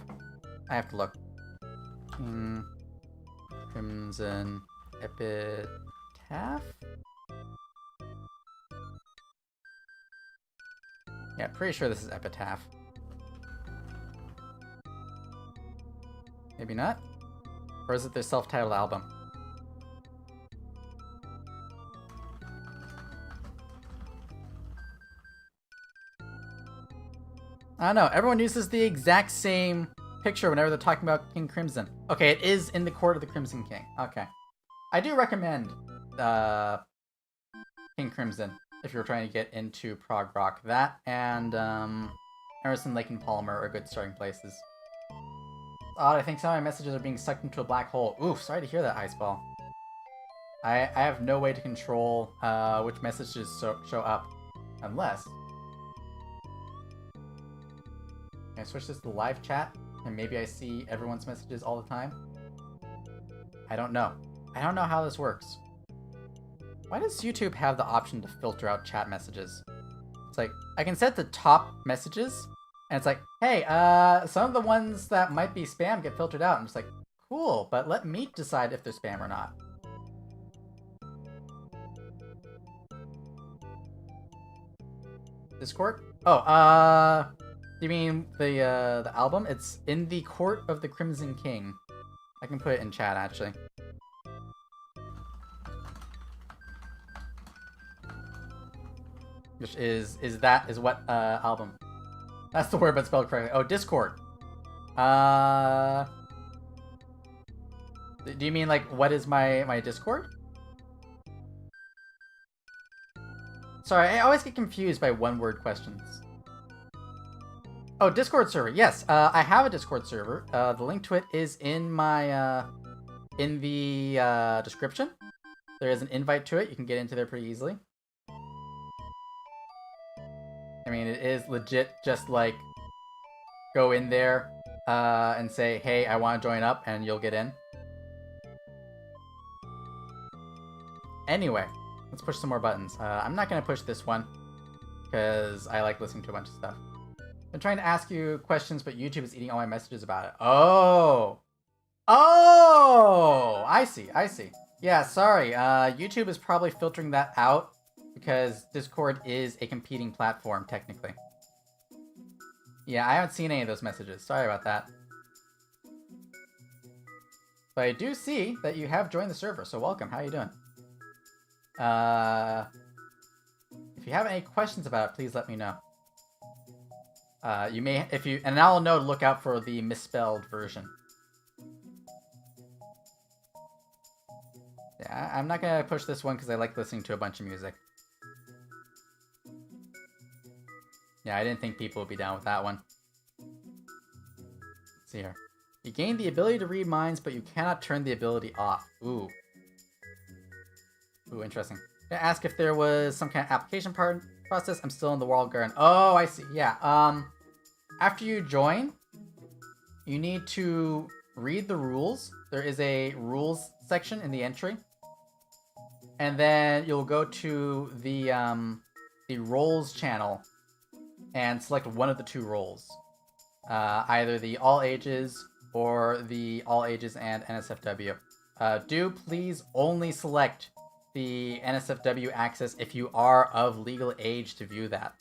I have to look. Crimson Epitaph? Yeah, pretty sure this is Epitaph. Maybe not? Or is it their self-titled album? I don't know. Everyone uses the exact same picture whenever they're talking about King Crimson. Okay, it is in the Court of the Crimson King. Okay. I do recommend King Crimson if you're trying to get into prog rock. That and Emerson, Lake and Palmer are good starting places. Odd, I think some of my messages are being sucked into a black hole. Oof, sorry to hear that, Iceball. I have no way to control which messages show up. Unless... Can I switch this to live chat? And maybe I see everyone's messages all the time? I don't know. I don't know how this works. Why does YouTube have the option to filter out chat messages? It's like, I can set the top messages, and it's like, hey, some of the ones that might be spam get filtered out. I'm just like, cool, but let me decide if they're spam or not. Discord? Oh, you mean the album? It's in the Court of the Crimson King. I can put it in chat, actually. Which is what album? That's the word, but spelled correctly. Oh, Discord. Do you mean like what is my Discord? Sorry, I always get confused by one-word questions. Oh, Discord server. Yes, I have a Discord server. The link to it is in my in the description. There is an invite to it. You can get into there pretty easily. I mean, it is legit just like go in there and say, hey, I want to join up, and you'll get in. Anyway, let's push some more buttons. I'm not going to push this one because I like listening to a bunch of stuff. I'm trying to ask you questions, but YouTube is eating all my messages about it. Oh! Oh! I see. Yeah, sorry. YouTube is probably filtering that out because Discord is a competing platform, technically. Yeah, I haven't seen any of those messages. Sorry about that. But I do see that you have joined the server, so welcome. How you doing? If you have any questions about it, please let me know. You may, and I'll know to look out for the misspelled version. Yeah, I'm not gonna push this one because I like listening to a bunch of music. Yeah, I didn't think people would be down with that one. Let's see here. You gain the ability to read minds, but you cannot turn the ability off. Ooh. Ooh, interesting. I'm gonna ask if there was some kind of application process. I'm still in the walled garden. Oh, I see. Yeah. After you join, you need to read the rules. There is a rules section in the entry. And then you'll go to the roles channel and select one of the two roles. Either the all ages or the all ages and NSFW. Do please only select the NSFW access if you are of legal age to view that.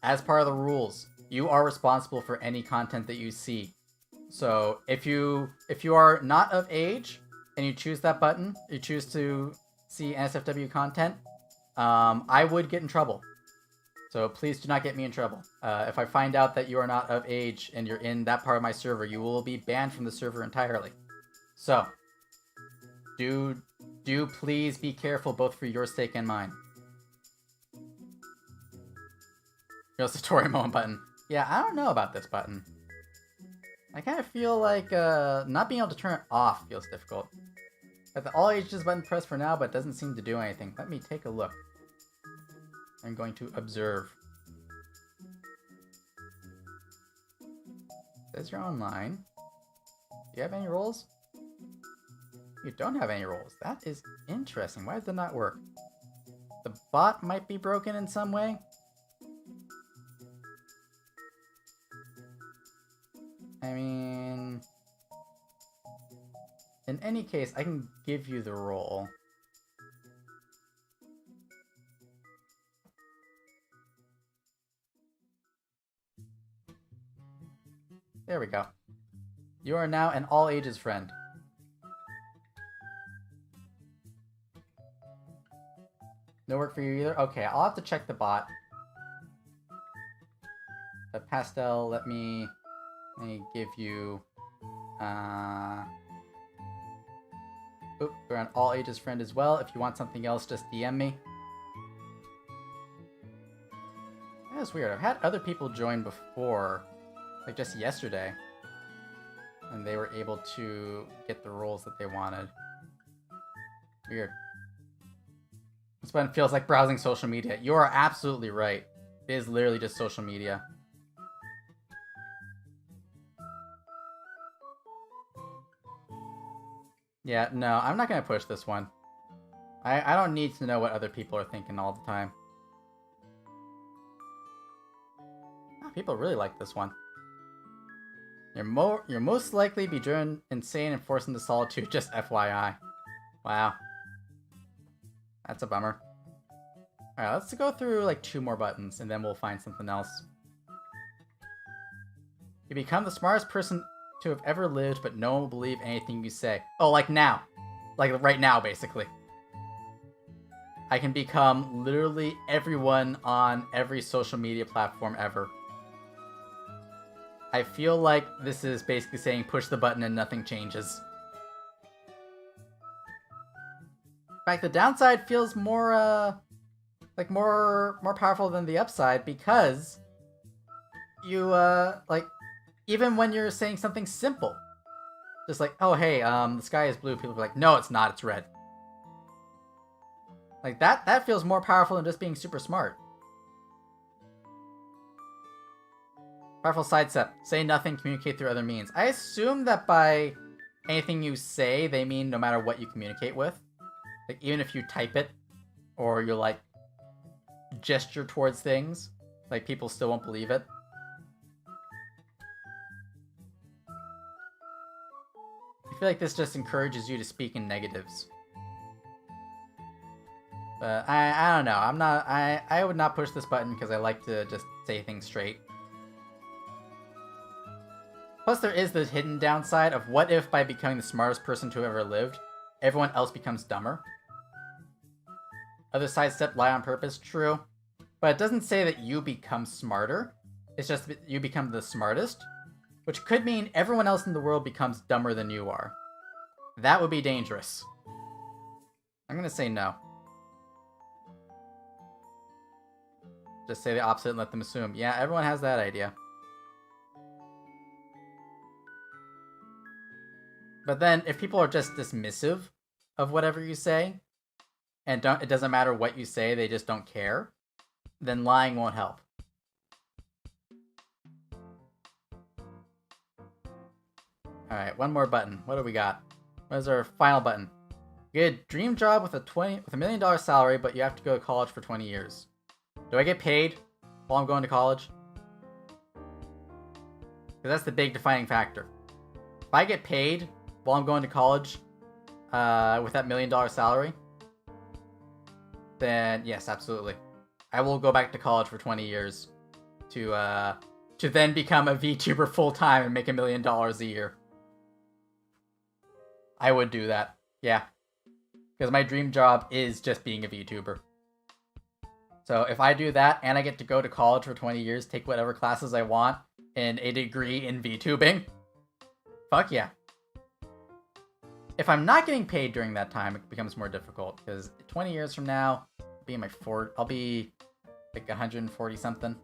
As part of the rules, you are responsible for any content that you see. So if you are not of age and you choose that button, you choose to see NSFW content, I would get in trouble. So please do not get me in trouble. If I find out that you are not of age and you're in that part of my server, you will be banned from the server entirely. So do please be careful, both for your sake and mine. Here's the Satori moment button. Yeah, I don't know about this button. I kind of feel like not being able to turn it off feels difficult. Got the all ages button pressed for now, but it doesn't seem to do anything. Let me take a look. I'm going to observe. Says you're online. Do you have any roles? You don't have any roles. That is interesting. Why did that not work? The bot might be broken in some way. I mean, in any case, I can give you the role. There we go. You are now an all ages friend. No work for you either? Okay, I'll have to check the bot. The pastel, let me give you... Oop, we're an all ages friend as well. If you want something else, just DM me. That is weird. I've had other people join before, like just yesterday, and they were able to get the roles that they wanted. Weird. This button feels like browsing social media. You are absolutely right. It is literally just social media. Yeah, no, I'm not going to push this one. I don't need to know what other people are thinking all the time. Oh, people really like this one. You're most likely be driven insane and forced into solitude, just FYI. Wow. That's a bummer. Alright, let's go through like 2 more buttons and then we'll find something else. You become the smartest person to have ever lived, but no one will believe anything you say. Oh, like now. Like right now, basically. I can become literally everyone on every social media platform ever. I feel like this is basically saying push the button and nothing changes. In fact, the downside feels more, like more powerful than the upside, because you, like, even when you're saying something simple, just like, oh, hey, the sky is blue, people are like, no, it's not, it's red. Like, that feels more powerful than just being super smart. Powerful sidestep. Say nothing, communicate through other means. I assume that by anything you say, they mean no matter what you communicate with. Like, even if you type it, or you, like, gesture towards things, like, people still won't believe it. I feel like this just encourages you to speak in negatives. But I don't know. I would not push this button because I like to just say things straight. Plus, there is the hidden downside of what if by becoming the smartest person to have ever lived, everyone else becomes dumber? Other sidestep lie on purpose, true. But it doesn't say that you become smarter. It's just that you become the smartest, which could mean everyone else in the world becomes dumber than you are. That would be dangerous. I'm gonna say no. Just say the opposite and let them assume. Yeah, everyone has that idea. But then, if people are just dismissive of whatever you say, and it doesn't matter what you say, they just don't care, then lying won't help. Alright, one more button. What do we got? What is our final button? You get a dream job with $1 million salary, but you have to go to college for 20 years. Do I get paid while I'm going to college? Because that's the big defining factor. If I get paid while I'm going to college with that $1 million salary, then yes, absolutely. I will go back to college for 20 years to then become a VTuber full-time and make $1 million a year. I would do that. Yeah. Because my dream job is just being a VTuber. So if I do that and I get to go to college for 20 years, take whatever classes I want, and a degree in VTubing, fuck yeah. If I'm not getting paid during that time, it becomes more difficult, because 20 years from now, I'll be like 140 something.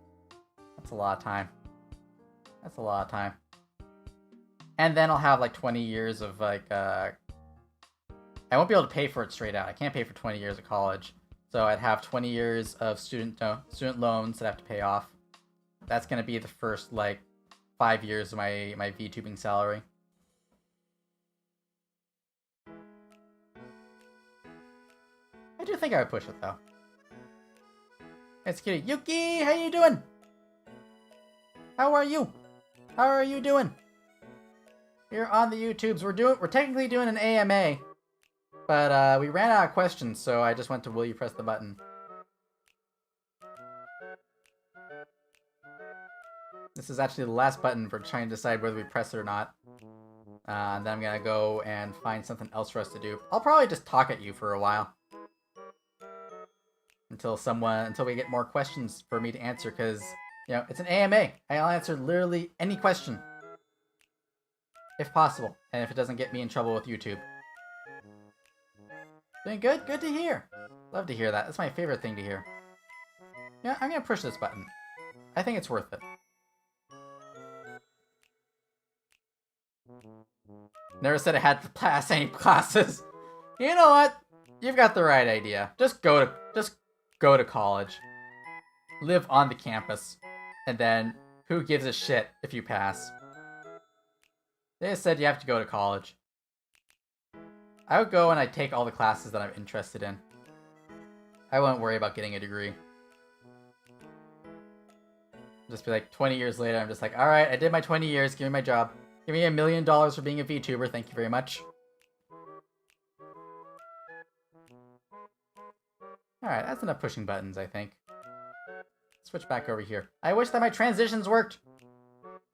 That's a lot of time. That's a lot of time. And then I'll have like 20 years of like, I won't be able to pay for it straight out. I can't pay for 20 years of college. So I'd have 20 years of student loans that I have to pay off. That's going to be the first like 5 years of my VTubing salary. I do think I would push it though. It's kitty. Yuki, how you doing? How are you? How are you doing? Here on the YouTubes, we're technically doing an AMA, but we ran out of questions, so I just went to will you press the button. This is actually the last button for trying to decide whether we press it or not. And then I'm gonna go and find something else for us to do. I'll probably just talk at you for a while. Until we get more questions for me to answer, because, you know, it's an AMA. I'll answer literally any question. If possible. And if it doesn't get me in trouble with YouTube. Doing good? Good to hear. Love to hear that. That's my favorite thing to hear. Yeah, I'm gonna push this button. I think it's worth it. Never said I had to pass any classes. You know what? You've got the right idea. Just go to college. Live on the campus. And then, who gives a shit if you pass? They just said you have to go to college. I would go and I'd take all the classes that I'm interested in. I wouldn't worry about getting a degree. Just be like, 20 years later, I'm just like, alright, I did my 20 years, give me my job. Give me $1 million for being a VTuber, thank you very much. Alright, that's enough pushing buttons, I think. Switch back over here. I wish that my transitions worked!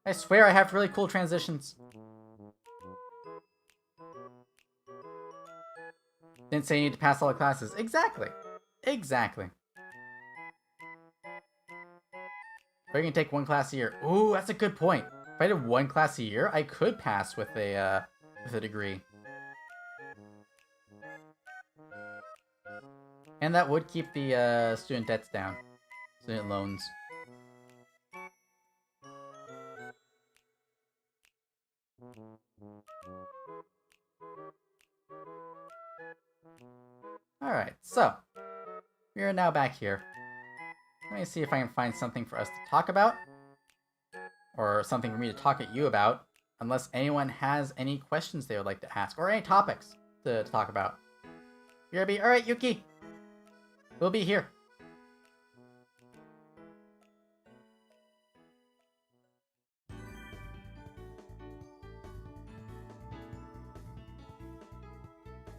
I swear I have really cool transitions. Didn't say you need to pass all the classes. Exactly! Exactly. Or you can take one class a year. Ooh, that's a good point. If I did one class a year, I could pass with a degree. And that would keep the student debts down. Student loans. Alright, so we are now back here. Let me see if I can find something for us to talk about. Or something for me to talk at you about. Unless anyone has any questions they would like to ask. Or any topics to talk about. BRB, alright, Yuki! We'll be here.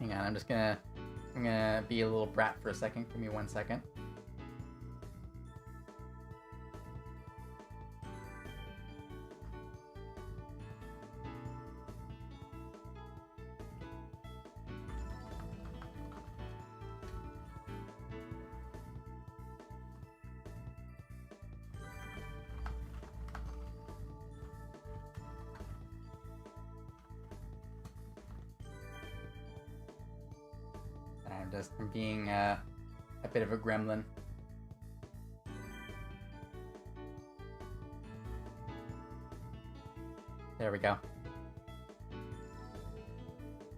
Hang on, I'm gonna be a little brat for a second. Give me 1 second. I'm being a bit of a gremlin. There we go.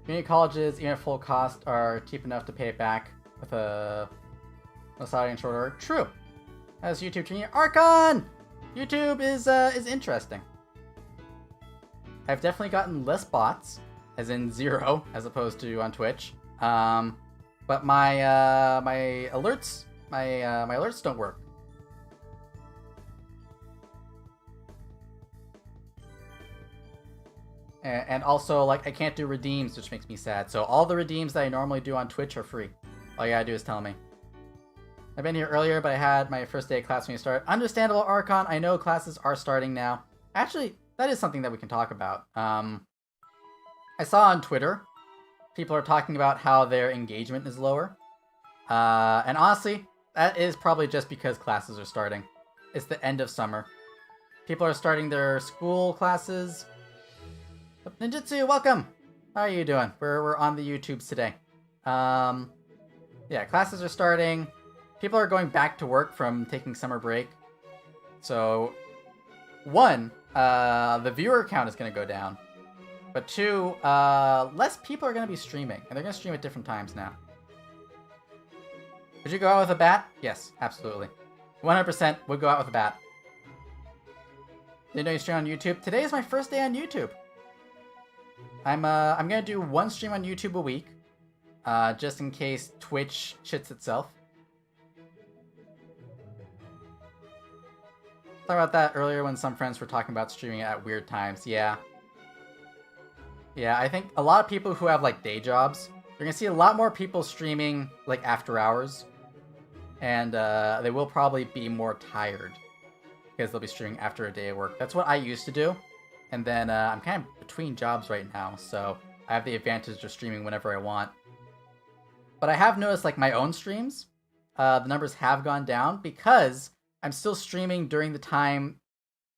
Community colleges, even at full cost, are cheap enough to pay it back with a salary and short order. True. How's YouTube treating you? Archon! YouTube is interesting. I've definitely gotten less bots, as in 0, as opposed to on Twitch. But my alerts don't work. And also, like, I can't do redeems, which makes me sad. So all the redeems that I normally do on Twitch are free. All you gotta do is tell me. I've been here earlier, but I had my first day of class when you started. Understandable, Archon. I know classes are starting now. Actually, that is something that we can talk about. I saw on Twitter people are talking about how their engagement is lower. And honestly, that is probably just because classes are starting. It's the end of summer. People are starting their school classes. Ninjutsu, welcome! How are you doing? We're on the YouTubes today. Yeah, classes are starting. People are going back to work from taking summer break. So, 1, the viewer count is going to go down. But 2, less people are going to be streaming. And they're going to stream at different times now. Would you go out with a bat? Yes, absolutely. 100% would go out with a bat. Didn't know you stream on YouTube? Today is my first day on YouTube. I'm going to do 1 stream on YouTube a week. Just in case Twitch shits itself. Talked about that earlier when some friends were talking about streaming at weird times. Yeah. Yeah, I think a lot of people who have, like, day jobs, you're gonna see a lot more people streaming, like, after hours. And, they will probably be more tired. Because they'll be streaming after a day of work. That's what I used to do. And then, I'm kind of between jobs right now, so I have the advantage of streaming whenever I want. But I have noticed, like, my own streams, the numbers have gone down because I'm still streaming during the time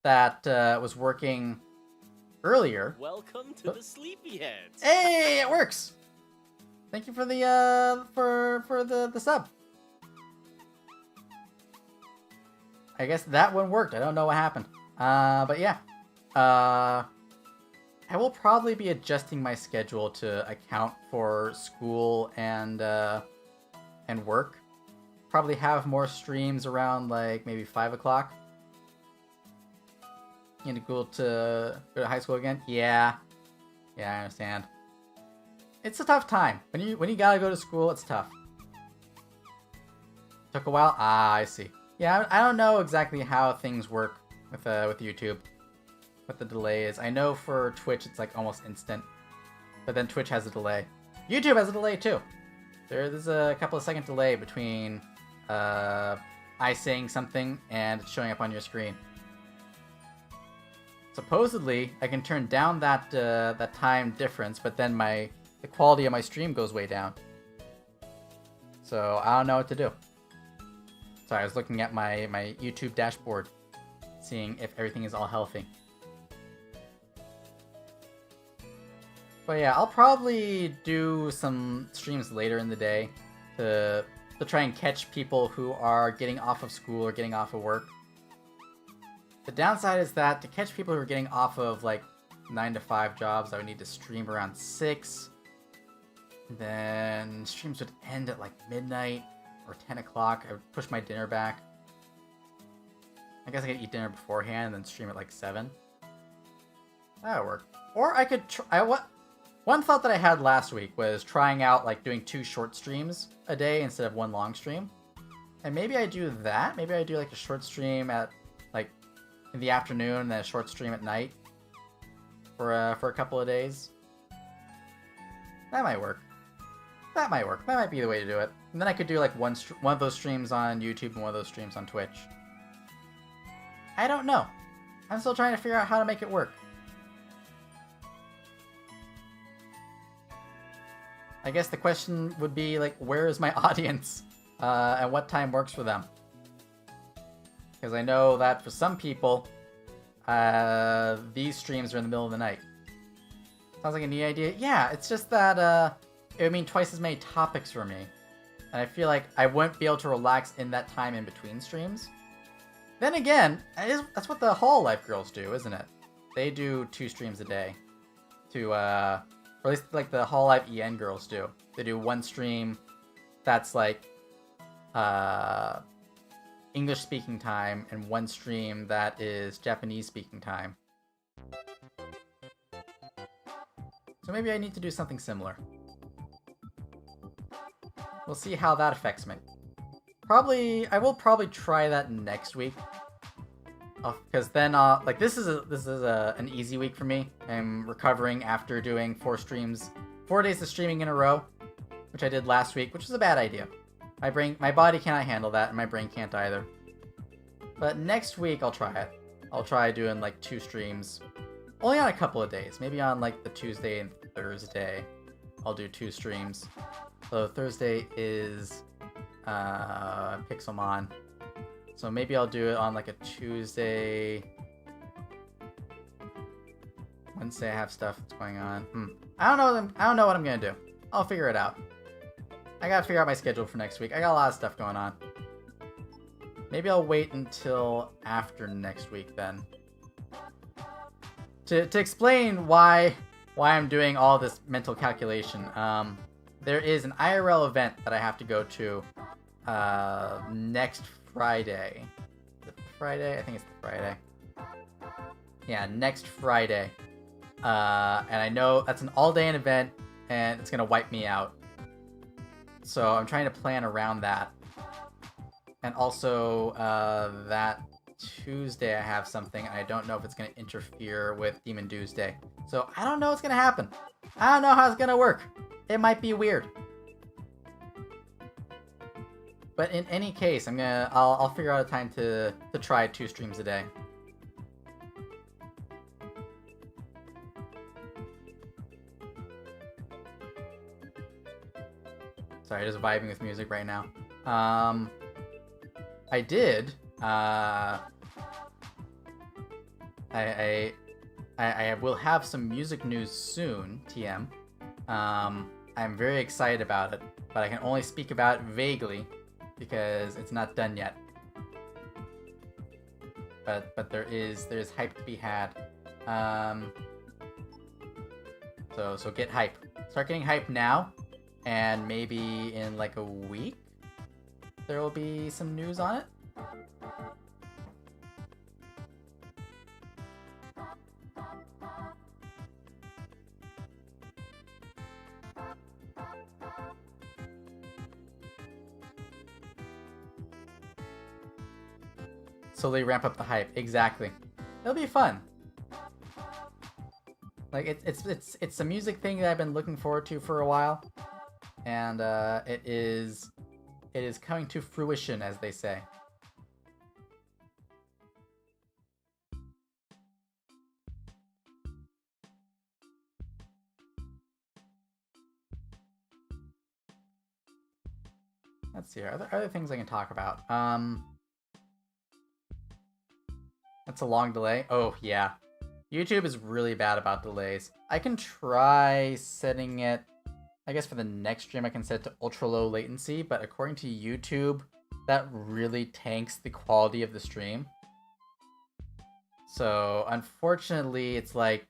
that, was working earlier. Welcome to the Sleepyheads. Hey, it works. Thank you for the for the sub. I guess that one worked. I don't know what happened. But yeah. I will probably be adjusting my schedule to account for school and work. Probably have more streams around like maybe 5 o'clock. You need to go to high school again? Yeah. Yeah, I understand. It's a tough time. When you gotta go to school, it's tough. Took a while? Ah, I see. Yeah, I don't know exactly how things work with YouTube. What the delay is. I know for Twitch it's like almost instant. But then Twitch has a delay. YouTube has a delay too. There's a couple of second delay between I saying something and it showing up on your screen. Supposedly, I can turn down that time difference, but then the quality of my stream goes way down. So I don't know what to do. So I was looking at my YouTube dashboard, seeing if everything is all healthy. But yeah, I'll probably do some streams later in the day to try and catch people who are getting off of school or getting off of work. The downside is that to catch people who are getting off of like 9 to 5 jobs, I would need to stream around 6. Then streams would end at like midnight or 10 o'clock. I would push my dinner back. I guess I could eat dinner beforehand and then stream at like 7. That would work. Or I could try. One thought that I had last week was trying out like doing 2 short streams a day instead of 1 long stream. And maybe I do that. Maybe I do like a short stream at like in the afternoon and then a short stream at night for a couple of days. That might work. That might work. That might be the way to do it. And then I could do like one of those streams on YouTube and one of those streams on Twitch. I don't know. I'm still trying to figure out how to make it work. I guess the question would be like, where is my audience? And what time works for them? Because I know that for some people, these streams are in the middle of the night. Sounds like a neat idea. Yeah, it's just that it would mean twice as many topics for me. And I feel like I wouldn't be able to relax in that time in between streams. Then again, that's what the Hall Life girls do, isn't it? They do 2 streams a day. Or at least like the Hall Life EN girls do. They do 1 stream that's like English speaking time and 1 stream that is Japanese speaking time. So maybe I need to do something similar. We'll see how that affects me. I will probably try that next week. Because then, like this is an easy week for me. I'm recovering after doing 4 days of streaming in a row, which I did last week, which was a bad idea. My body cannot handle that, and my brain can't either. But next week I'll try it. I'll try doing like 2 streams, only on a couple of days. Maybe on like the Tuesday and Thursday, I'll do 2 streams. So Thursday is Pixelmon. So maybe I'll do it on like a Tuesday. Wednesday I have stuff that's going on. I don't know what I'm gonna do. I'll figure it out. I gotta figure out my schedule for next week. I got a lot of stuff going on. Maybe I'll wait until after next week then. To explain why I'm doing all this mental calculation. There is an IRL event that I have to go to next Friday. Is it Friday? I think it's the Friday. Yeah, next Friday. And I know that's an all-day event, and it's gonna wipe me out. So I'm trying to plan around that. And also, that Tuesday I have something, and I don't know if it's gonna interfere with Daeusday. So I don't know what's gonna happen. I don't know how it's gonna work. It might be weird. But in any case, I'll figure out a time to try 2 streams a day. Sorry, just vibing with music right now. I did. I will have some music news soon, TM. I'm very excited about it, but I can only speak about it vaguely because it's not done yet. But there's hype to be had. So get hype. Start getting hype now, and maybe in like a week there will be some news on it. Slowly ramp up the hype. Exactly. It'll be fun. Like it's a music thing that I've been looking forward to for a while, and it is coming to fruition, as they say. let's see. Are there other things I can talk about? That's a long delay. Oh, yeah. YouTube is really bad about delays. I can try setting it, I guess for the next stream I can set it to ultra low latency, but according to YouTube, that really tanks the quality of the stream. So unfortunately, it's like,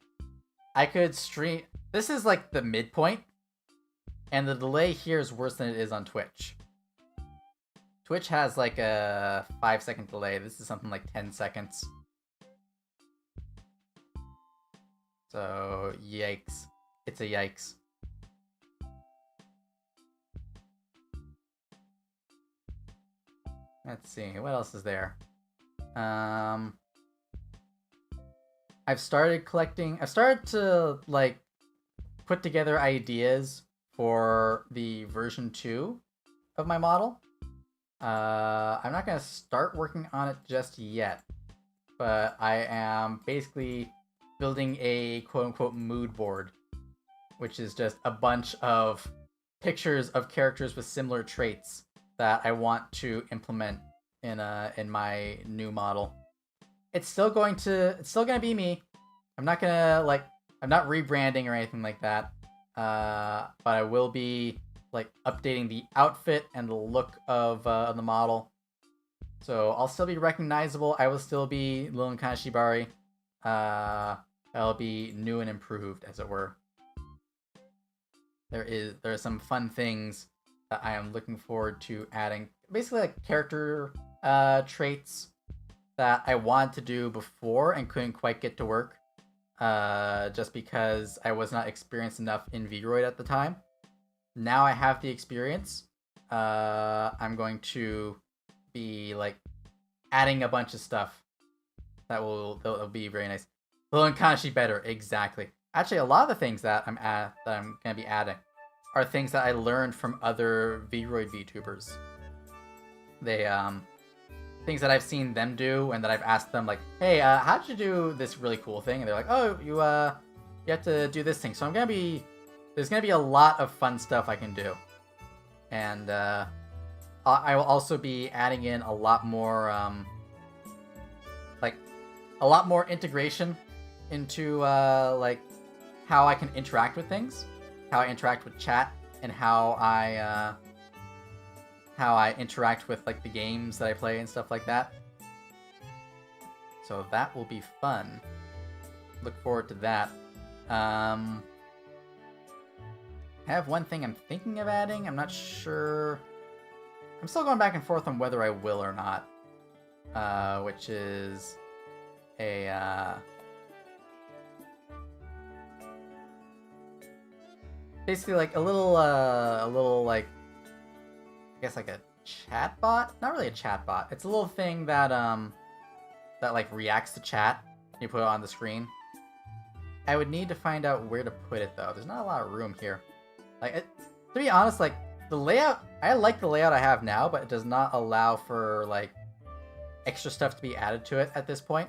I could stream, this is like the midpoint, and the delay here is worse than it is on Twitch. Twitch has like a 5-second delay. This is something like 10 seconds. So, yikes. It's a yikes. Let's see, what else is there? I've started to, like, put together ideas for the version 2 of my model. I'm not gonna start working on it just yet, but I am basically building a quote-unquote mood board, which is just a bunch of pictures of characters with similar traits that I want to implement in my new model. It's still gonna be me. I'm not rebranding or anything like that. But I will be like updating the outfit and the look of the model. So I'll still be recognizable. I will still be Lillian Kanashibari. I'll be new and improved, as it were. There are some fun things that I am looking forward to adding. Basically, like character traits that I wanted to do before and couldn't quite get to work, just because I was not experienced enough in Vroid at the time. Now I have the experience. I'm going to be like adding a bunch of stuff that'll be very nice. Lillian Kanashi better, exactly. Actually, a lot of the things that I'm gonna be adding are things that I learned from other Vroid VTubers. They things that I've seen them do and that I've asked them, like, hey, how did you do this really cool thing? And they're like, oh, you have to do this thing. So there's gonna be a lot of fun stuff I can do, and I will also be adding in a lot more integration into like how I can interact with things, how I interact with chat, and how I interact with like the games that I play and stuff like that. So that will be fun. Look forward to that. I have one thing I'm thinking of adding. I'm not sure. I'm still going back and forth on whether I will or not. Which is a basically like a little like, I guess like a chat bot? Not really a chat bot. It's a little thing that that like reacts to chat. You put it on the screen. I would need to find out where to put it though. There's not a lot of room here. Like, to be honest, like the layout, I like the layout I have now, but it does not allow for like extra stuff to be added to it at this point.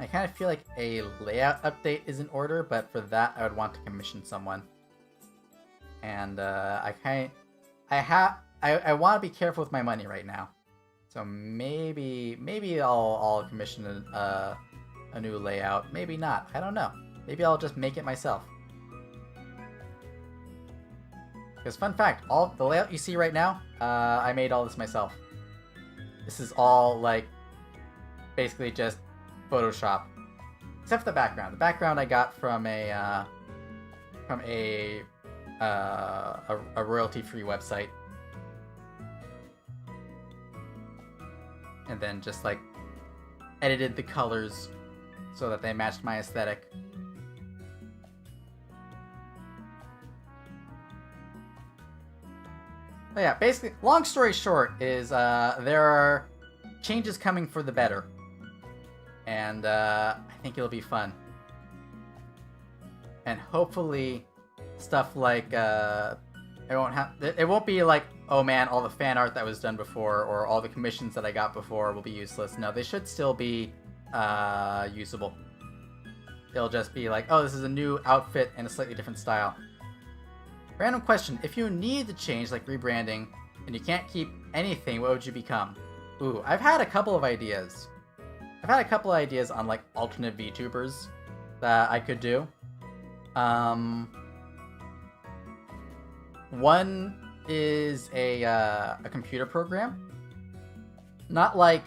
I kind of feel like a layout update is in order, but for that I would want to commission someone. And I want to be careful with my money right now. So maybe I'll commission a new layout. Maybe not. I don't know. Maybe I'll just make it myself. Because fun fact, all the layout you see right now, I made all this myself. This is all like basically just Photoshop, except for the background. The background I got from a royalty-free website, and then just like edited the colors so that they matched my aesthetic. But yeah, basically, long story short is there are changes coming for the better. And I think it'll be fun. And hopefully stuff like it won't be like, oh man, all the fan art that was done before or all the commissions that I got before will be useless. No, they should still be usable. It'll just be like, oh, this is a new outfit and a slightly different style. Random question. If you need to change, like rebranding, and you can't keep anything, what would you become? Ooh, I've had a couple of ideas. I've had a couple of ideas on like alternate VTubers that I could do. One is a computer program. Not like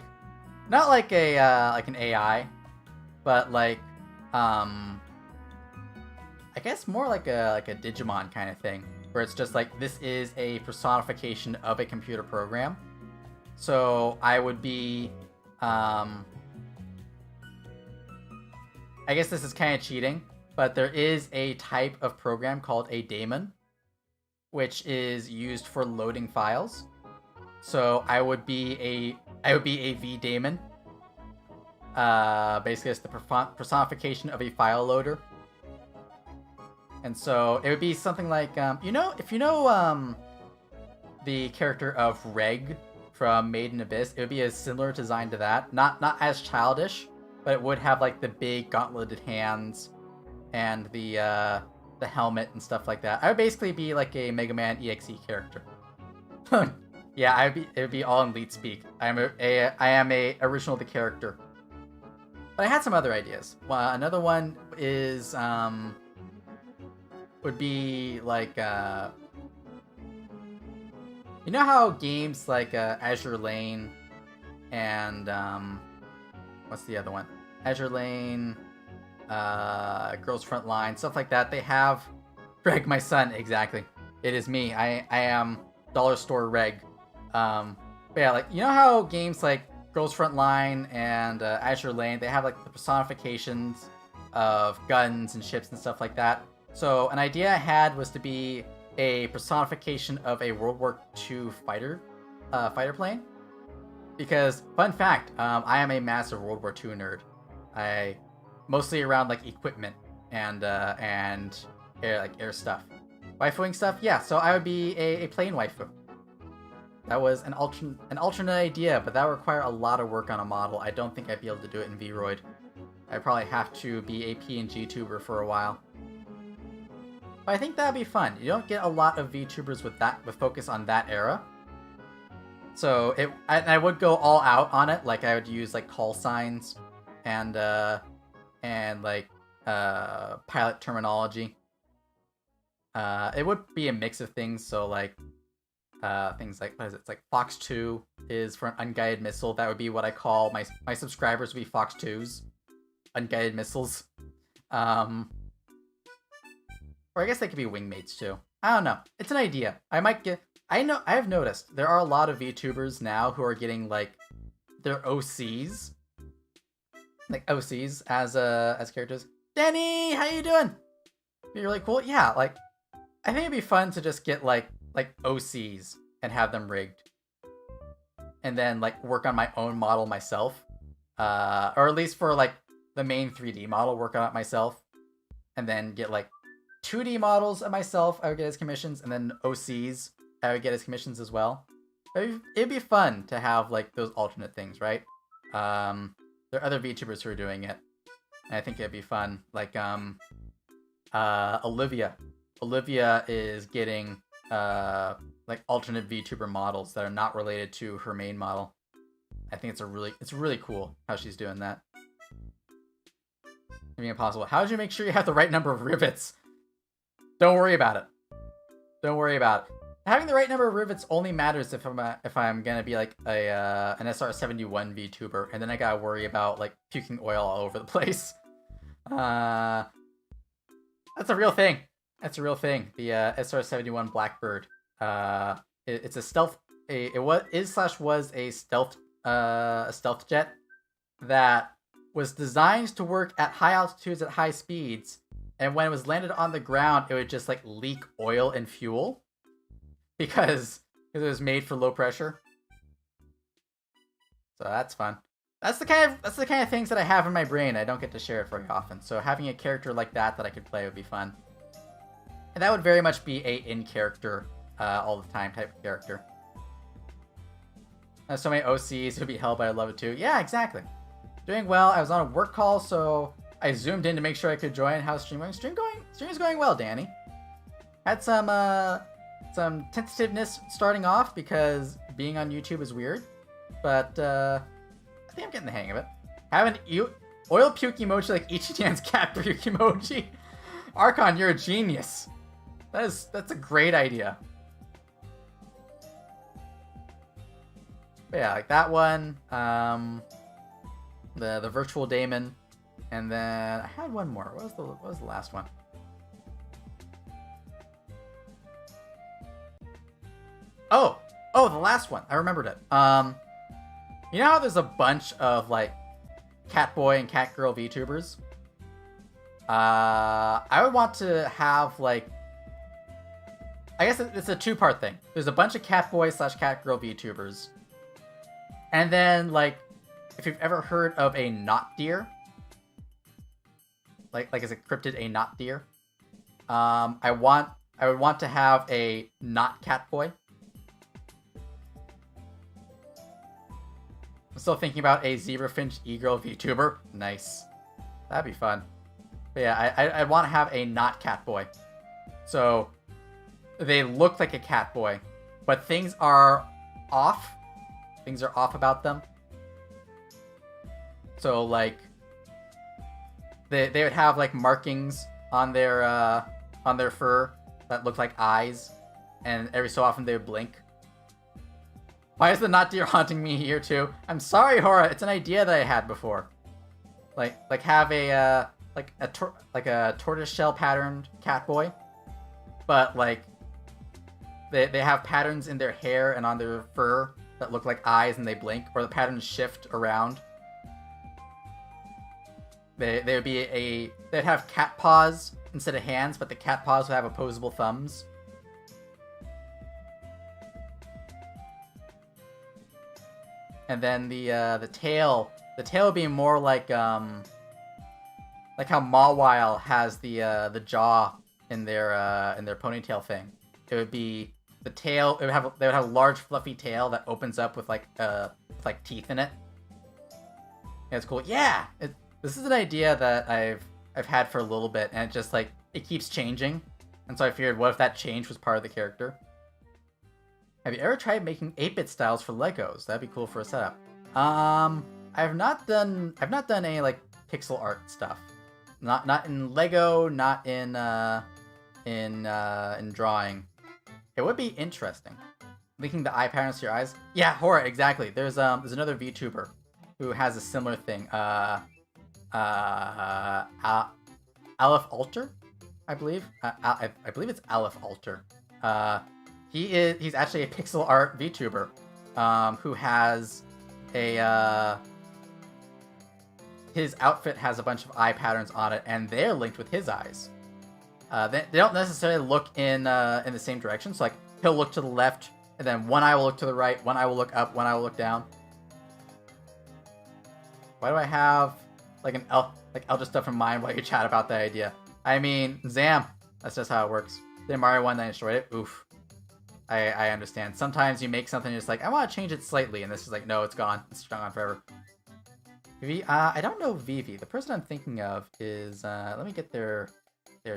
a like an AI, but like I guess more like a Digimon kind of thing, where it's just like this is a personification of a computer program. So I would be I guess this is kind of cheating, but there is a type of program called a Daemon, which is used for loading files. So I would be a V Daemon. Basically, it's the personification of a file loader. And so it would be something like, if you know the character of Reg from Made in Abyss, it would be a similar design to that. Not as childish, but it would have like the big gauntleted hands and the helmet and stuff like that. I would basically be like a Mega Man EXE character. Yeah, it would be all in leet speak. I am a original the character. But I had some other ideas. Another one is would be like you know how games like Azure Lane and what's the other one? Azure Lane, Girls Front Line, stuff like that. They have Reg, my son, exactly. It is me. I am Dollar Store Reg. But yeah, like you know how games like Girls Front Line and Azure Lane, they have like the personifications of guns and ships and stuff like that. So an idea I had was to be a personification of a World War II fighter plane. Because fun fact, I am a massive World War II nerd. I mostly around like equipment and air stuff, waifuing stuff. Yeah, so I would be a plane waifu. That was an alternate idea, but that would require a lot of work on a model. I don't think I'd be able to do it in VRoid. I'd probably have to be a PNG tuber for a while. But I think that'd be fun. You don't get a lot of VTubers with focus on that era. So I would go all out on it. Like I would use like call signs and like pilot terminology. It would be a mix of things. So like things like, what is it? It's like Fox 2 is for an unguided missile. That would be what I call my subscribers would be Fox 2s, unguided missiles. Or I guess they could be wingmates too. I don't know. It's an idea. I have noticed there are a lot of VTubers now who are getting like their OCs, like OCs as characters. Danny, how you doing? Be really cool. Yeah, like I think it'd be fun to just get like OCs and have them rigged, and then like work on my own model myself, or at least for like the main 3D model, work on it myself, and then get like 2D models of myself I would get as commissions, and then OCs I would get as commissions as well. It'd be fun to have like those alternate things, right? There are other VTubers who are doing it, and I think it'd be fun. Like Olivia is getting like alternate VTuber models that are not related to her main model. I think it's really cool how she's doing that. Maybe impossible. How did you make sure you have the right number of rivets? Don't worry about it. Don't worry about it. Having the right number of rivets only matters if I'm gonna be like an SR71 VTuber, and then I gotta worry about like puking oil all over the place. That's a real thing. That's a real thing. The SR71 Blackbird. It's a stealth. Was a stealth jet that was designed to work at high altitudes at high speeds, and when it was landed on the ground, it would just like leak oil and fuel because it was made for low pressure. So that's fun. That's the kind of things that I have in my brain. I don't get to share it very often. So having a character like that I could play would be fun. And that would very much be a in-character, all the time type of character. So many OCs would be held, but I love it too. Yeah, exactly. Doing well. I was on a work call, so I zoomed in to make sure I could join. How's stream going? Stream is going well, Danny. Had some tentativeness starting off because being on YouTube is weird, but I think I'm getting the hang of it. Have an oil puke emoji like Ichijan's cat puke emoji. Archon, you're a genius. That's a great idea. But yeah, like that one. The virtual Daemon, and then I had one more. What was the last one? Oh, the last one. I remembered it. You know how there's a bunch of like Catboy and Catgirl VTubers? I would want to have like, I guess it's a two-part thing. There's a bunch of Catboy / Catgirl VTubers, and then like, if you've ever heard of a not deer, like is it cryptid a not deer? I would want to have a not Catboy. I'm still thinking about a zebrafinch e-girl VTuber. Nice. That'd be fun. But yeah, I'd want to have a not Catboy. So they look like a Catboy, but things are off. Things are off about them. So like they would have like markings on their fur that look like eyes, and every so often they would blink. Why is the not deer haunting me here too? I'm sorry, Hora. It's an idea that I had before. Like have a tortoiseshell patterned Catboy, but like they have patterns in their hair and on their fur that look like eyes and they blink, or the patterns shift around. They'd have cat paws instead of hands, but the cat paws would have opposable thumbs. And then the tail would be more like how Mawile has the jaw in their ponytail thing. It would be the tail. They would have a large fluffy tail that opens up with like teeth in it. And it's cool. Yeah, this is an idea that I've had for a little bit, and it just like it keeps changing. And so I figured, what if that change was part of the character? Have you ever tried making 8-bit styles for Legos? That'd be cool for a setup. I've not done any like pixel art stuff. Not in Lego, not in drawing. It would be interesting. Linking the eye patterns to your eyes. Yeah, Hora, exactly. There's another VTuber who has a similar thing. Aleph Alter, I believe. I believe it's Aleph Alter. He's actually a pixel art VTuber, who has his outfit has a bunch of eye patterns on it, and they're linked with his eyes. They don't necessarily look in the same direction. So like he'll look to the left, and then one eye will look to the right, one eye will look up, one eye will look down. Why do I have like Elder stuff in mind while you chat about the idea? I mean, Zam, that's just how it works. The Mario one that I destroyed it. Oof. I understand. Sometimes you make something and it's like, I want to change it slightly, and this is like, no, it's gone. It's gone forever. Vivi, I don't know Vivi. The person I'm thinking of is let me get their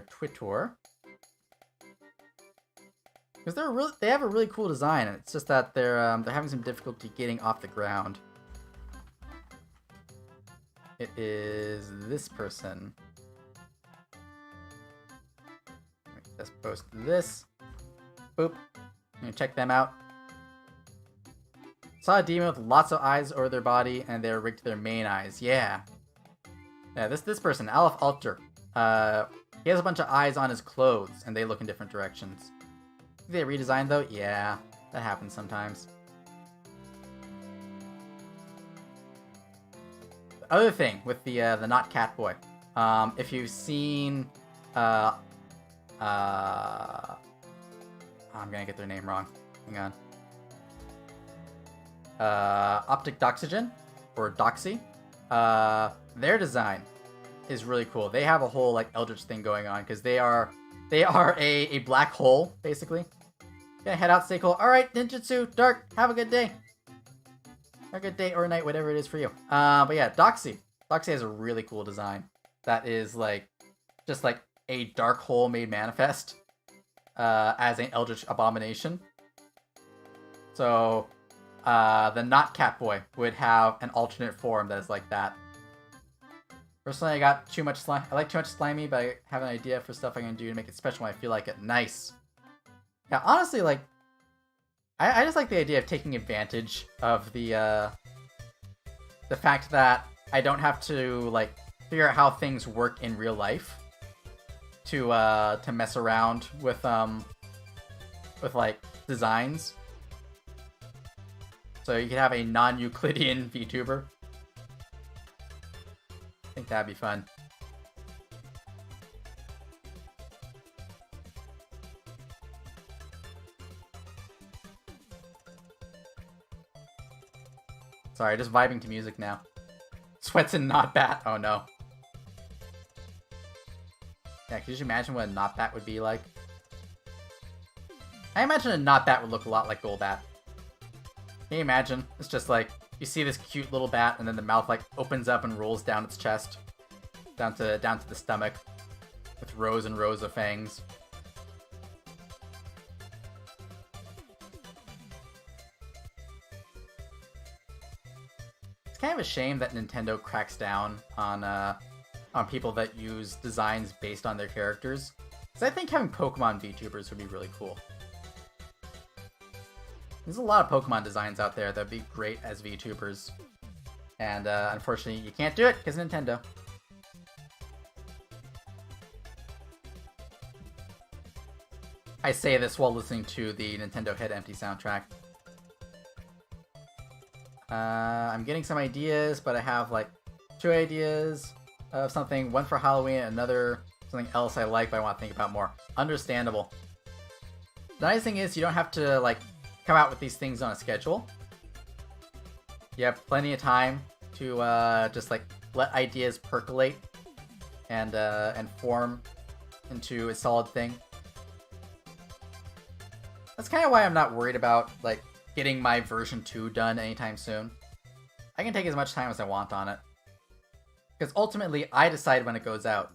Twitter. Because they have a really cool design, and it's just that they're having some difficulty getting off the ground. It is this person. Let's post this. Boop. You can check them out. Saw a demon with lots of eyes over their body, and they're rigged to their main eyes. Yeah. Yeah, this person, Aleph Alter. He has a bunch of eyes on his clothes, and they look in different directions. Think they redesigned though? Yeah, that happens sometimes. The other thing with the not Catboy, if you've seen I'm gonna get their name wrong. Hang on. Optic Doxygen, or Doxy. Their design is really cool. They have a whole like Eldritch thing going on because they are a black hole basically. Okay, head out, stay cool. All right, Ninjutsu, Dark, have a good day. Have a good day or night, whatever it is for you. But yeah, Doxy. Doxy has a really cool design. that is like just like a dark hole made manifest as an eldritch abomination. So the not Catboy would have an alternate form that is like that. Personally, I got too much slime. I like too much slimy, but I have an idea for stuff I can do to make it special when I feel like it. Nice. Yeah, honestly, like I just like the idea of taking advantage of the fact that I don't have to like figure out how things work in real life to mess around with like designs. So you could have a non-Euclidean VTuber. I think that'd be fun. Sorry, just vibing to music now. Sweats and not bat. Oh no. Yeah, could you imagine what a not bat would be like? I imagine a not bat would look a lot like Golbat. Can you imagine? It's just like, you see this cute little bat, and then the mouth like opens up and rolls down its chest. Down to the stomach. With rows and rows of fangs. It's kind of a shame that Nintendo cracks down on people that use designs based on their characters. Because I think having Pokemon VTubers would be really cool. There's a lot of Pokemon designs out there that would be great as VTubers. And unfortunately, you can't do it because Nintendo. I say this while listening to the Nintendo Head Empty soundtrack. I'm getting some ideas, but I have like 2 ideas of something. One for Halloween, another something else I like, but I want to think about more. Understandable. The nice thing is you don't have to like come out with these things on a schedule. You have plenty of time to just like let ideas percolate and form into a solid thing. That's kind of why I'm not worried about like getting my version 2 done anytime soon. I can take as much time as I want on it. Because ultimately, I decide when it goes out.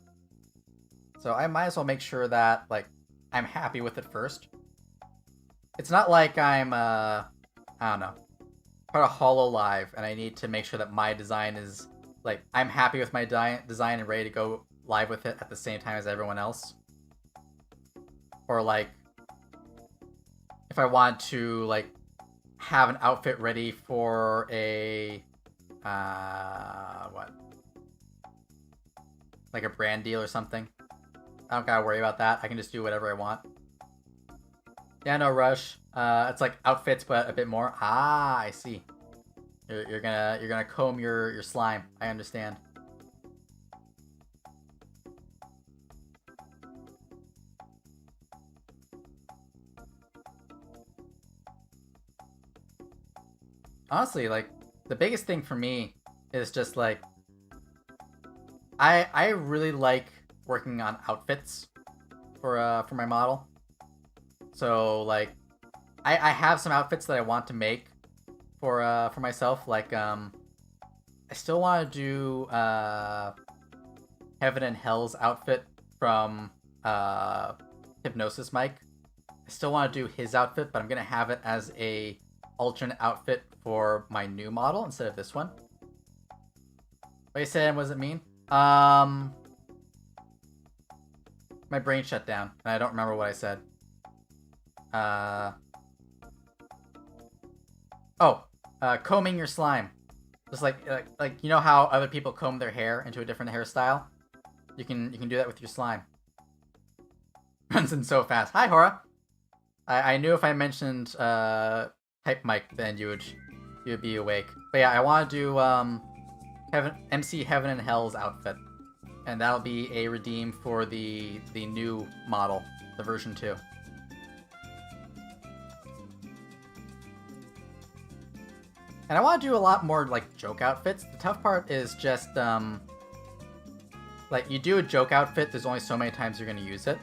So I might as well make sure that like I'm happy with it first. It's not like I'm, I don't know, part of HoloLive, and I need to make sure that my design is, like, I'm happy with my design and ready to go live with it at the same time as everyone else. Or, like, if I want to, like, have an outfit ready for a, what? Like a brand deal or something. I don't gotta worry about that. I can just do whatever I want. Yeah, no rush. It's like outfits, but a bit more. Ah, I see. You're gonna comb your slime. I understand. Honestly, like the biggest thing for me is just like I really like working on outfits for my model. So like I have some outfits that I want to make for myself. Like I still want to do Heaven and Hell's outfit from Hypnosis Mike. I still want to do his outfit, but I'm gonna have it as a alternate outfit for my new model instead of this one. What you said, what does it mean? My brain shut down, and I don't remember what I said. Combing your slime. Just like you know how other people comb their hair into a different hairstyle? You can do that with your slime. Runs in so fast. Hi, Hora. I knew if I mentioned Type Mic, then you would be awake. But yeah, I want to do MC Heaven and Hell's outfit, and that'll be a redeem for the new model, the version 2. And I want to do a lot more like joke outfits. The tough part is just like you do a joke outfit, there's only so many times you're gonna use it.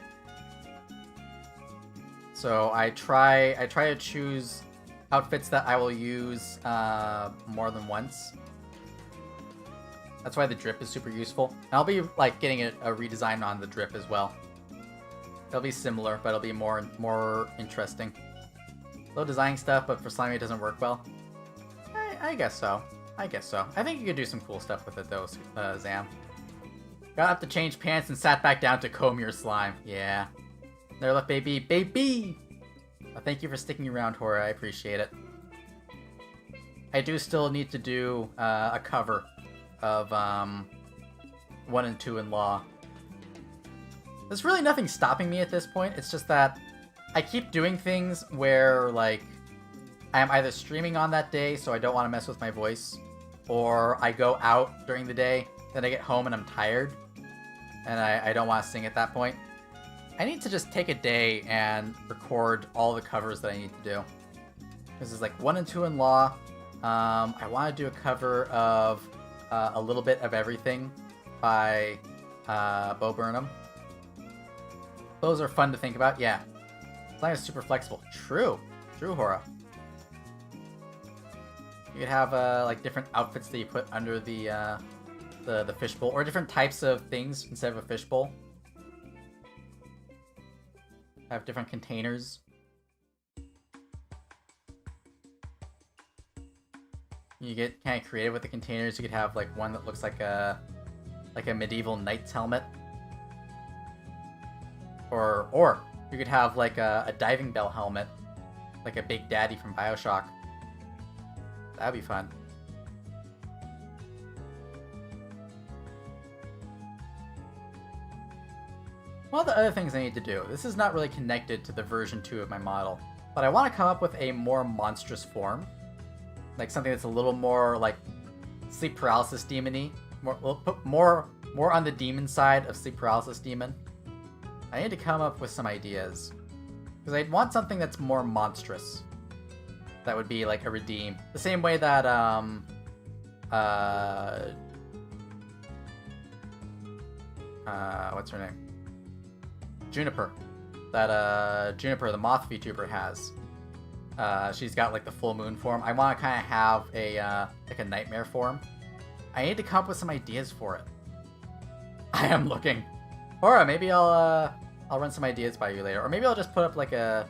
So I try to choose outfits that I will use more than once. That's why the drip is super useful. And I'll be like getting a redesign on the drip as well. It'll be similar, but it'll be more interesting. Low design stuff, but for slimy it doesn't work well. I guess so. I guess so. I think you could do some cool stuff with it though, Zam. Got up to change pants and sat back down to comb your slime. Yeah. There left baby. Baby! Well, thank you for sticking around, Hora. I appreciate it. I do still need to do a cover of 1 and 2 in Law. There's really nothing stopping me at this point. It's just that I keep doing things where, like, I'm either streaming on that day, so I don't want to mess with my voice, or I go out during the day, then I get home and I'm tired, and I don't want to sing at that point. I need to just take a day and record all the covers that I need to do. This is like 1 and 2 in Law. I want to do a cover of A Little Bit of Everything by Bo Burnham. Those are fun to think about, yeah. Slime is super flexible. True. True, Hora. You could have like different outfits that you put under the fishbowl, or different types of things instead of a fishbowl. Have different containers. You get kind of creative with the containers. You could have like one that looks like a medieval knight's helmet, or you could have like a diving bell helmet, like a Big Daddy from BioShock. That'd be fun. One of the other things I need to do, this is not really connected to the version 2 of my model, but I want to come up with a more monstrous form. Like something that's a little more like sleep paralysis demon-y. More on the demon side of sleep paralysis demon. I need to come up with some ideas. Because I'd want something that's more monstrous. That would be like a redeem. The same way that what's her name? Juniper. That Juniper, the moth VTuber, has. She's got like the full moon form. I want to kind of have a like a nightmare form. I need to come up with some ideas for it. I am looking. Hora, maybe I'll run some ideas by you later, or maybe I'll just put up like a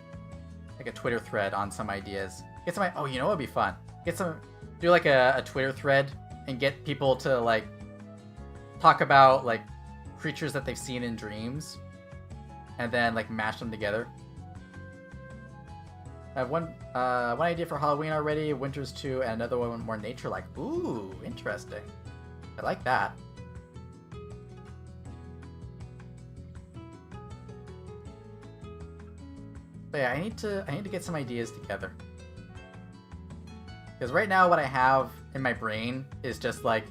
Twitter thread on some ideas. Get some. Oh, you know what'd be fun? Do like a Twitter thread and get people to like talk about like creatures that they've seen in dreams, and then like mash them together. I have one idea for Halloween already, Winters 2, and another one more nature-like. Ooh, interesting. I like that. But yeah, I need to get some ideas together. Because right now what I have in my brain is just like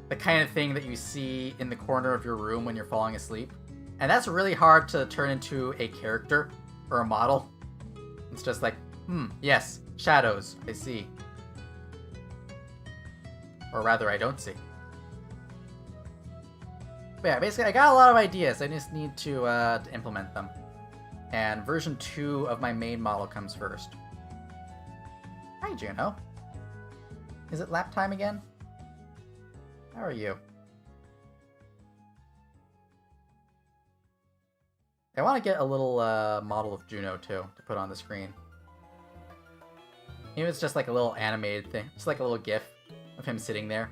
the kind of thing that you see in the corner of your room when you're falling asleep. And that's really hard to turn into a character or a model. It's just like, yes, shadows, I see. Or rather, I don't see. But yeah, basically, I got a lot of ideas. I just need to implement them. And version 2 of my main model comes first. Hi, Juno. Is it lap time again? How are you? I want to get a little model of Juno, too, to put on the screen. Maybe it's just like a little animated thing. Just like a little GIF of him sitting there.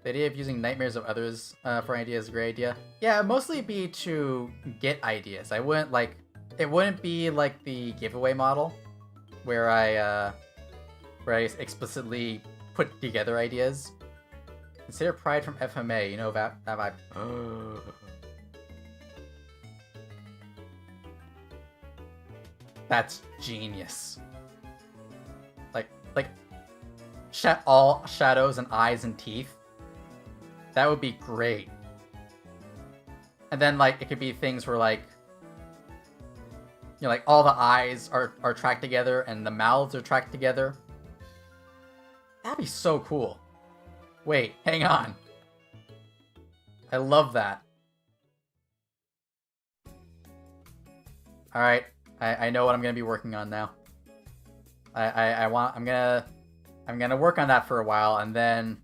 The idea of using nightmares of others for ideas is a great idea. Yeah, it'd mostly be to get ideas. I wouldn't like... It wouldn't be like the giveaway model, where I explicitly put together ideas. Consider Pride from FMA, you know about that vibe. That's genius. Like, all shadows and eyes and teeth. That would be great. And then, like, it could be things where, like, you know, like, all the eyes are tracked together and the mouths are tracked together. That'd be so cool. Wait, hang on. I love that. Alright, I know what I'm gonna be working on now. I'm I'm gonna work on that for a while, and then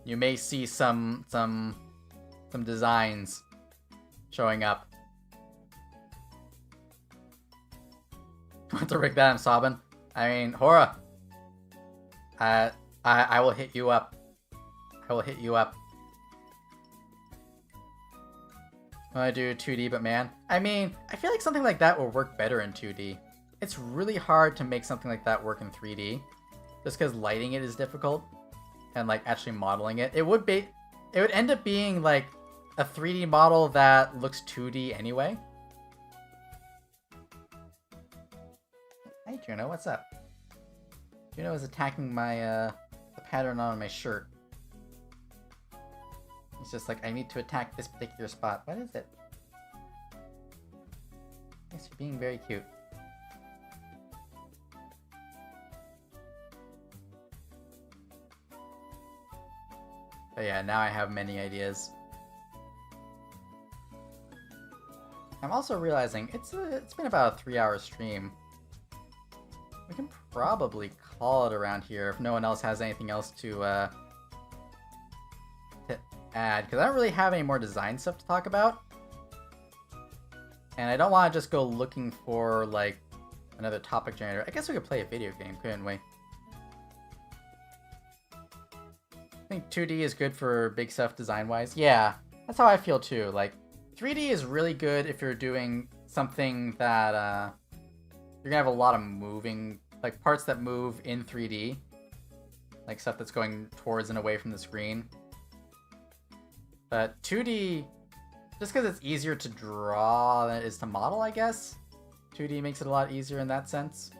you may see some designs showing up. Want to rig that? I'm sobbing. I mean, Hora. I will hit you up. I will hit you up. I want to do 2D, but man, I mean, I feel like something like that will work better in 2D. It's really hard to make something like that work in 3D, just because lighting it is difficult, and like actually modeling it. It would end up being like a 3D model that looks 2D anyway. Hey Juno, what's up? Juno is attacking my the pattern on my shirt. It's just like, I need to attack this particular spot. What is it? Yes, you're being very cute. But yeah, now I have many ideas. I'm also realizing it's been about a 3-hour stream. We can probably call it around here if no one else has anything else to add, because I don't really have any more design stuff to talk about. And I don't want to just go looking for, like, another topic generator. I guess we could play a video game, couldn't we? I think 2D is good for big stuff design-wise. Yeah, that's how I feel too. Like, 3D is really good if you're doing something that, you're gonna have a lot of moving, like, parts that move in 3D. Like, stuff that's going towards and away from the screen. But 2D, just because it's easier to draw than it is to model, I guess. 2D makes it a lot easier in that sense.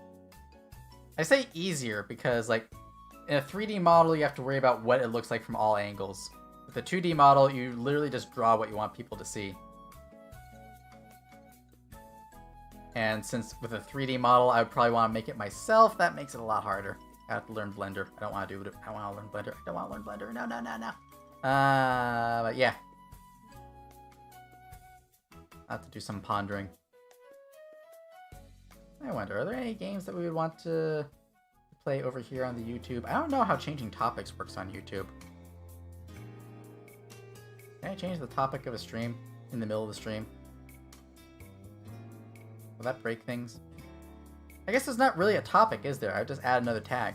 I say easier because, like, in a 3D model, you have to worry about what it looks like from all angles. With a 2D model, you literally just draw what you want people to see. And since with a 3D model, I would probably want to make it myself, that makes it a lot harder. I have to learn Blender. I don't want to do it. I want to learn Blender. I don't want to learn Blender. No, no, no, no. But yeah. I have to do some pondering. I wonder, are there any games that we would want to play over here on the YouTube? I don't know how changing topics works on YouTube. Can I change the topic of a stream in the middle of the stream? Will that break things? I guess there's not really a topic, is there? I would just add another tag.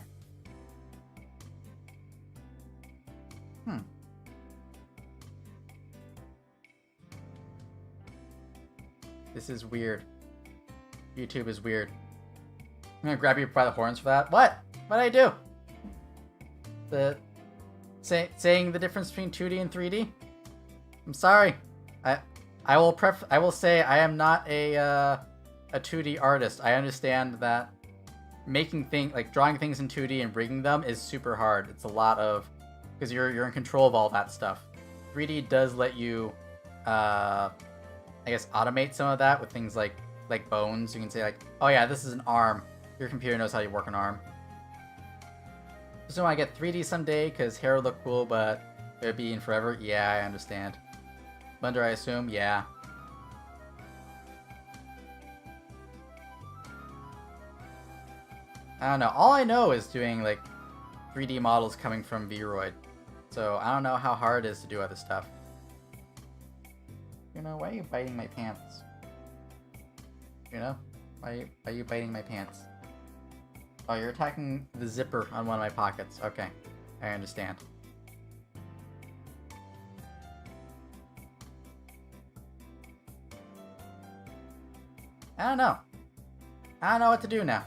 This is weird. YouTube is weird. I'm gonna grab you by the horns for that. What? What'd I do? Saying the difference between 2D and 3D? I'm sorry. I will say I am not a 2D artist. I understand that making drawing things in 2D and rigging them is super hard. It's a lot of, because you're in control of all that stuff. 3D does let you I guess automate some of that with things like bones. You can say like, oh yeah, this is an arm. Your computer knows how you work an arm. Just don't want to get 3D someday because hair would look cool, but it would be in forever. Yeah, I understand. Blender, I assume. Yeah. I don't know. All I know is doing like 3D models coming from Vroid. So I don't know how hard it is to do other stuff. You know, why are you biting my pants? You know? Why are you biting my pants? Oh, you're attacking the zipper on one of my pockets. Okay. I understand. I don't know. I don't know what to do now.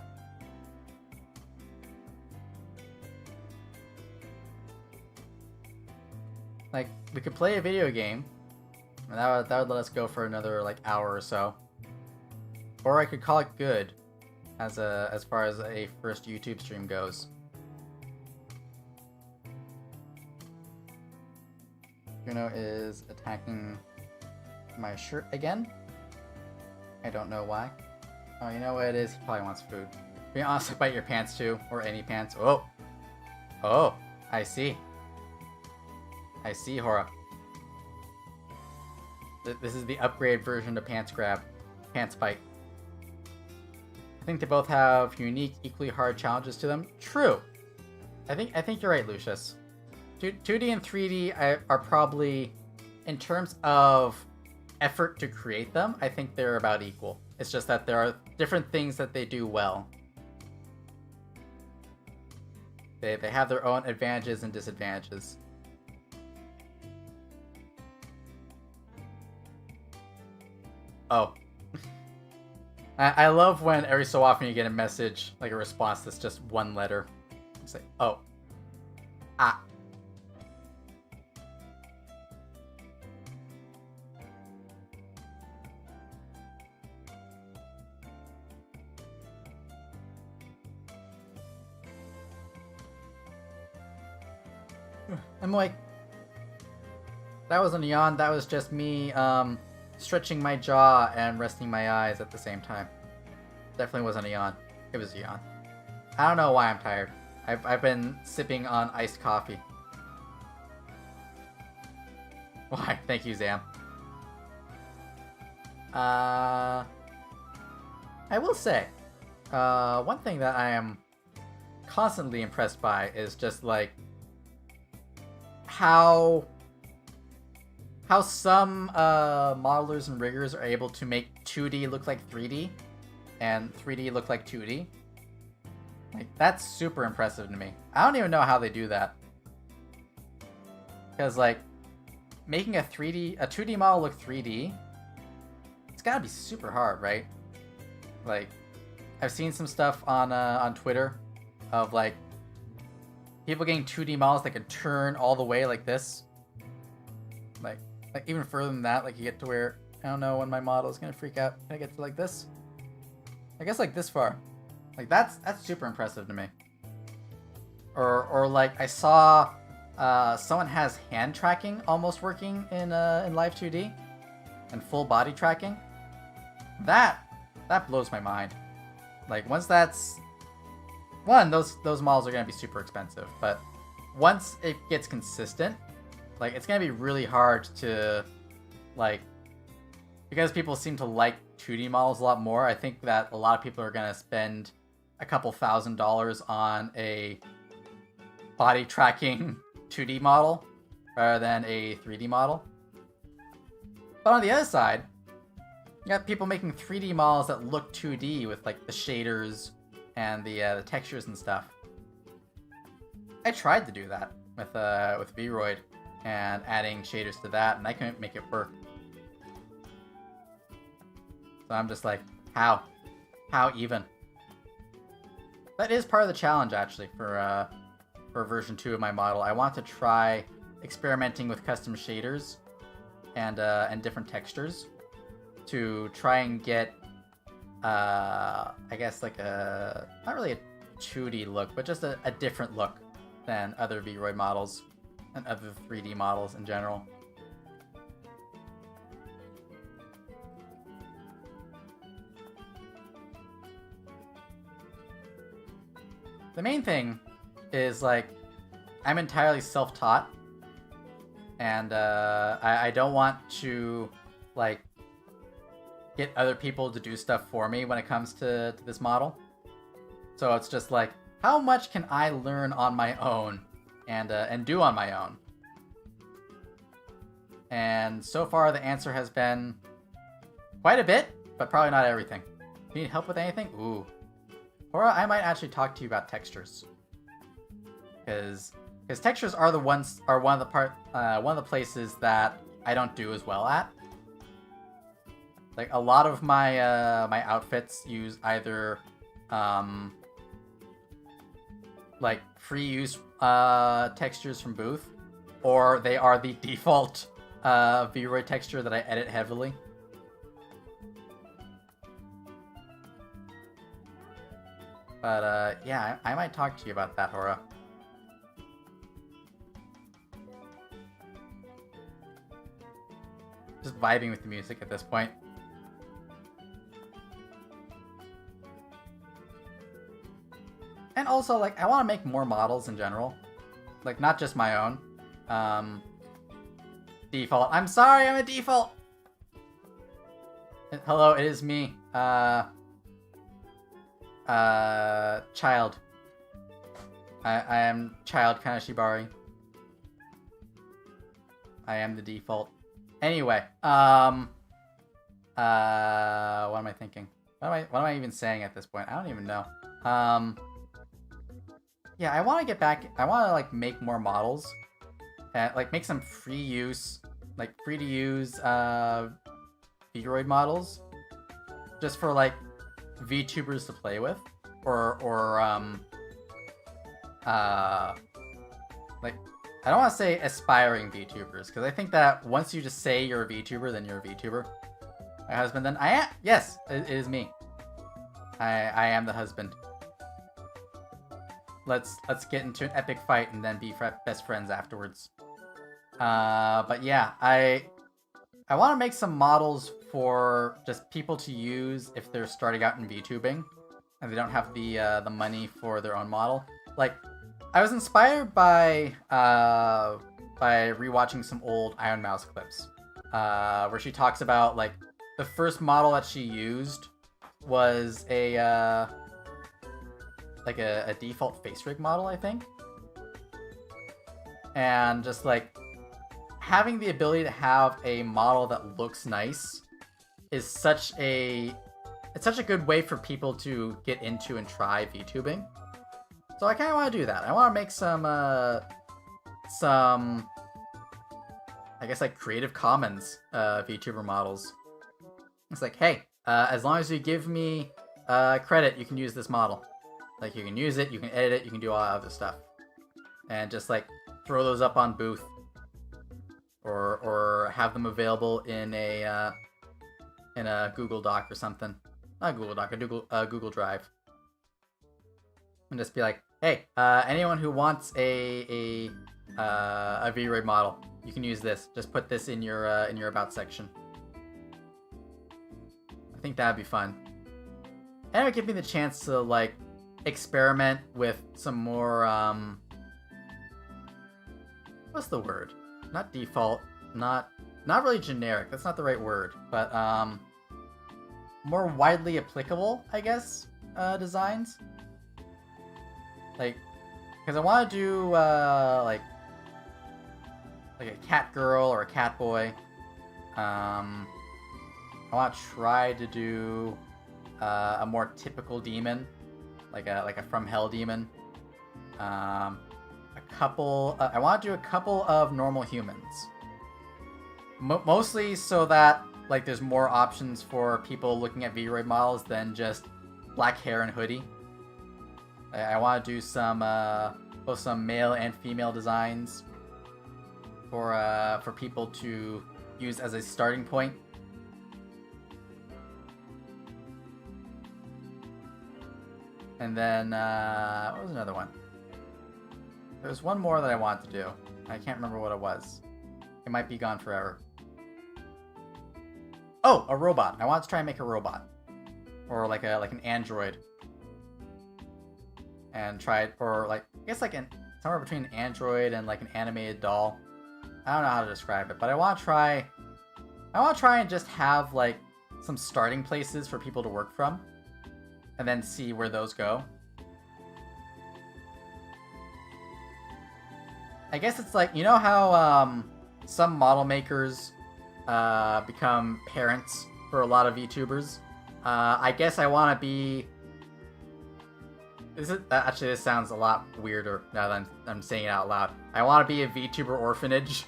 Like, we could play a video game. And that would let us go for another, like, hour or so. Or I could call it good, as far as a first YouTube stream goes. Juno is attacking my shirt again. I don't know why. Oh, you know what it is? He probably wants food. Can you honestly bite your pants too? Or any pants? Oh! Oh! I see. I see, Hora. This is the upgrade version of pants grab. Pants bite. think they both have unique, equally hard challenges to them. True. I think you're right, Lucius. 2D and 3D are probably, in terms of effort to create them, I think they're about equal. It's just that there are different things that they do well. They have their own advantages and disadvantages. Oh. I love when every so often you get a message, like a response that's just one letter. It's like, oh. Ah. I'm like, that wasn't a yawn, that was just me, stretching my jaw and resting my eyes at the same time. Definitely wasn't a yawn. It was a yawn. I don't know why I'm tired. I've been sipping on iced coffee. Why? Thank you, Zam. I will say, one thing that I am constantly impressed by is just like how some modelers and riggers are able to make 2D look like 3D and 3D look like 2D. Like, that's super impressive to me. I don't even know how they do that. Because, like, making a 2D model look 3D, it's gotta be super hard, right? Like, I've seen some stuff on Twitter of, like, people getting 2D models that can turn all the way like this. Like even further than that, like you get to where, I don't know when my model is gonna freak out. Can I get to like this? I guess like this far. Like that's super impressive to me. Or like I saw someone has hand tracking almost working in Live 2D and full body tracking. That blows my mind. Like once that's those models are gonna be super expensive, but once it gets consistent, like it's gonna be really hard to, like, because people seem to like 2D models a lot more. I think that a lot of people are gonna spend a couple $1,000s on a body tracking 2D model rather than a 3D model. But on the other side, you got people making 3D models that look 2D with like the shaders and the textures and stuff. I tried to do that with Vroid and adding shaders to that, and I couldn't make it work. So I'm just like, how even? That is part of the challenge actually for version 2 of my model. I want to try experimenting with custom shaders and different textures to try and get I guess like not really a 2D look, but just a different look than other Vroid models and other 3D models in general. The main thing is, like, I'm entirely self-taught, and I don't want to, like, get other people to do stuff for me when it comes to this model. So it's just like, how much can I learn on my own and do on my own? And so far the answer has been quite a bit, but probably not everything. You need help with anything? Ooh. Or I might actually talk to you about textures. Because textures are one of the places that I don't do as well at. Like a lot of my my outfits use either like free use textures from Booth, or they are the default Vroid texture that I edit heavily. But yeah, I might talk to you about that, Hora. Just vibing with the music at this point. And also, like, I want to make more models in general. Like, not just my own. Default. I'm sorry, I'm a default! Hello, it is me. Child. I am child Kanashibari. I am the default. Anyway, what am I thinking? What am I even saying at this point? I don't even know. Yeah, I want to get back. I want to like make more models, and like make some free use, like free to use Vroid models, just for like VTubers to play with, or like, I don't want to say aspiring VTubers, because I think that once you just say you're a VTuber, then you're a VTuber. My husband, then I am. Yes, it is me. I am the husband. Let's get into an epic fight and then be best friends afterwards. But yeah, I want to make some models for just people to use if they're starting out in VTubing and they don't have the money for their own model. Like, I was inspired by rewatching some old Iron Mouse clips, where she talks about like the first model that she used was a default face rig model, I think, and just like having the ability to have a model that looks nice is such a good way for people to get into and try VTubing. So I kind of want to do that. I want to make some, I guess, like, Creative Commons VTuber models. It's like, hey, as long as you give me credit, you can use this model. Like, you can use it, you can edit it, you can do all that other stuff. And just, like, throw those up on Booth. Or have them available in a Google Doc or something. Not Google Doc, a Google Drive. And just be like, hey, anyone who wants a V-Ray model, you can use this. Just put this in your about section. I think that'd be fun. And it would give me the chance to like experiment with some more what's the word? Not default, not really generic. That's not the right word, but more widely applicable, I guess, designs. Like, because I want to do, like a cat girl or a cat boy. I want to try to do a more typical demon, like a From Hell demon. I want to do a couple of normal humans. Mostly so that, like, there's more options for people looking at V-Roid models than just black hair and hoodie. I want to do some both some male and female designs for people to use as a starting point. And then what was another one? There's one more that I wanted to do. I can't remember what it was. It might be gone forever. Oh, a robot. I want to try and make a robot, or like an android. And try it, or like, I guess like somewhere between an android and like an animated doll. I don't know how to describe it, but I want to try and just have like some starting places for people to work from, and then see where those go. I guess it's like, you know how some model makers become parents for a lot of VTubers? I guess I want to be... Actually, this sounds a lot weirder now that I'm saying it out loud. I want to be a VTuber orphanage.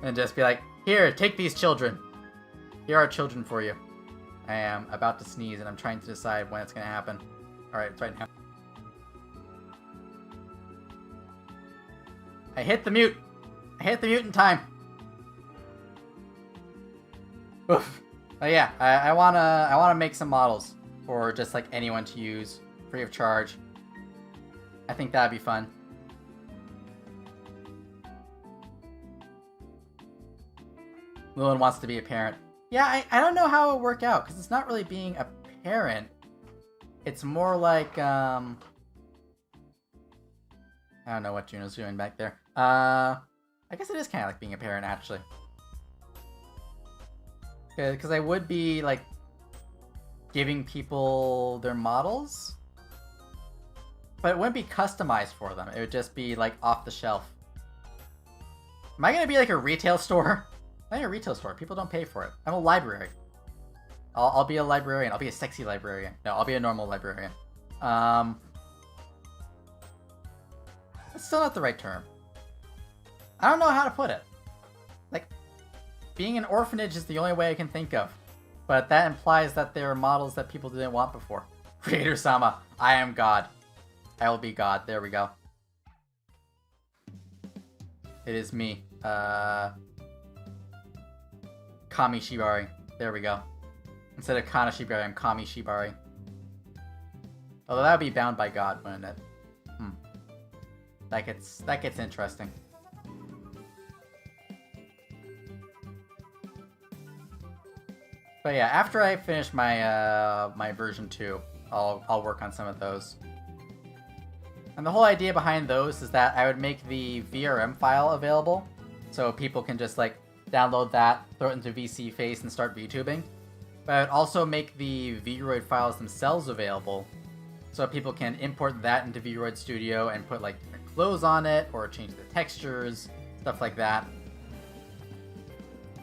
And just be like, here, take these children. Here are children for you. I am about to sneeze and I'm trying to decide when it's going to happen. Alright, it's right now. I hit the mute. I hit the mute in time. Oof. But yeah, I wanna make some models for just like anyone to use, free of charge. I think that'd be fun. Lilin wants to be a parent. Yeah, I don't know how it would work out, because it's not really being a parent. It's more like, I don't know what Juno's doing back there. I guess it is kind of like being a parent, actually. Because I would be, like, giving people their models. But it wouldn't be customized for them. It would just be like off the shelf. Am I gonna be like a retail store? I'm not a retail store. People don't pay for it. I'm a library. I'll be a librarian. I'll be a sexy librarian. No, I'll be a normal librarian. That's still not the right term. I don't know how to put it. Like, being an orphanage is the only way I can think of. But that implies that there are models that people didn't want before. Creator Sama, I am God. I will be God. There we go. It is me. Kanashibari. There we go. Instead of Kanashibari, I'm Kanashibari. Although that would be bound by God, wouldn't it? That gets interesting. But yeah, after I finish my my version 2, I'll work on some of those. And the whole idea behind those is that I would make the VRM file available, so people can just like download that, throw it into VC Face, and start VTubing. But I would also make the Vroid files themselves available, so people can import that into Vroid Studio and put like different clothes on it, or change the textures, stuff like that.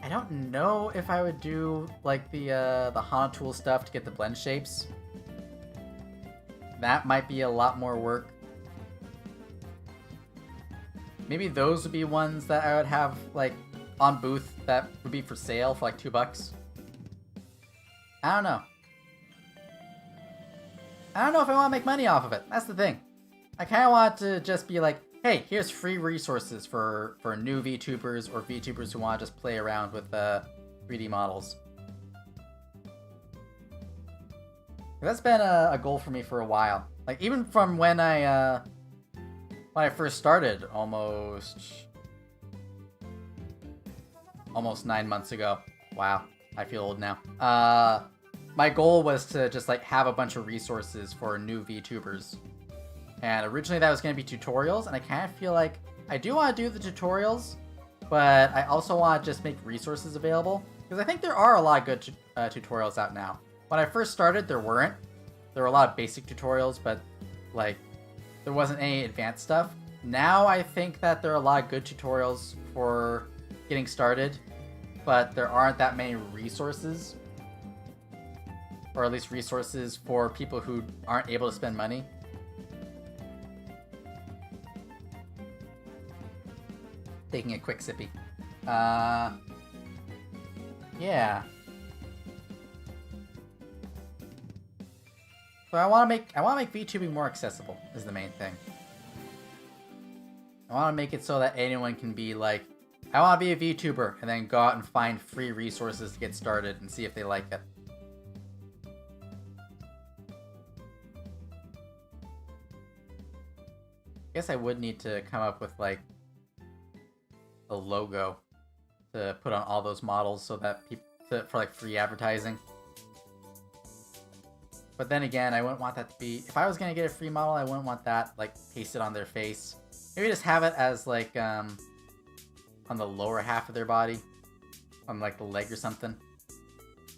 I don't know if I would do like the HANA tool stuff to get the blend shapes. That might be a lot more work. Maybe those would be ones that I would have like on booth that would be for sale for like $2. I don't know. I don't know if I want to make money off of it. That's the thing. I kind of want to just be like, hey, here's free resources for new VTubers or VTubers who want to just play around with 3D models. That's been a goal for me for a while. Like even from when I first started, almost 9 months ago. Wow, I feel old now. My goal was to just like have a bunch of resources for new VTubers. And originally that was going to be tutorials, and I kind of feel like I do want to do the tutorials, but I also want to just make resources available. Because I think there are a lot of good tutorials out now. When I first started, there weren't. There were a lot of basic tutorials, but like there wasn't any advanced stuff. Now I think that there are a lot of good tutorials for getting started, but there aren't that many resources. Or at least resources for people who aren't able to spend money. Taking a quick sippy. Yeah. So I want to make VTubing more accessible is the main thing. I want to make it so that anyone can be like, I want to be a VTuber, and then go out and find free resources to get started and see if they like it. I guess I would need to come up with like a logo to put on all those models so that people for like free advertising. But then again, I wouldn't want that to be, if I was gonna get a free model, I wouldn't want that like pasted on their face. Maybe just have it as like on the lower half of their body, on like the leg or something.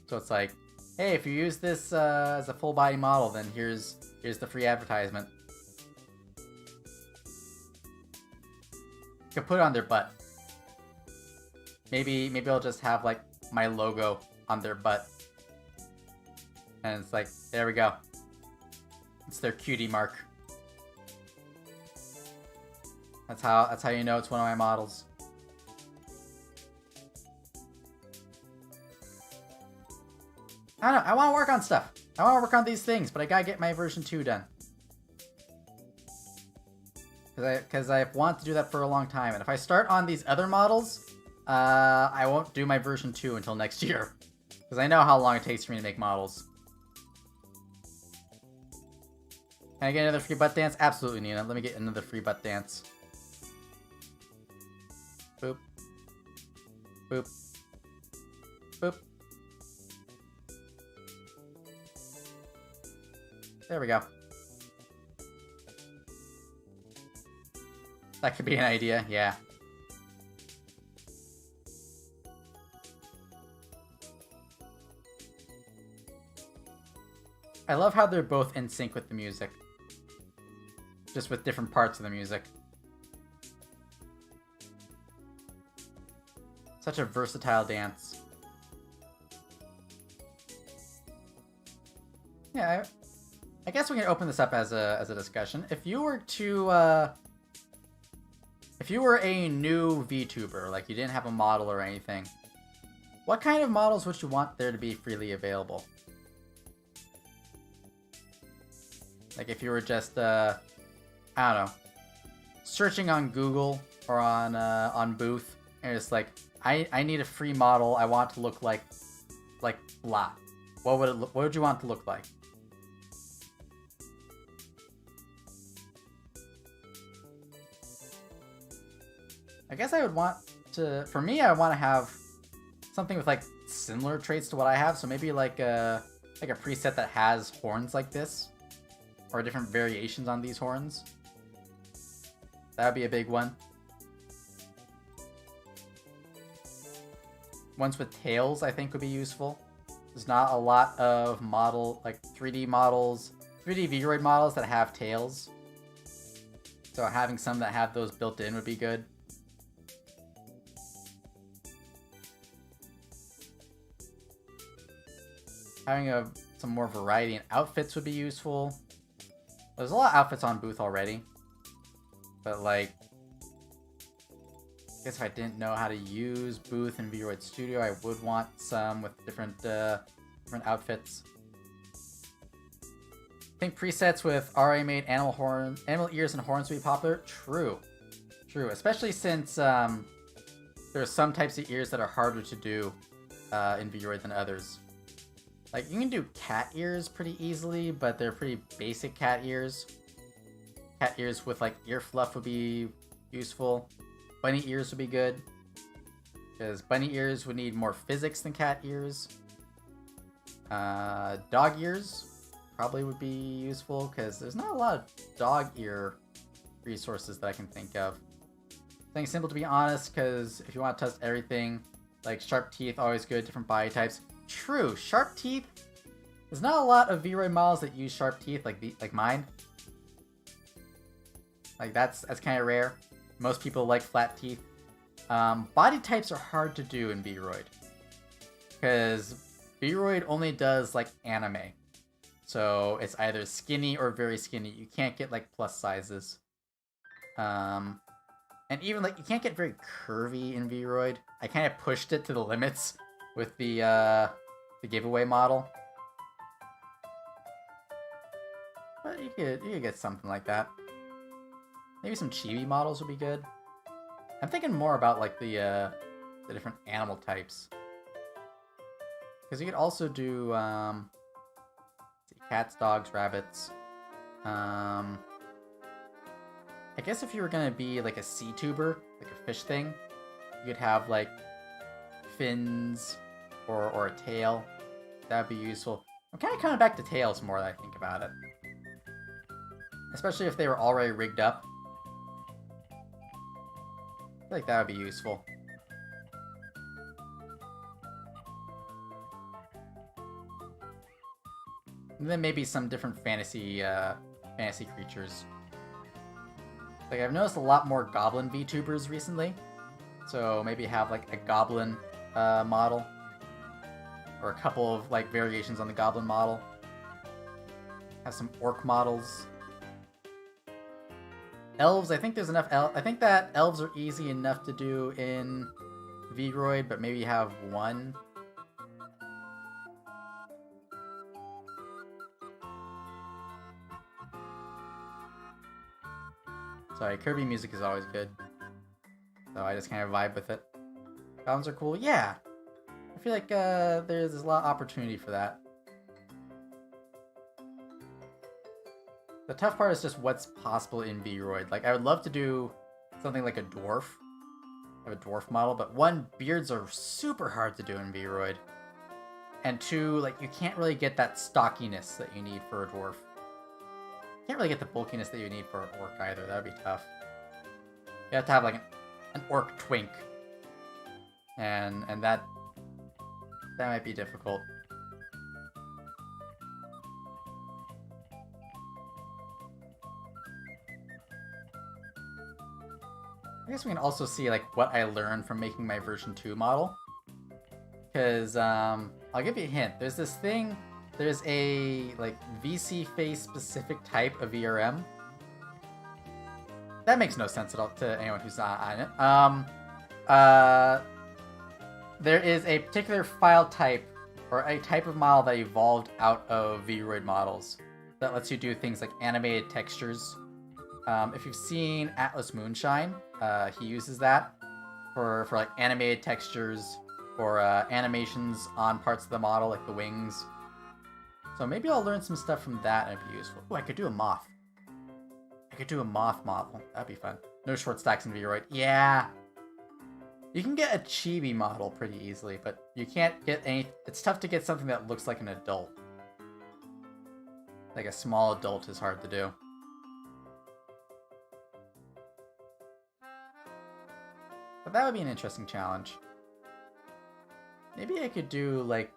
So it's like, hey, if you use this as a full body model, then here's the free advertisement. Could put it on their butt. Maybe I'll just have like my logo on their butt, and it's like, there we go. It's their cutie mark. That's how you know it's one of my models. I don't know. I want to work on stuff. I want to work on these things, but I gotta get my version 2 done. Because I want to do that for a long time, and if I start on these other models, I won't do my version 2 until next year. Because I know how long it takes for me to make models. Can I get another free butt dance? Absolutely, Nina. Let me get another free butt dance. Boop. Boop. Boop. There we go. That could be an idea, yeah. I love how they're both in sync with the music. Just with different parts of the music. Such a versatile dance. Yeah, I guess we can open this up as a discussion. If you were to, if you were a new VTuber, like you didn't have a model or anything, what kind of models would you want there to be freely available? Like if you were just, I don't know, searching on Google or on Booth, and it's like, I need a free model. I want it to look like blah. What would you want it to look like? I guess I would want to, for me, I want to have something with like similar traits to what I have. So maybe like a preset that has horns like this, or different variations on these horns. That would be a big one. Ones with tails, I think, would be useful. There's not a lot of 3D models, 3D Vroid models that have tails. So having some that have those built in would be good. Having some more variety in outfits would be useful. There's a lot of outfits on Booth already. But like, I guess if I didn't know how to use Booth in Vroid Studio, I would want some with different outfits. I think presets with RA made animal ears and horns would be popular. True. Especially since there are some types of ears that are harder to do in Vroid than others. Like, you can do cat ears pretty easily, but they're pretty basic cat ears. Cat ears with, like, ear fluff would be useful. Bunny ears would be good, because bunny ears would need more physics than cat ears. Dog ears probably would be useful, because there's not a lot of dog ear resources that I can think of. Something simple to be honest, because if you want to test everything, like sharp teeth, always good, different body types. True, sharp teeth. There's not a lot of Vroid models that use sharp teeth like mine. Like that's kind of rare. Most people like flat teeth. Body types are hard to do in Vroid, because Vroid only does like anime, so it's either skinny or very skinny. You can't get like plus sizes, and even like you can't get very curvy in Vroid. I kind of pushed it to the limits with the giveaway model. But you could get something like that. Maybe some chibi models would be good. I'm thinking more about like the different animal types. Because you could also do cats, dogs, rabbits. I guess if you were gonna be like a sea tuber, like a fish thing, you could have like fins or a tail. That'd be useful. I'm kind of coming back to tails more that I think about it. Especially if they were already rigged up. I feel like that would be useful. And then maybe some different fantasy creatures. Like I've noticed a lot more goblin VTubers recently. So maybe have like a goblin model. Or a couple of like variations on the goblin model. Have some orc models. Elves, I think there's enough I think that elves are easy enough to do in Vroid, but maybe have one. Sorry, Kirby music is always good. So I just kind of vibe with it. Goblins are cool, yeah! I feel like there's a lot of opportunity for that. The tough part is just what's possible in Vroid. Like, I would love to do something like a dwarf. I have a dwarf model, but one, beards are super hard to do in Vroid. And two, like, you can't really get that stockiness that you need for a dwarf. You can't really get the bulkiness that you need for an orc either. That would be tough. You have to have, like, an orc twink. And that might be difficult. I guess we can also see like what I learned from making my version 2 model. Because I'll give you a hint. There's this thing. There's a like VC face specific type of VRM. That makes no sense at all to anyone who's not on it. There is a particular file type or a type of model that evolved out of Vroid models that lets you do things like animated textures. If you've seen Atlas Moonshine, he uses that for like animated textures or animations on parts of the model, like the wings. So maybe I'll learn some stuff from that and it'd be useful. Oh, I could do a moth. I could do a moth model. That'd be fun. No short stacks in Vroid. Yeah. You can get a chibi model pretty easily, but you can't get any... It's tough to get something that looks like an adult. Like a small adult is hard to do. But that would be an interesting challenge. Maybe I could do, like,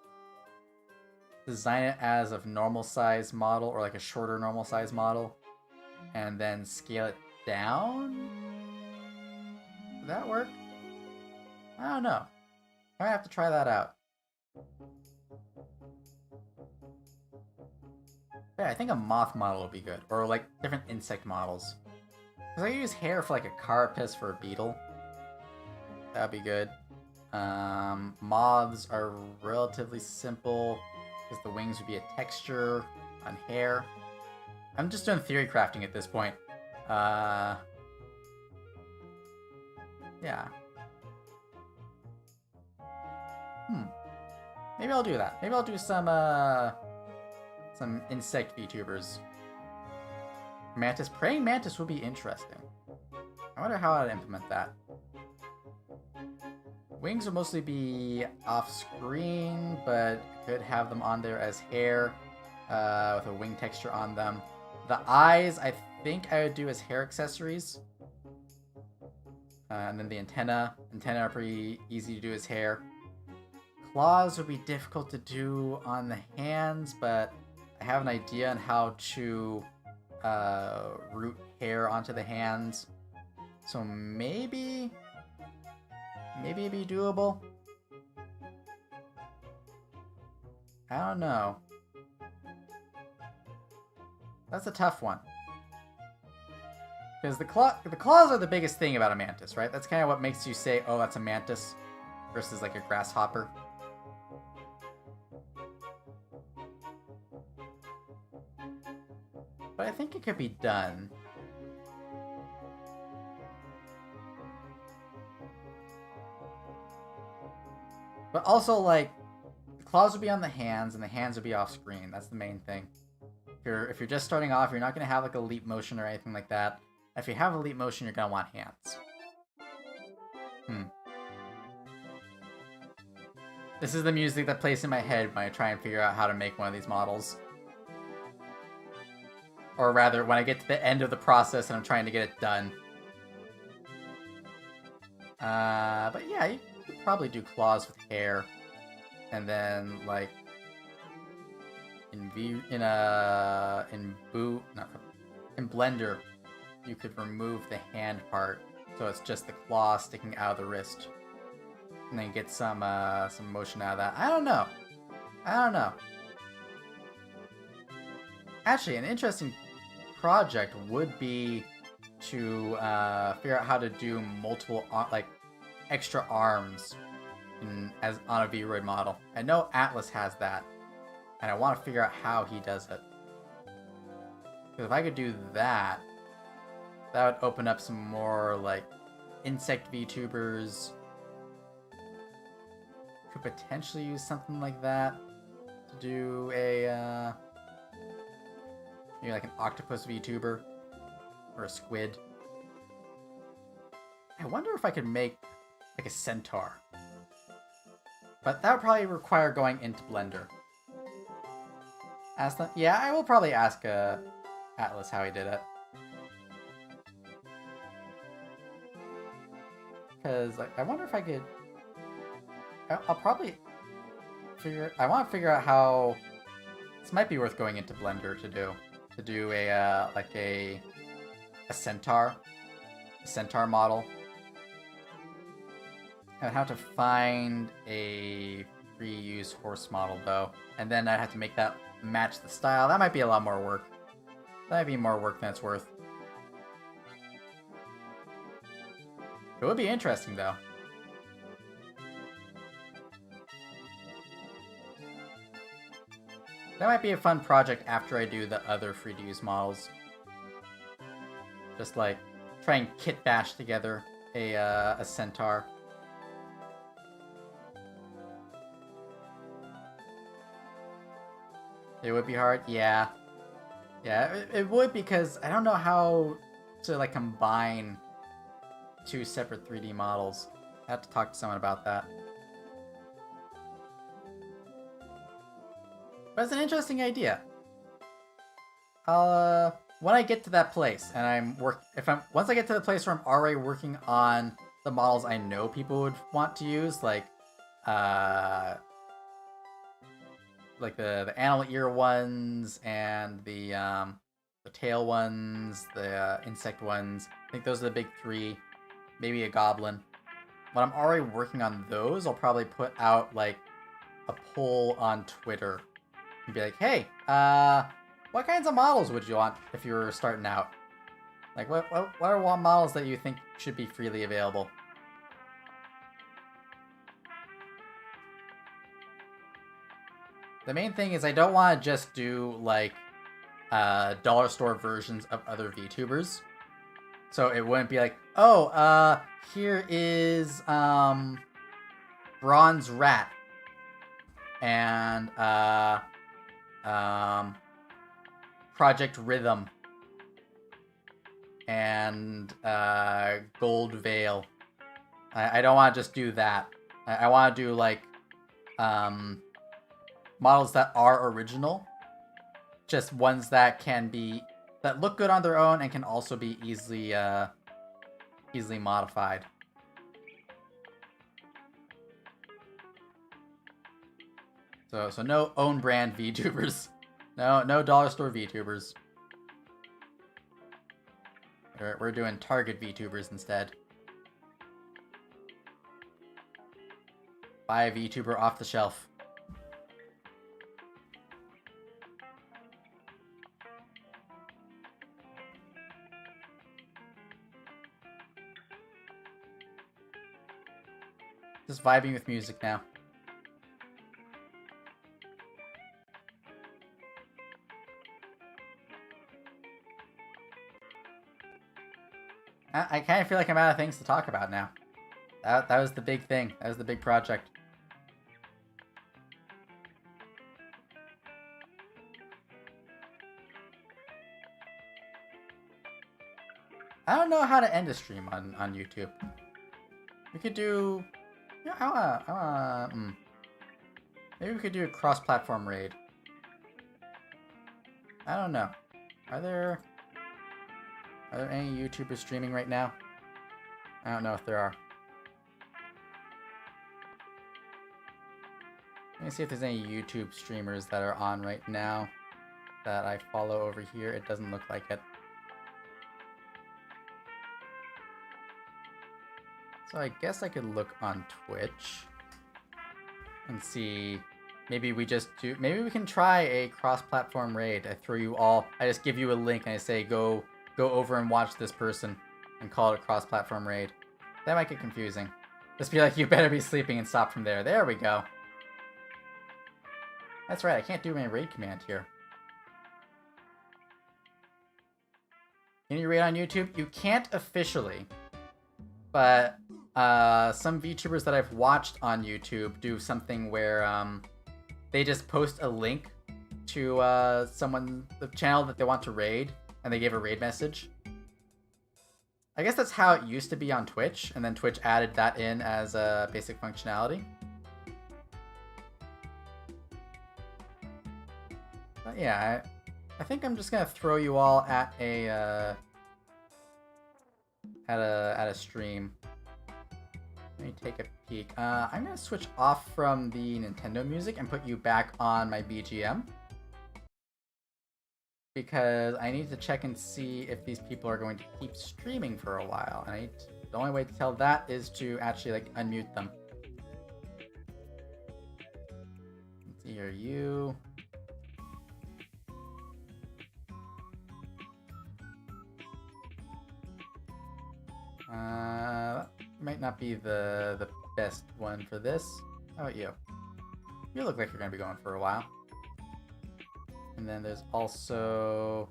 design it as a normal size model or like a shorter normal size model and then scale it down? Would that work? I don't know. I might have to try that out. Yeah, I think a moth model would be good. Or like different insect models. Because I could use hair for like a carapace for a beetle. That'd be good. Moths are relatively simple because the wings would be a texture on hair. I'm just doing theory crafting at this point. Yeah. Maybe I'll do that. Maybe I'll do some insect VTubers. Mantis. Praying mantis would be interesting. I wonder how I'd implement that. Wings will mostly be off-screen, but could have them on there as hair with a wing texture on them. The eyes, I think I would do as hair accessories. And then the antenna. Antenna are pretty easy to do as hair. Claws would be difficult to do on the hands, but I have an idea on how to root hair onto the hands. So maybe it'd be doable. I don't know. That's a tough one. Because the claws are the biggest thing about a mantis, right? That's kind of what makes you say, oh, that's a mantis versus like a grasshopper. But I think it could be done. But also, like, the claws would be on the hands, and the hands would be off screen. That's the main thing. If you're just starting off, you're not going to have, like, a leap motion or anything like that. If you have a leap motion, you're going to want hands. This is the music that plays in my head when I try and figure out how to make one of these models. Or rather, when I get to the end of the process and I'm trying to get it done. But yeah, you could probably do claws with hair. And then, like, in Blender, you could remove the hand part, so it's just the claw sticking out of the wrist, and then get some motion out of that. I don't know. Actually, an interesting project would be to figure out how to do multiple like extra arms on a Vroid model. I know Atlas has that, and I want to figure out how he does it. Because if I could do that, that would open up some more like insect VTubers. Could potentially use something like that to do a maybe like an octopus VTuber or a squid. I wonder if I could make like a centaur. But that would probably require going into Blender. Ask them. Yeah, I will probably ask Atlas how he did it. Because like, I wonder if I could. I'll probably figure. I want to figure out how. This might be worth going into Blender to do. To do a like a centaur model. I'd have to find a free use horse model though, and then I'd have to make that match the style. That might be a lot more work. That might be more work than it's worth. It would be interesting though. That might be a fun project after I do the other free-to-use models. Just like try and kit bash together a centaur. It would be hard, yeah. Yeah, it would, because I don't know how to like combine two separate 3D models. I have to talk to someone about that. But it's an interesting idea. I'll when I get to that place and once I get to the place where I'm already working on the models I know people would want to use, like the animal ear ones and the tail ones, the insect ones. I think those are the big three. Maybe a goblin. When I'm already working on those, I'll probably put out like a poll on Twitter and be like, hey, what kinds of models would you want if you were starting out? Like, what are one models that you think should be freely available? The main thing is I don't want to just do like dollar store versions of other VTubers. So it wouldn't be like, oh, here is Bronze Rat and Project Rhythm and Gold Veil. I don't want to just do that. I want to do like models that are original, just ones that that look good on their own and can also be easily modified. So no own brand VTubers. No dollar store VTubers. We're doing Target VTubers instead. Buy a VTuber off the shelf. Just vibing with music now. I kind of feel like I'm out of things to talk about now. That was the big thing. That was the big project. I don't know how to end a stream on YouTube. We could do... Maybe we could do a cross-platform raid. I don't know. Are there any YouTubers streaming right now? I don't know if there are. Let me see if there's any YouTube streamers that are on right now that I follow over here. It doesn't look like it. So I guess I could look on Twitch and see. Maybe we can try a cross-platform raid. I just give you a link and I say go over and watch this person and call it a cross-platform raid. That might get confusing. Just be like, you better be sleeping and stop from there. There we go. That's right, I can't do my raid command here. Can you raid on YouTube? You can't officially, but some VTubers that I've watched on YouTube do something where they just post a link to the channel that they want to raid, and they give a raid message. I guess that's how it used to be on Twitch, and then Twitch added that in as a basic functionality. But yeah, I think I'm just gonna throw you all at a stream. Let me take a peek. I'm gonna switch off from the Nintendo music and put you back on my BGM, because I need to check and see if these people are going to keep streaming for a while, and The only way to tell that is to actually like unmute them. Let's see here, you. Might not be the best one for this. How about you? You look like you're gonna be going for a while. And then there's also...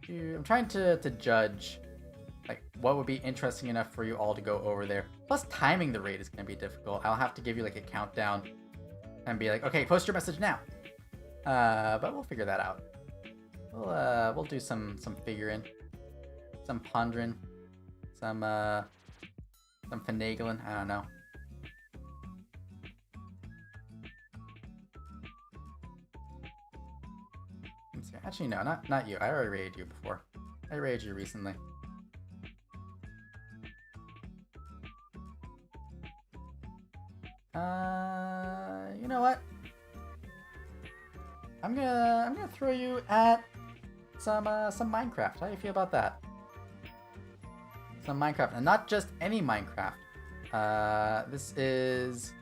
I'm trying to judge like what would be interesting enough for you all to go over there. Plus timing the raid is gonna be difficult. I'll have to give you like a countdown and be like, okay, post your message now. But we'll figure that out. We'll do some figuring, some pondering, some finagling. I don't know. Let's see. Actually, no, not you. I already raided you before. I raided you recently. You know what? I'm gonna throw you at some Minecraft. How do you feel about that? Some Minecraft, and not just any Minecraft. This is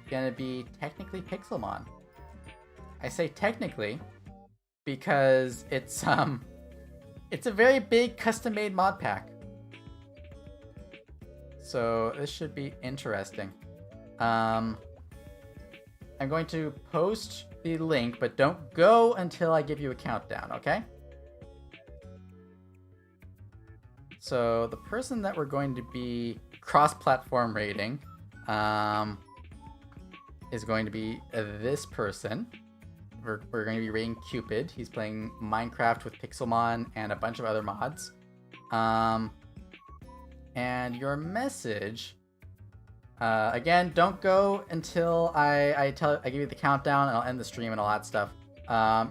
gonna be technically Pixelmon. I say technically because it's a very big custom-made mod pack. So this should be interesting. I'm going to post the link, but don't go until I give you a countdown, okay? So the person that we're going to be cross-platform rating is going to be this person. We're going to be rating Cupid. He's playing Minecraft with Pixelmon and a bunch of other mods. And your message... again, don't go until I give you the countdown, and I'll end the stream and all that stuff.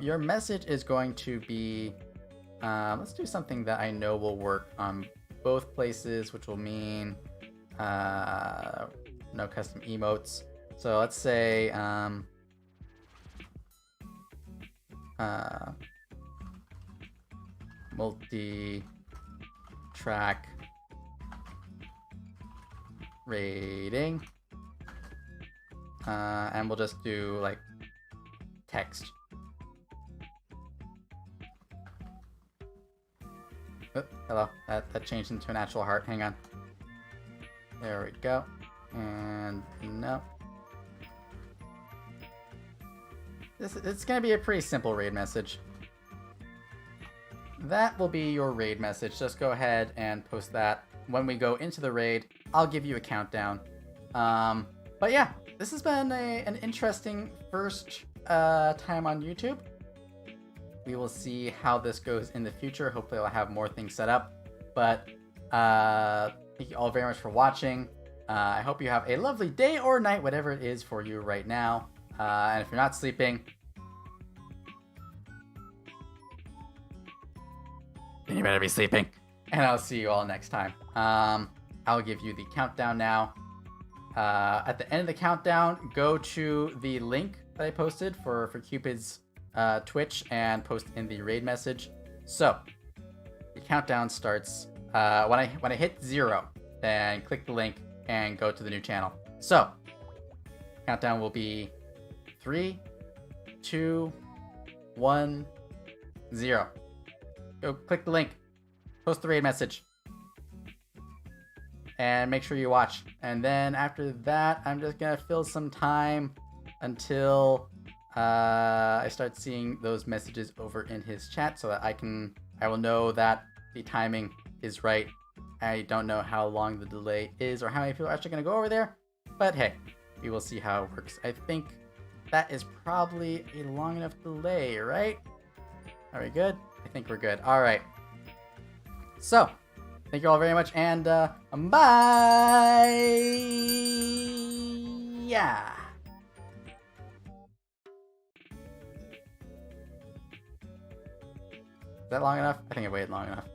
Your message is going to be, let's do something that I know will work on both places, which will mean no custom emotes. So let's say multi-track rating, and we'll just do like text. Oh, hello, that changed into an actual heart. Hang on. There we go. And no. It's gonna be a pretty simple raid message. That will be your raid message. Just go ahead and post that. When we go into the raid, I'll give you a countdown. But yeah, this has been an interesting first time on YouTube. We will see how this goes in the future. Hopefully I'll have more things set up. But thank you all very much for watching. I hope you have a lovely day or night, whatever it is for you right now. And if you're not sleeping, then you better be sleeping. And I'll see you all next time. I'll give you the countdown now. At the end of the countdown, go to the link that I posted for Cupid's Twitch and post in the raid message. So the countdown starts when I hit 0. Then click the link and go to the new channel. So countdown will be 3, 2, 1, 0. Go click the link. Post the raid message. And make sure you watch. And then after that, I'm just gonna fill some time until I start seeing those messages over in his chat so that I will know that the timing is right. I don't know how long the delay is or how many people are actually gonna go over there. But hey, we will see how it works. I think that is probably a long enough delay, right? Are we good? I think we're good. All right. So, thank you all very much, and bye! Yeah! Is that long enough? I think I waited long enough.